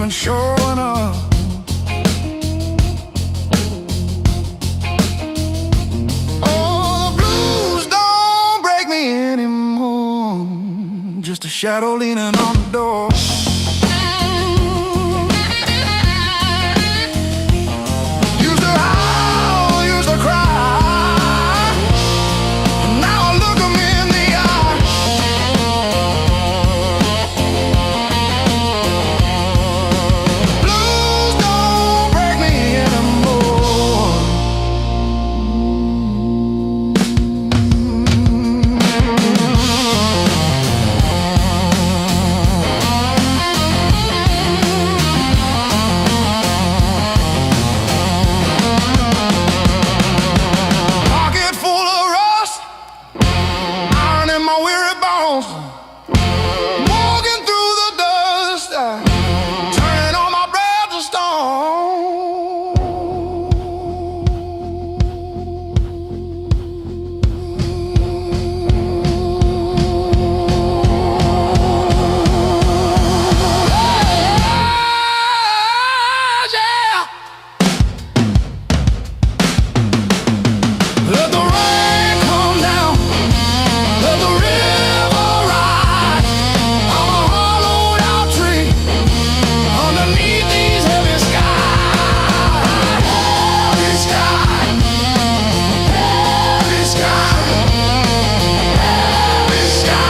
[SPEAKER 1] Showing up. Oh, the blues don't break me anymore. Just a shadow leaning on the door. Used to howl, used to cry. Now I look 'em in the eye. Walking through the dust, turning all my breath to stone. Yeah. Let the rain come down. Let the river rise. I'm a hollowed out tree underneath these heavy skies. Heavy sky, heavy sky, heavy sky.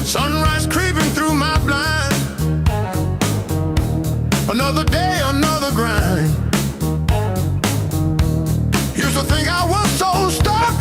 [SPEAKER 1] Sunrise creeping through my blind. Another day, another grind. Used to think I was so stuck.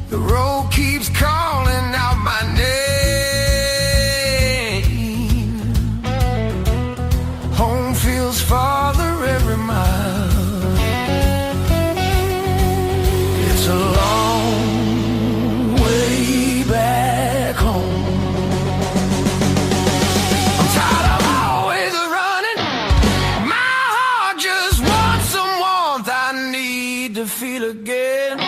[SPEAKER 1] The road keeps calling out my name. Home feels farther every mile. It's a long way back home. I'm tired of always running. My heart just wants some warmth. I need to feel again.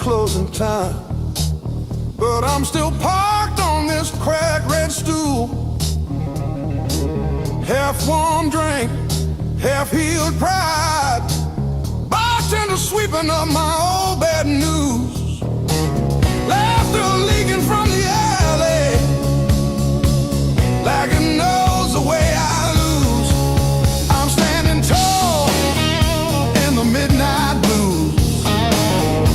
[SPEAKER 2] closing time, but I'm still parked on this cracked red stool.
[SPEAKER 1] half-warm drink, half-healed pride. Bartender sweeping up my old bad news. Laughter leaking from the alley, like it knows the way I lose. I'm standing tall in the midnight blues,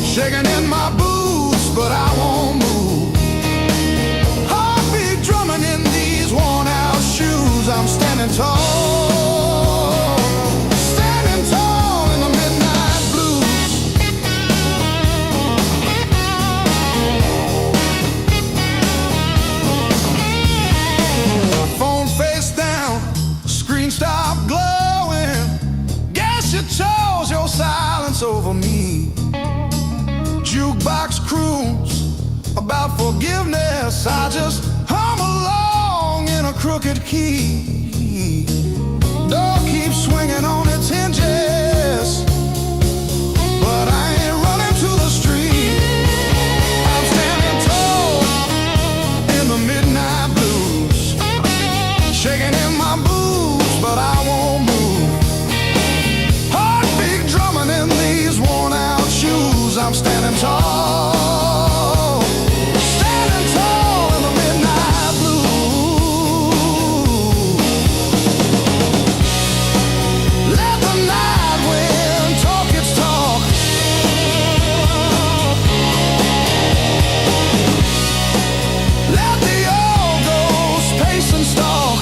[SPEAKER 1] shaking in my boots, but I won't move. Heartbeat drumming in these worn-out shoes. I'm standing tall, standing tall in the midnight blues. Phone face down, screen stopped glowing. Guess you chose your silence over me. Jukebox croons about forgiveness. I just hum along in a crooked key. Door keeps swinging on its hinges, but I ain't running to the street. I'm standing tall in the midnight blues, shaking in my boots, but I won't move. Heartbeat drumming in these worn-out shoes. I'm standing tall, standing tall in the midnight blues. Let the night wind talk its talk. Let the old ghost pace and stalk.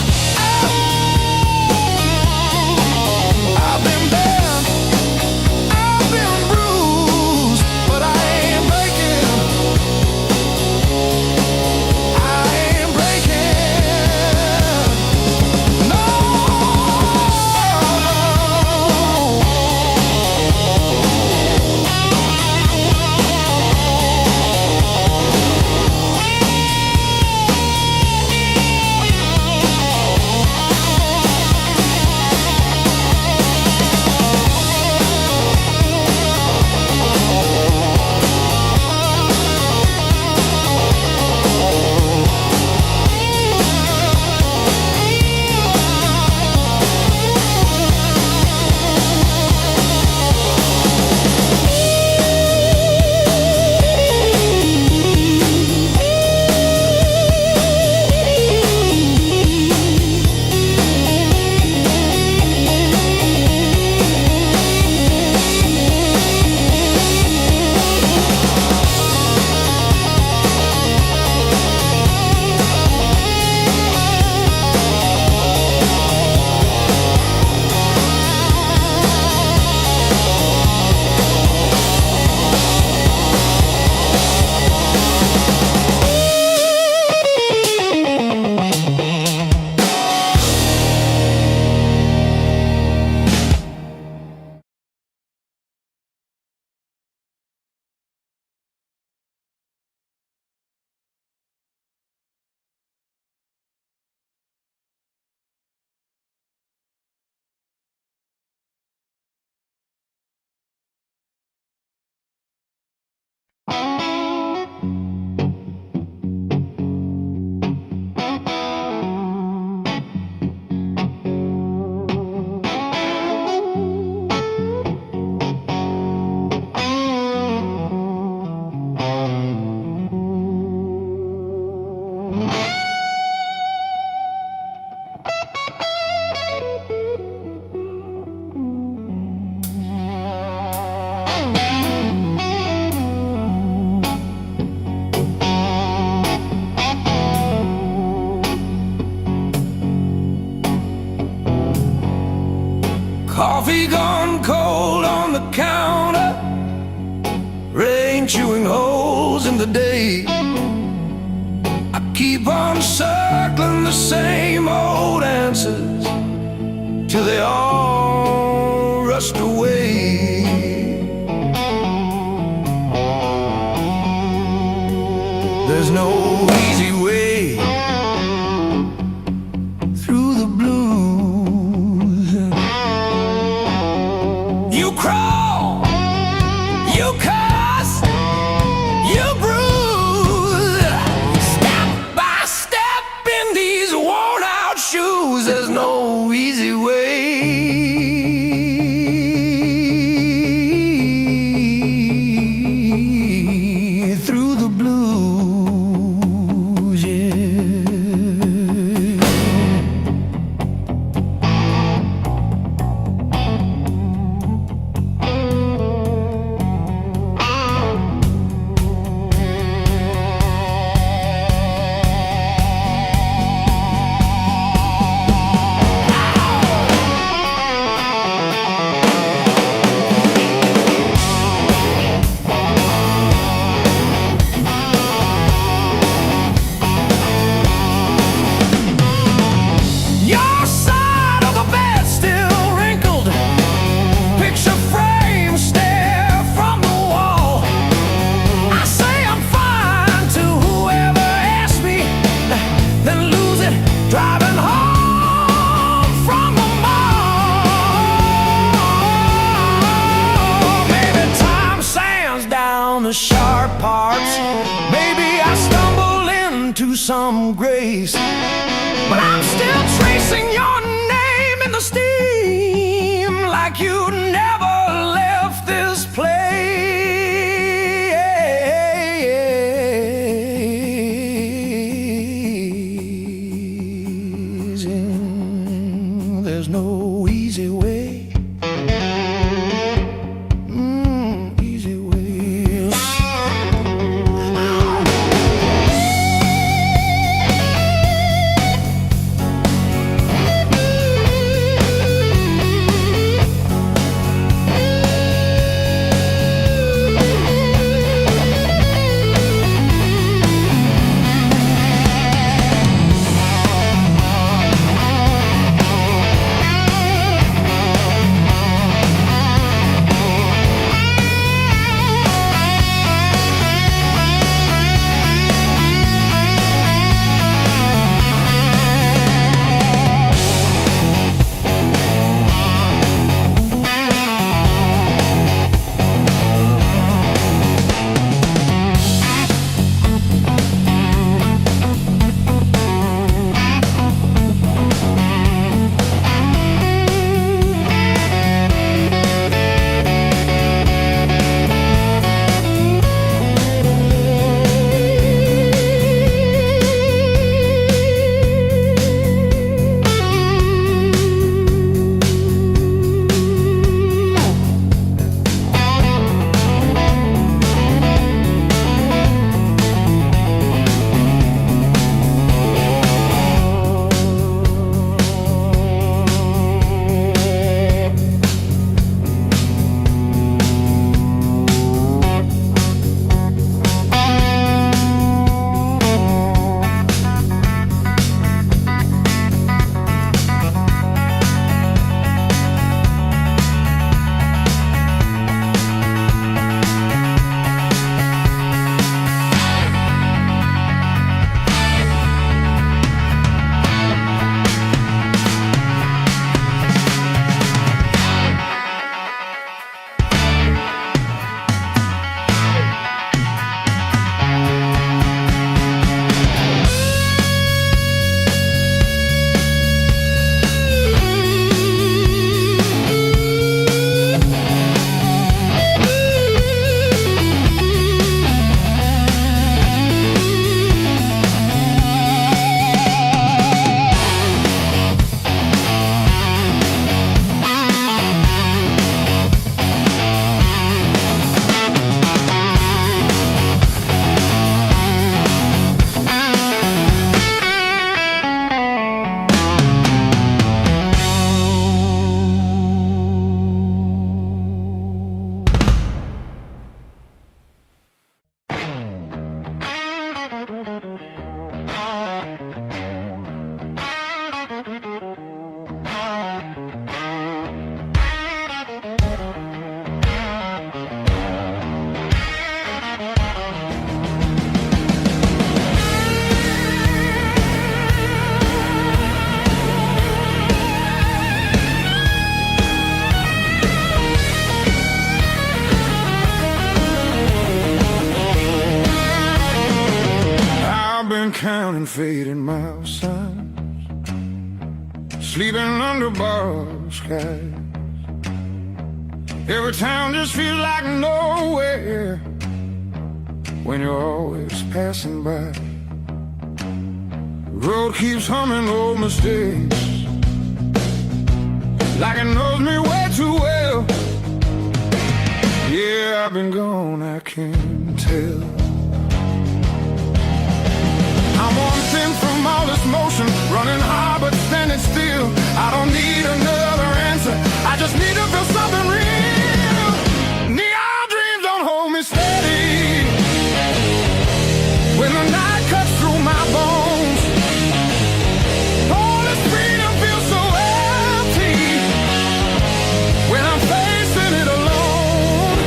[SPEAKER 1] I've been bent, I've been bruised, but I ain't breaking. I ain't breaking. No. Coffee gone cold on the counter, rain chewing holes in the day. I keep on circling the same old answers till they all rust away. There's no easy way through the blues. You crawl, you cuss, you bruise, step by step in these worn out shoes. There's no easy place. But I'm still tracing your name in the steam, like you never left this place. And there's no easy way. Easy way. Counting fading miles, sleeping under borrowed skies. Every town just feels like nowhere when you're always passing by. The road keeps humming old mistakes, like it knows me way too well. Yeah, I've been gone, I can't tell. I'm one thing from all this motion, running hard but standing still. I don't need another answer, I just need to feel something real. Neon dreams don't hold me steady when the night cuts through my bones. All this freedom feels so empty when I'm facing it alone.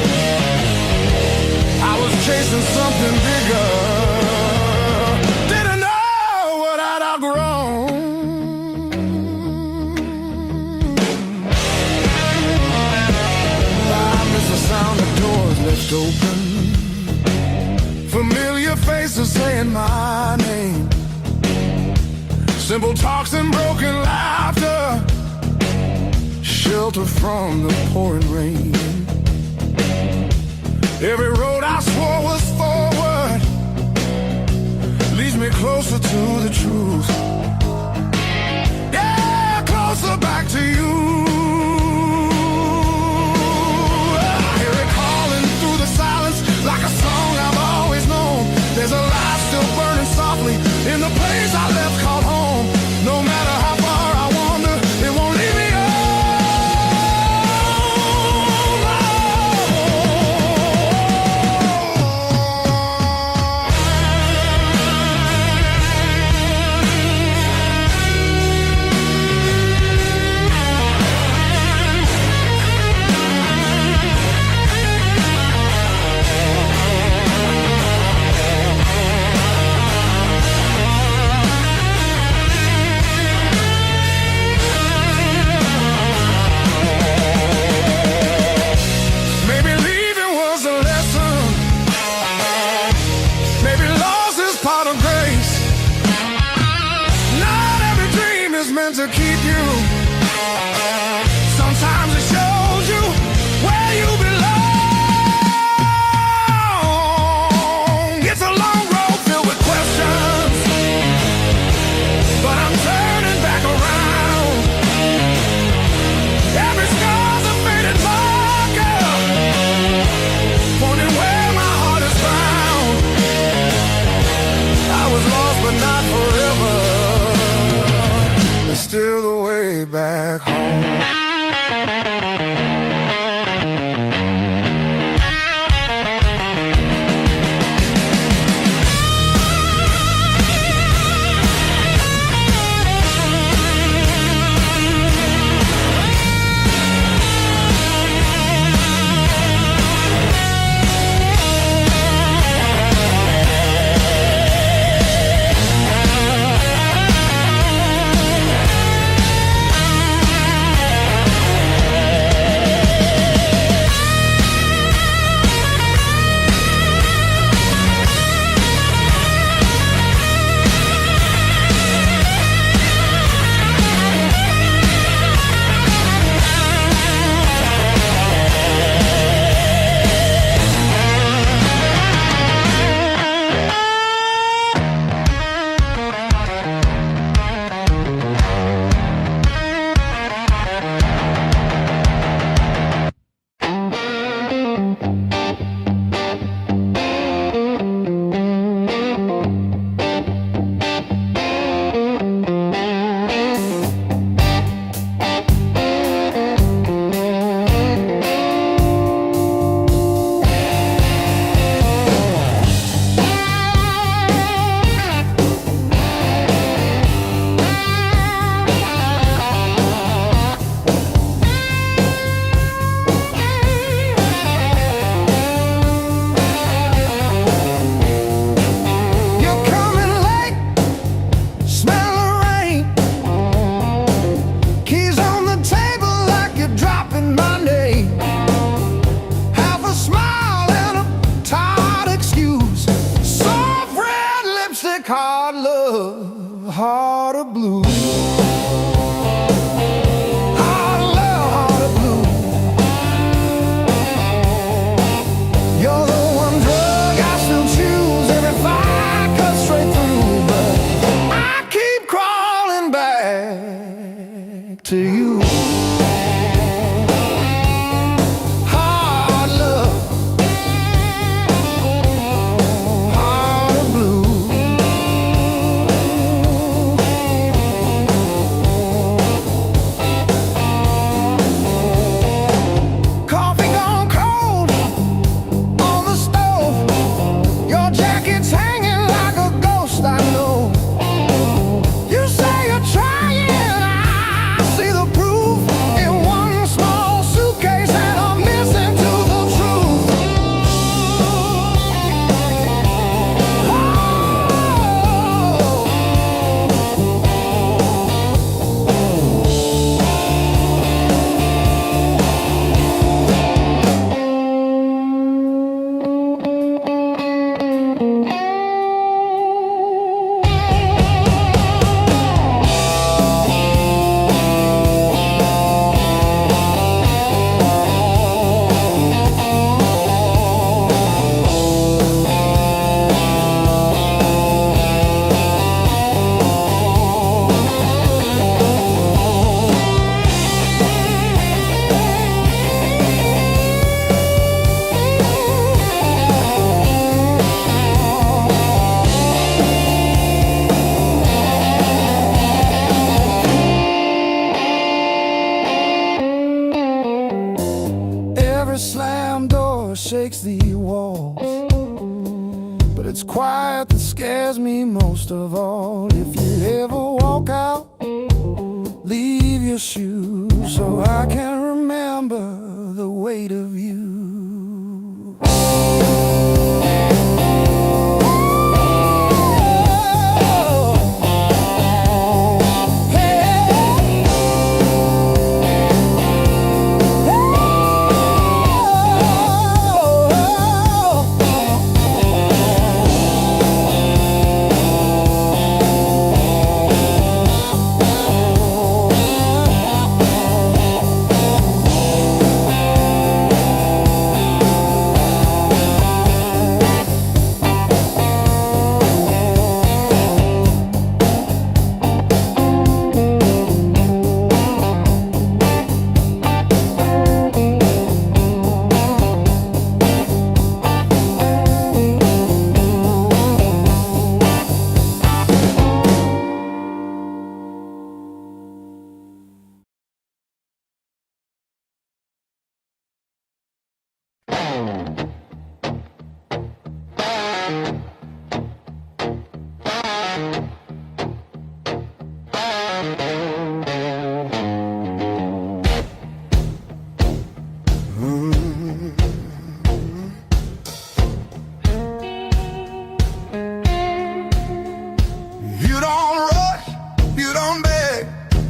[SPEAKER 1] I was chasing something bigger, didn't know what Simple talks and broken laughter, shelter from the pouring rain. Every road I swore was forward leads me closer to the truth. Yeah, closer back to you. I hear it calling through the silence like a song I've always known. There's a light still burning softly in the place I left called home. No matter how far I wander, it won't leave me to keep you. Sometimes it shows you where you belong. It's a long road filled with questions, but I'm turning back around. Every scar's a faded marker, pointing where my heart is bound. I was lost but not forever, still the way back home. Hard love, heart of blue. Hard love, heart of blue. You're the one drug I still choose. Every fire cuts straight through, but I keep crawling back to you. Proof the walls, but it's quiet that scares me most of all. If you ever walk out, leave your shoes so I can remember the weight of you.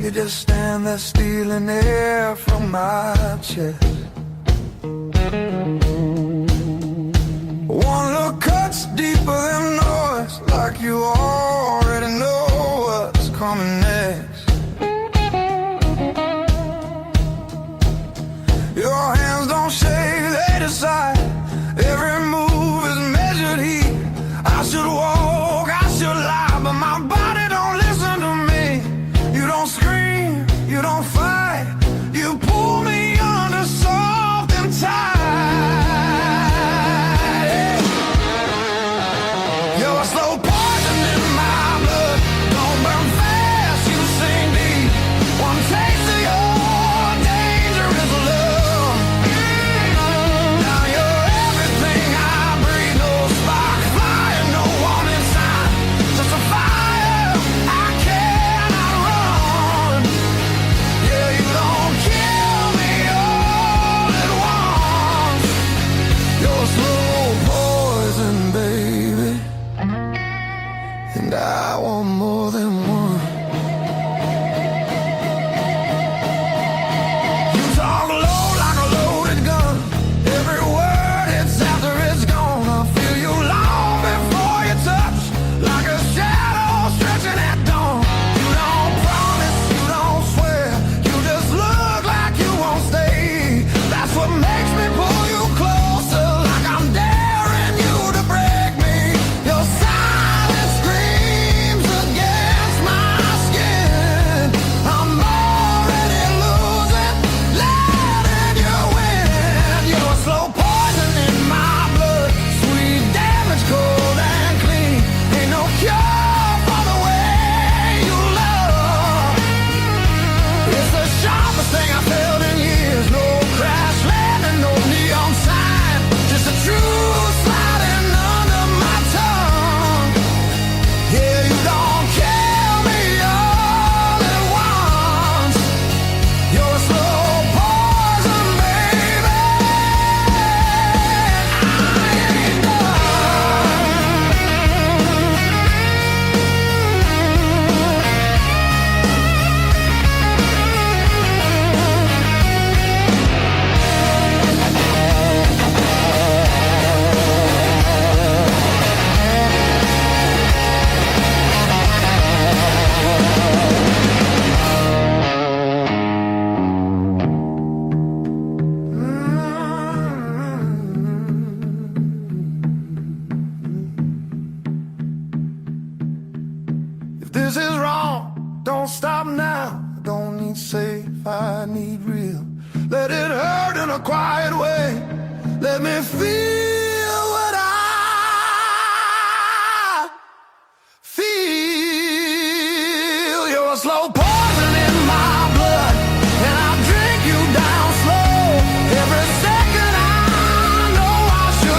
[SPEAKER 1] You just stand there stealing air from my chest. One look cuts deeper than noise, like you already know what's coming next. Your hands don't shake, they decide. Every move is measured heat. I should walk, I should lie, but my body don't listen to me. You don't scream, you don't fight, you pull me under soft and tight. You're a slow poison in my blood, don't burn fast, you sink deep. One taste of your dangerous love. Now you're everything I breathe, no spark flying, no warning sign, just a fire I cannot run. Yeah, you don't kill me all at once. You're slow poison, baby, and I want more than one. You talk low like a loaded gun. Every word hits after it's gone. I feel you long before you touch, like a shadow stretching at dawn. You don't promise, you don't swear, you just look like you won't stay. That's what makes me pull you closer, like I'm daring you to break me. Your silence screams against my skin. I'm already losing, letting you win. You're slow poison in my blood, sweet damage, cold and clean. Ain't no cure for the way you love. It's the sharpest thing I felt in years. No crash landing, no neon sign, just a truth sliding under my tongue. Yeah, you don't kill me all at once. You're a slow poison, baby. I ain't done. If this is wrong, don't stop now. I don't need safe, I need real. Let it hurt in a quiet way. Let me feel what I feel. You're a slow poison in my blood, and I drink you down slow. Every second I know I should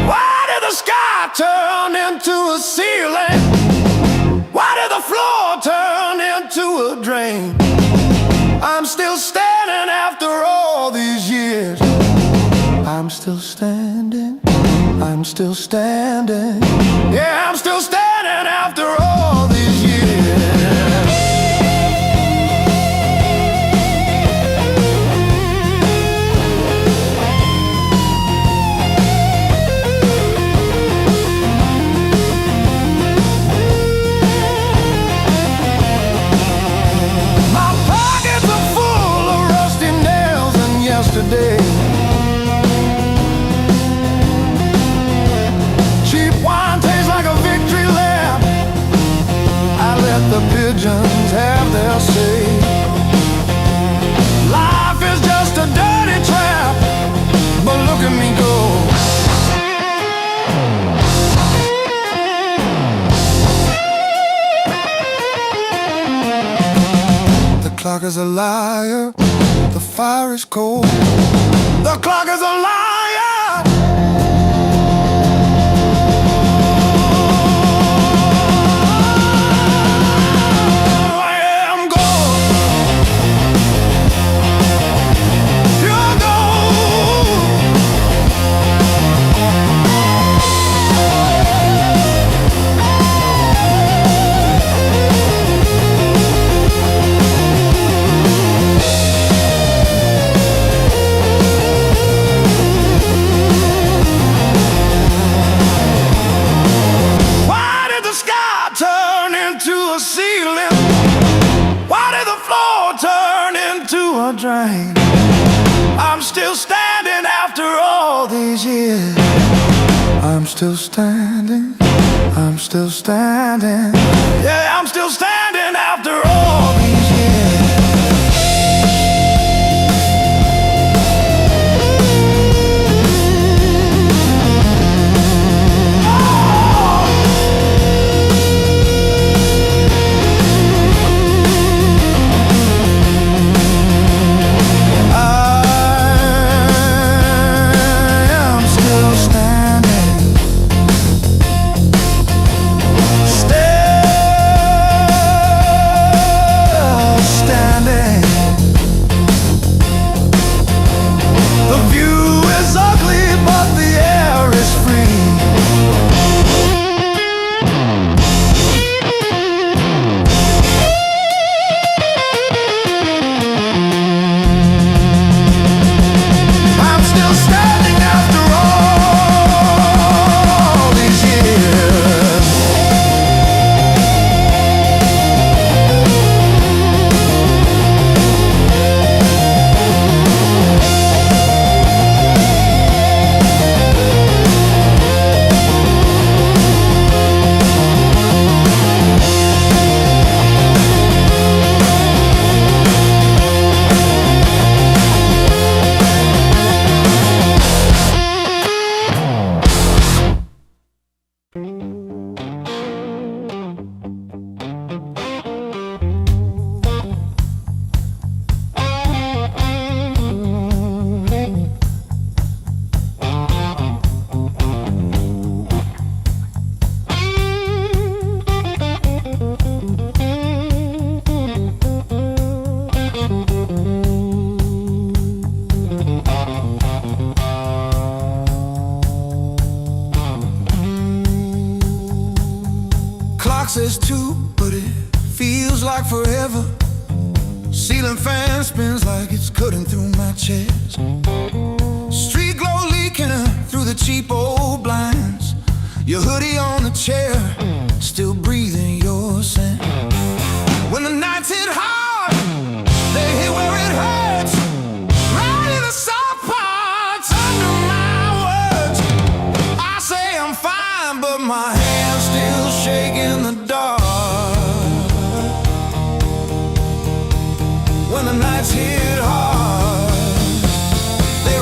[SPEAKER 1] Why did the sky turn into a ceiling? Why did the floor turn into a drain? I'm still standing after all these years. I'm still standing, I'm still standing. Yeah, I'm still standing after all these years. My pockets are full of rusty nails and yesterday. Cheap wine tastes like a victory lap. I let the pigeons have their say. Life is just a dirty trap, but look at me go. The clock is a liar, the fire is cold. The clock is a liar. Drain. I'm still standing after all these years. I'm still standing, I'm still standing. Yeah, I'm still standing after all these years. Says two, but it feels like forever. Ceiling fan spins like it's cutting through my chest. Street glow leaking through the cheap old blinds. Your hoodie on the chair, still breathing your scent. When the nights hit hard, they hit where it hurts. Right in the soft parts under my words. I say I'm fine, but my hand's still shaking the dark. When the nights hit hard, they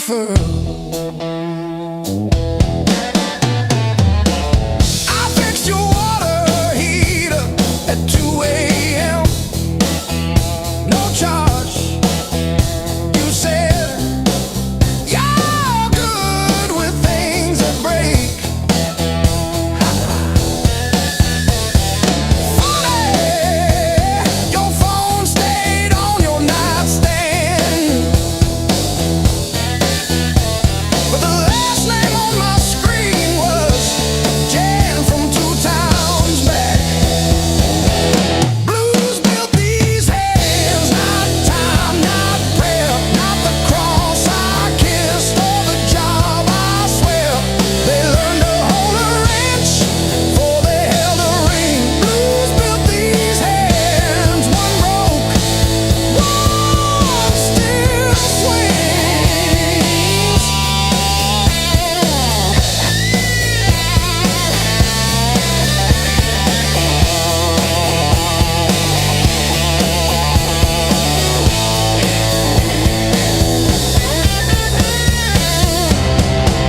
[SPEAKER 1] reefer. I fixed your water heater at 2 a.m. No charge. You said you're good with things that break. Funny, your phone stayed on your nightstand, but the last name on my screen was Jan from 2 towns back. Blues built these hands, not time, not prayer, not the cross I kissed or the job I swear. They learned to hold a wrench before they held a ring. Blues built these hands, one broke, one still swings.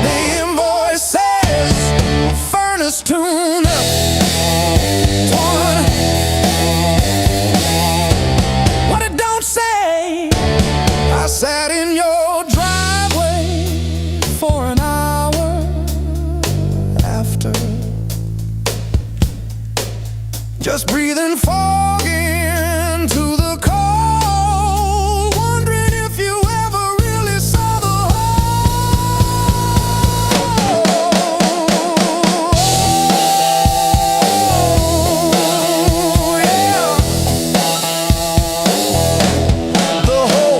[SPEAKER 1] The invoice says furnace tune up. One, what it don't say. I sat in your driveway for an hour after, just breathing fog into the cold, wondering if you ever really saw the whole. Yeah, the whole.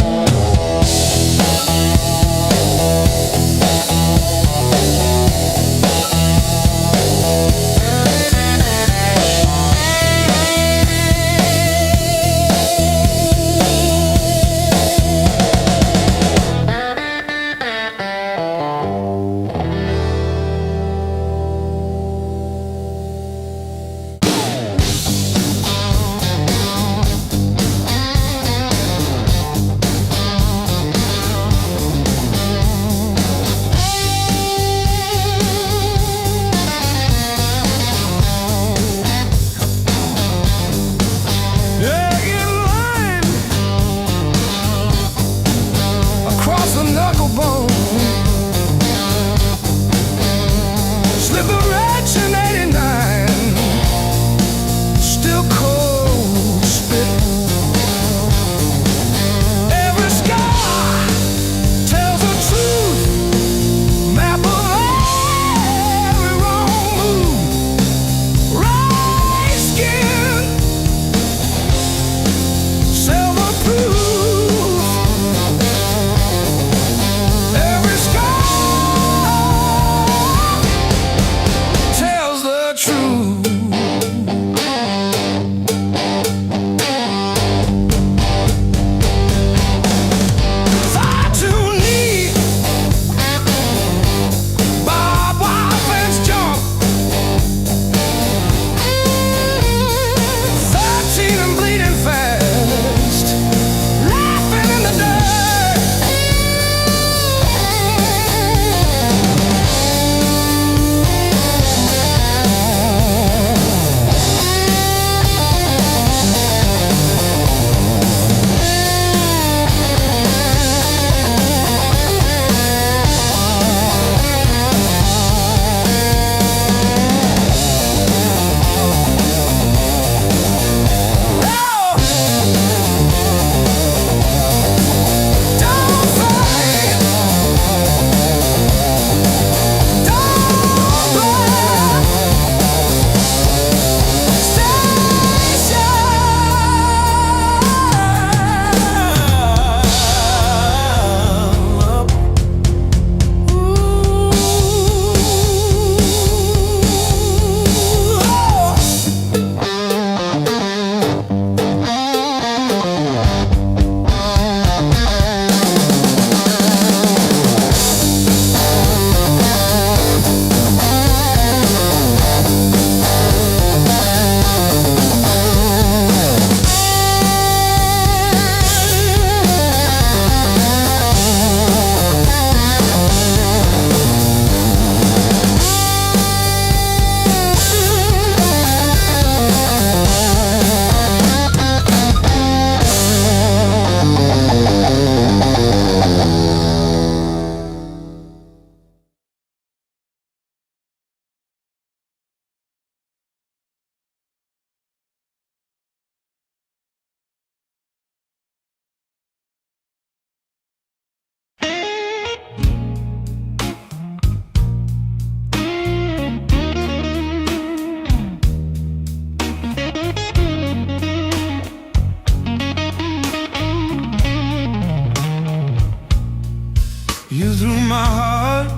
[SPEAKER 1] my heart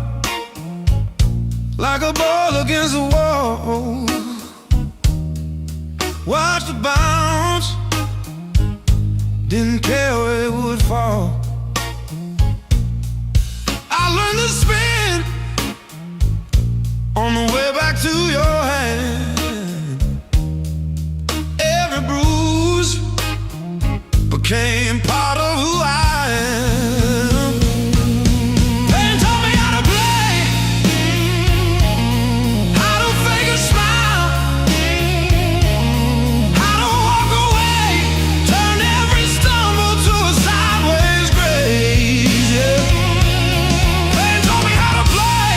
[SPEAKER 1] like a ball against the wall. Watched it bounce, didn't care where it would fall. I learned to spin on the way back to your hand. Every bruise became part of who I am. Pain taught me how to play, how to fake a smile, how to walk away, turn every stumble to a sideways grace. Yeah. Pain taught me how to play,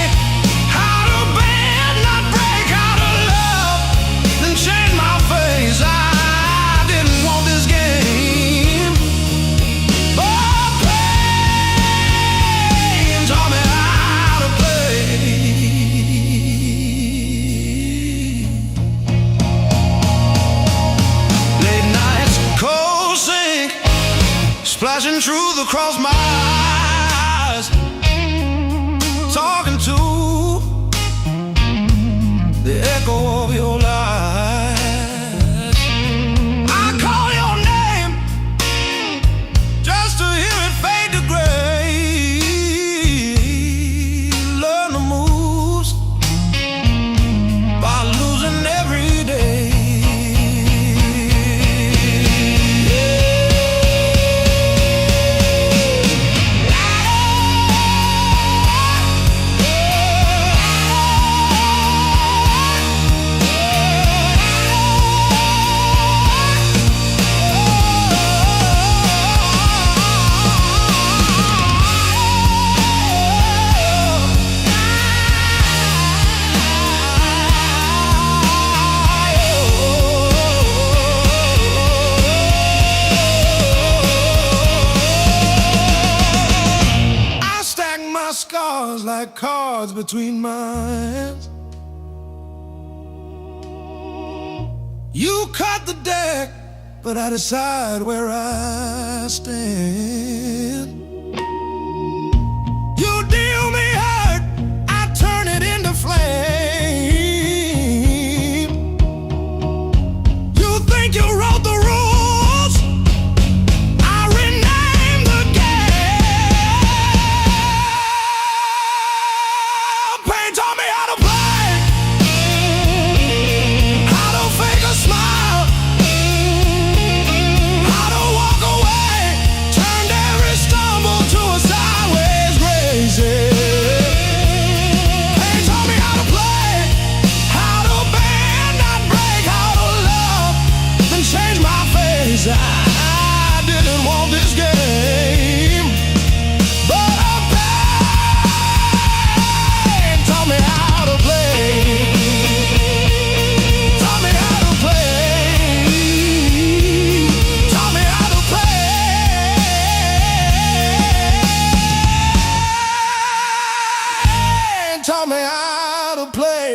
[SPEAKER 1] how to bend, not break, how to love, then change my face. I didn't want this game, but pain taught me how to play. Late nights, cold sink, splashing truth across my eyes, talking to the echo of your lies. I call your name just to hear it fade to gray. Learn the moves by losing every day. I stack my scars like cards between my hands. You cut the deck, but I decide where I stand. You deal me hurt, I turn it into flame. You think you wrote the rules, I rename the game. Pain taught me how to play, how to fake a smile, how to walk away, turned every stumble to a sideways grace. Pain taught me how to play, how to bend, not break, how to love, then change my face. I didn't want this game, but pain taught me how to play, taught me how to play, taught me how to play, taught me how to play.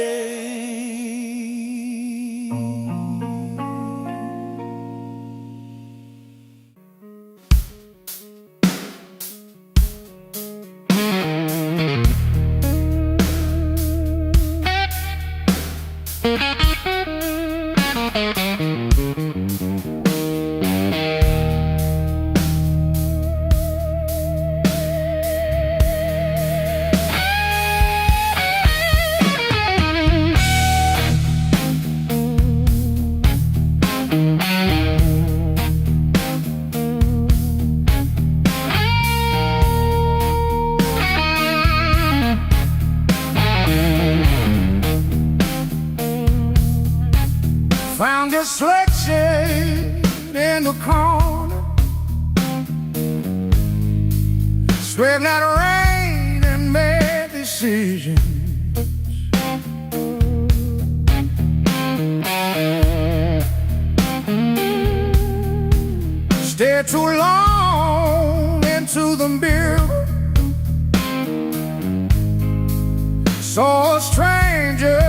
[SPEAKER 1] Found your selection in the corner, straightened out rain and made decisions. Stayed too long into the mirror, saw a stranger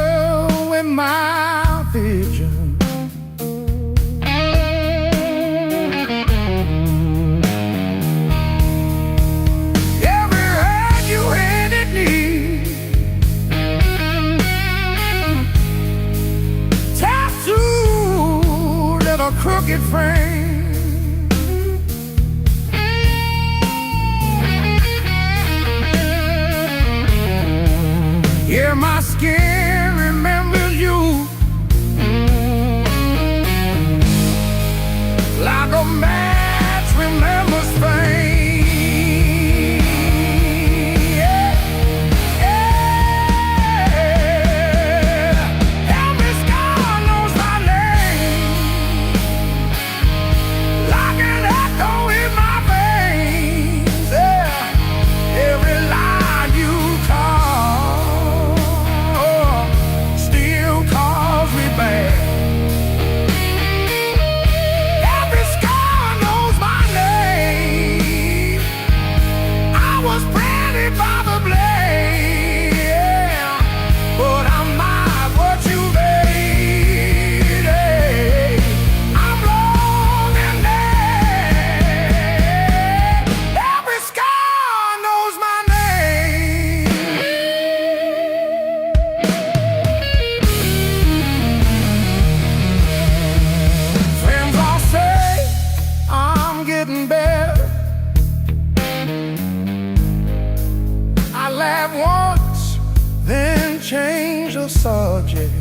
[SPEAKER 1] in my vision. Every hand you handed crooked frame. Yeah, my skin remembers you like a match remembers fame. Yeah, yeah. Every scar knows my name, like an echo in my veins. Yeah, every line you call still calls me back. Every scar knows my name. I was branded by the blade, yeah, but I'm not what you made. I'm long and dead. Every scar knows my name. Friends all say I'm getting better. I laugh once, then change the subject.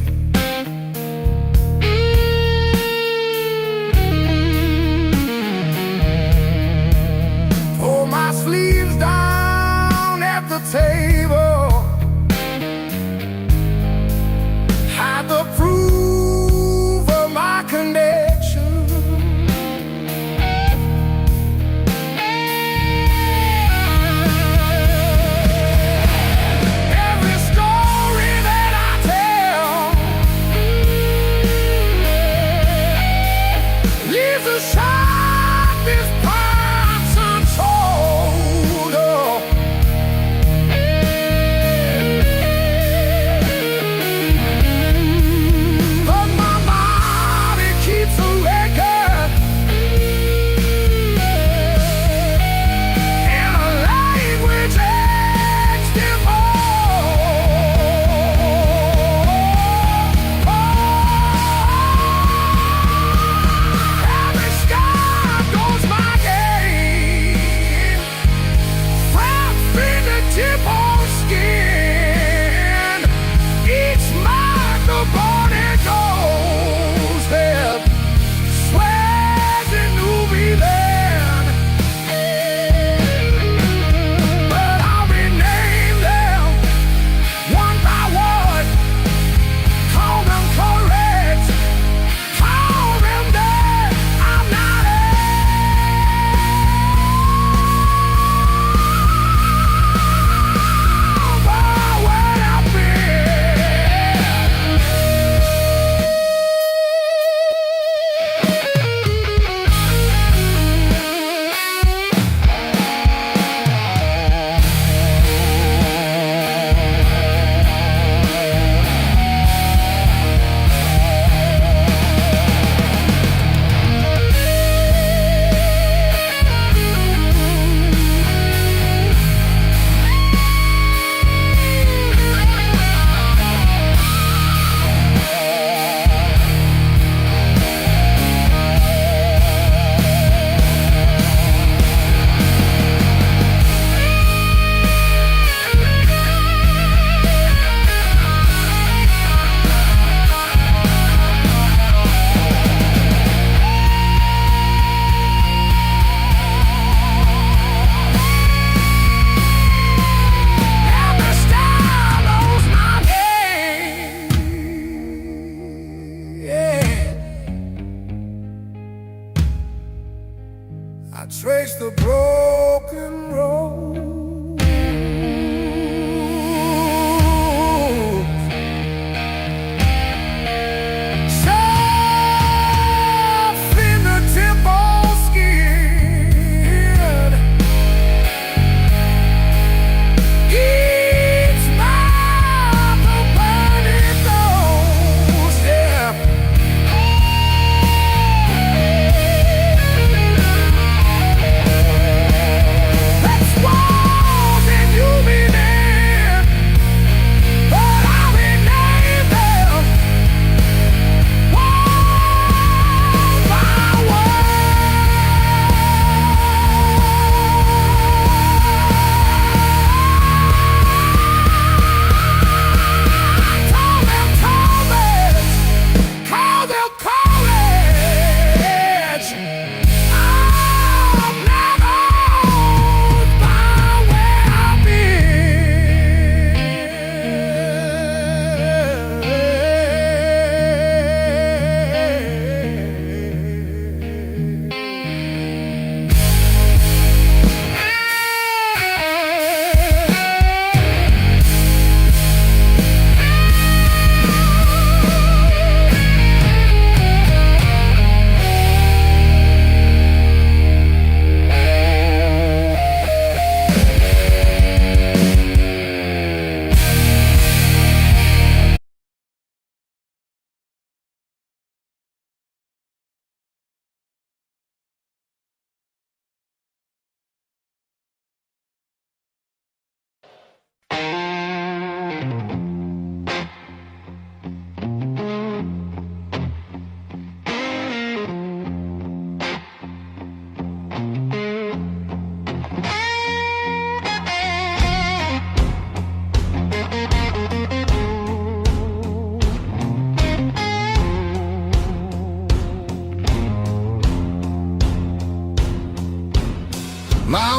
[SPEAKER 1] Pull my sleeves down at the table, hide the proof of my connection. Every story that I tell leaves a sharpest parts untold.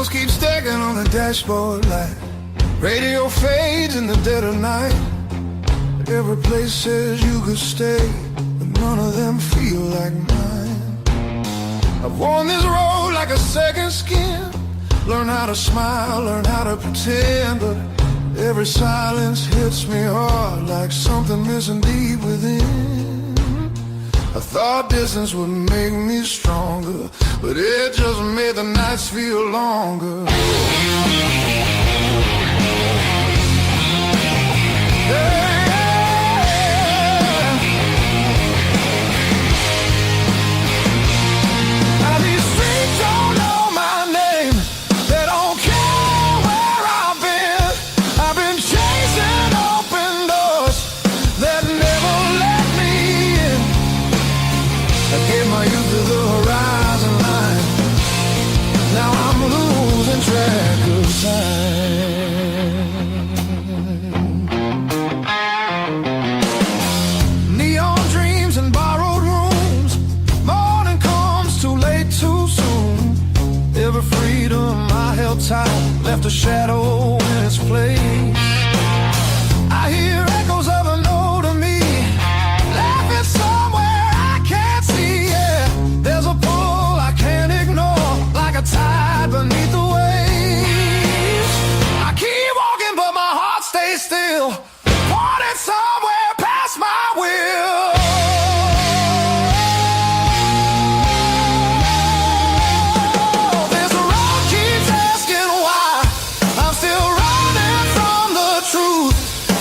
[SPEAKER 1] Clouds keep stacking on the dashboard light. Radio fades in the dead of night. Every place says you could stay, but none of them feel like mine. I've worn this road like a second skin. Learn how to smile, learn how to pretend, but every silence hits me hard like something missing deep within. I thought distance would make me stronger, but it just made the nights feel longer. Neon dreams and borrowed rooms. Morning comes too late, too soon. Every freedom I held tight left a shadow in its place. I hear echoes of an older me laughing somewhere I can't see. Yeah, there's a pull I can't ignore, like a tide beneath the waves. I keep walking, but my heart stays still, pointing somewhere past my will. This road keeps asking why I'm still running from the truth.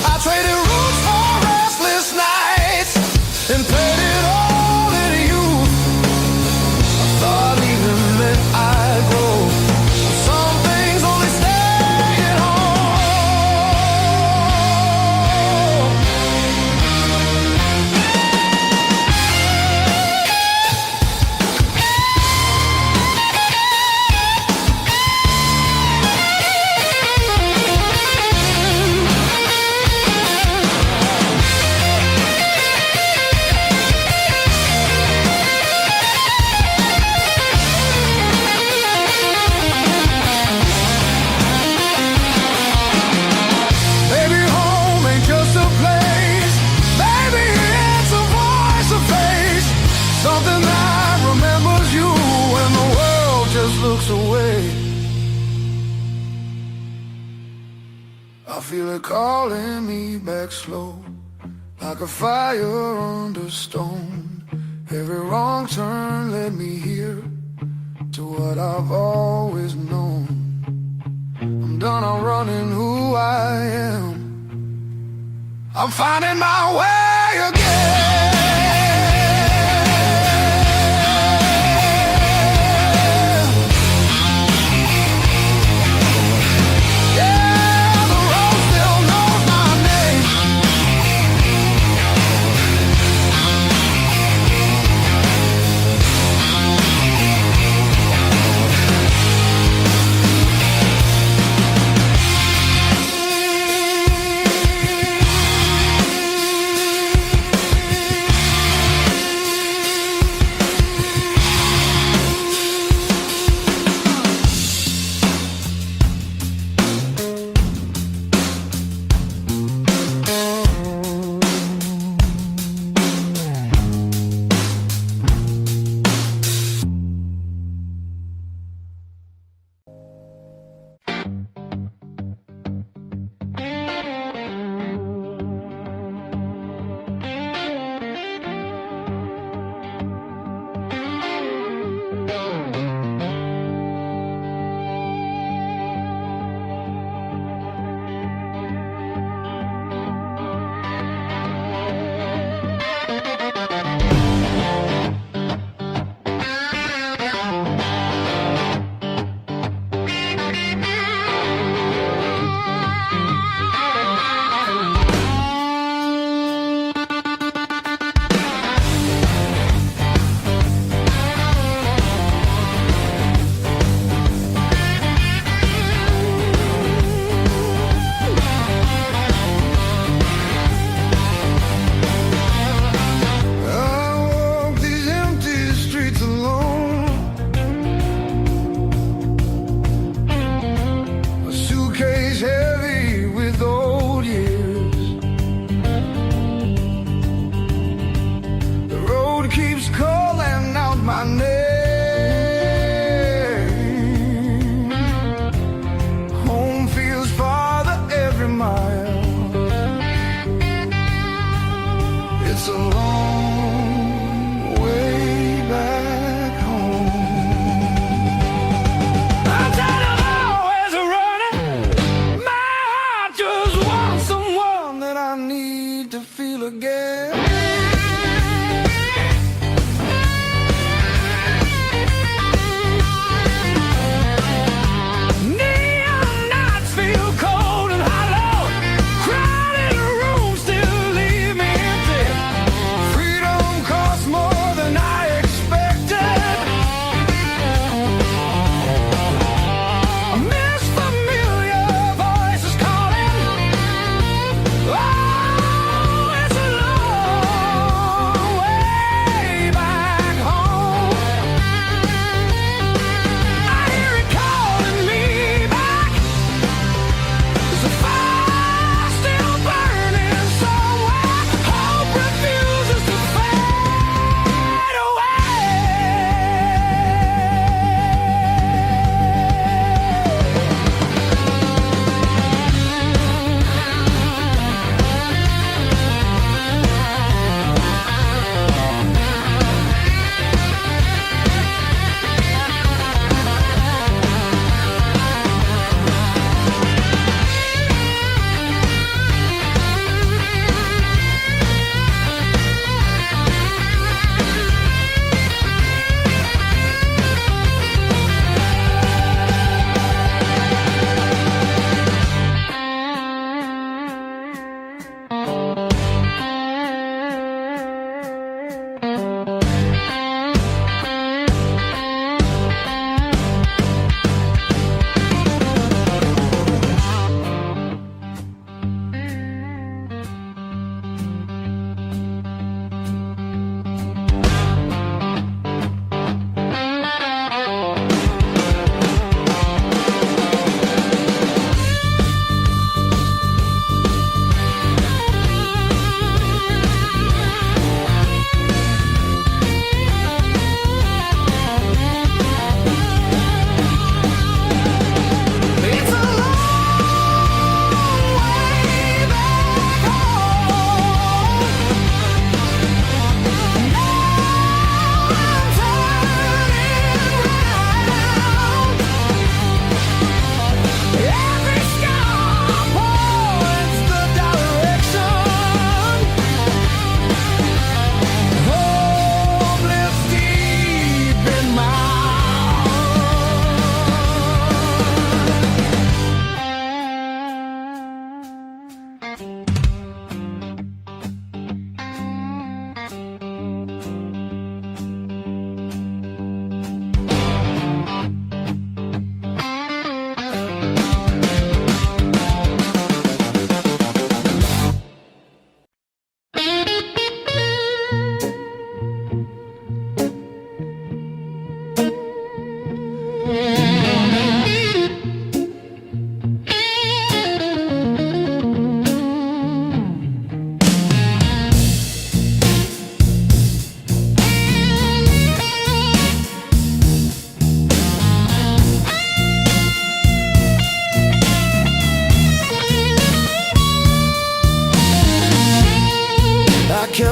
[SPEAKER 1] I traded roots for restless nights and played it all in youth. I thought leaving meant I'd grow. Some things only stay at home. Baby, home ain't just a place. Baby, it's a voice, a face. Something that remembers you when the world just looks away. I feel it calling me back slow, like a fire under stone. Every wrong turn led me here to what I've always known. I'm done, I'm running who I am. I'm finding my way again. Yeah, the road still knows my name.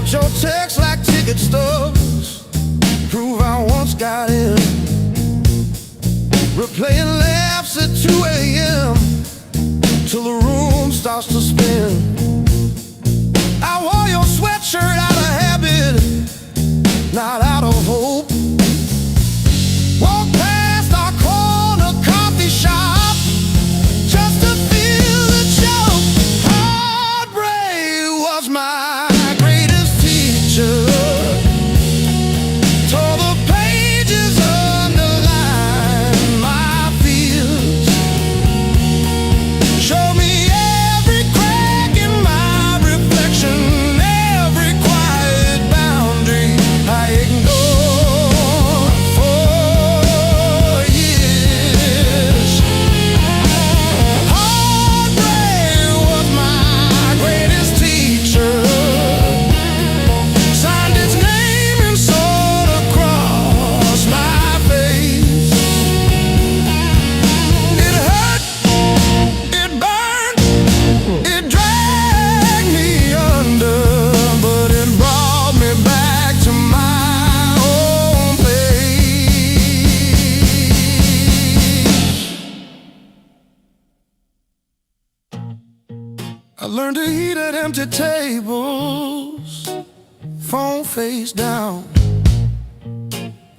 [SPEAKER 1] Count your texts like ticket stubs, prove I once got in. Replaying laughs at 2 a.m. till the room starts to spin. I wore your sweatshirt out of habit, not out of hope. Walk past our corner coffee shop just to feel the joke. Heartbreak was my greatest teacher. Tore the pages, underlined my fears. Showed me every crack in my reflection, every quiet boundary I ignored for years. Heartbreak was my greatest teacher. Signed its name and sword across my face. It hurt, it burned, it dragged me under, but it brought me back to my own place. I learned to eat at empty tables, phone face down.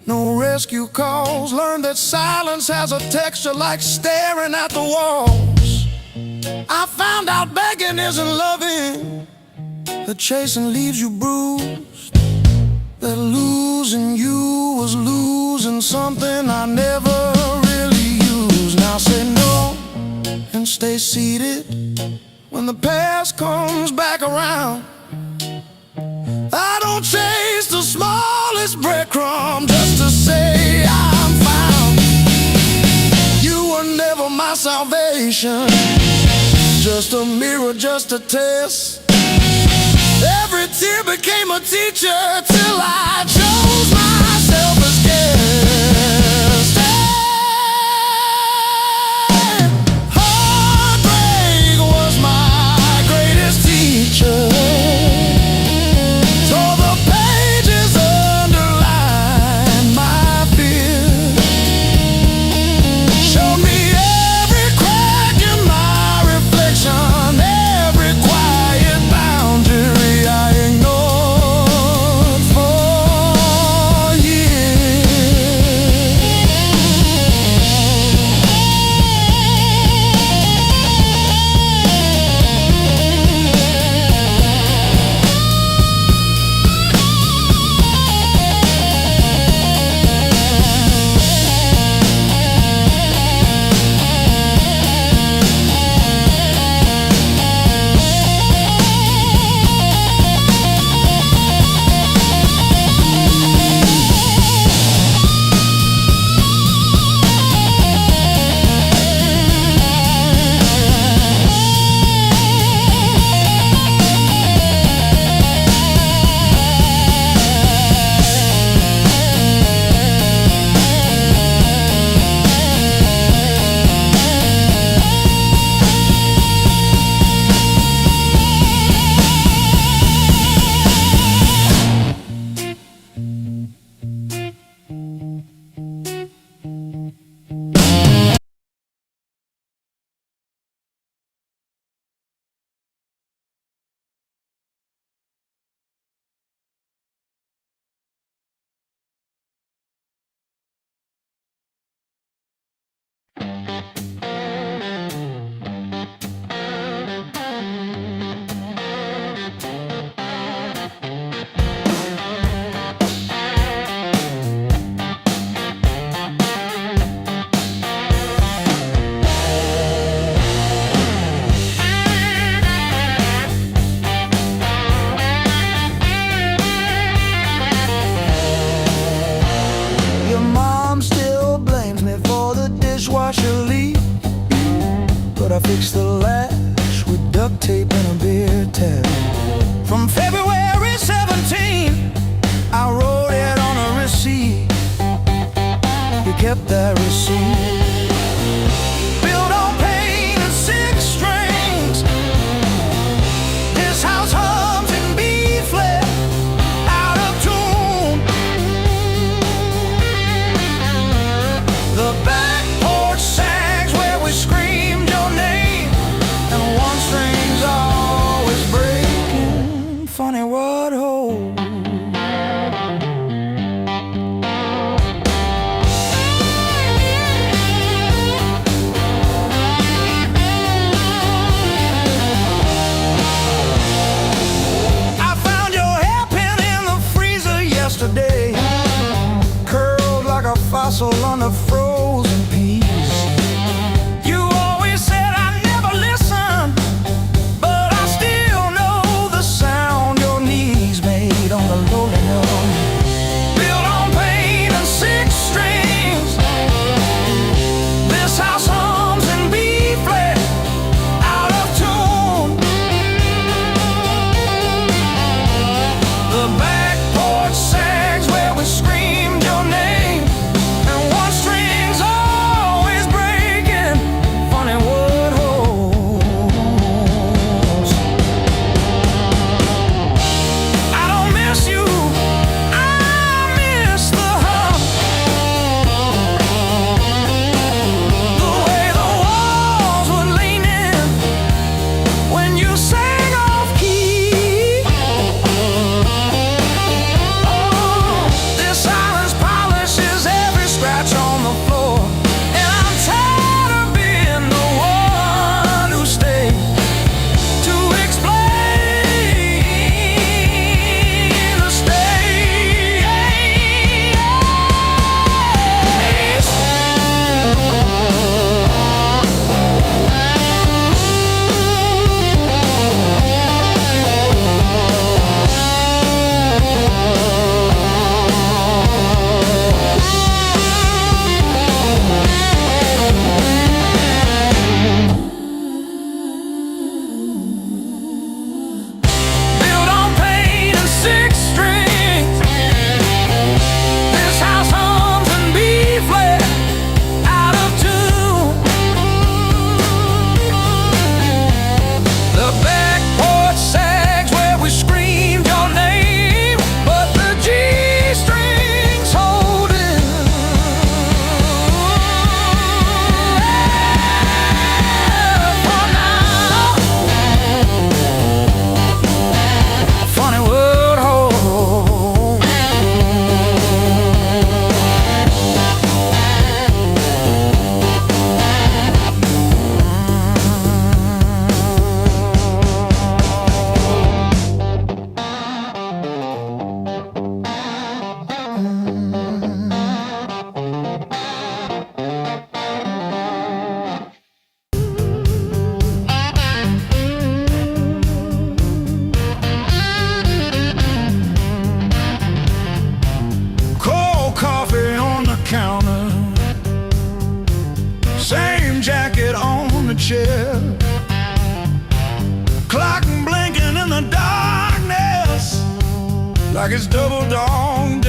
[SPEAKER 1] No rescue calls. Learned that silence has a texture like staring at the walls. I found out begging isn't loving, that chasing leaves you bruised, that losing you was losing something I never really used. Now say no and stay seated when the past comes back around. I don't chase the smallest breadcrumb just to say I'm found. You were never my salvation, just a mirror, just a test. Every tear became a teacher till I chose myself as guest. Heartbreak was my greatest teacher. Tore the pages, underlined my fears. Showed me every crack in my reflection, every quiet boundary I ignored for years. I fixed the latch with duct tape and a beer tap. From February 17, I wrote it on a receipt. You kept that receipt. Built on pain and six strings. This house hums in B flat. chair. Clock blinking in the darkness like it's double dawn.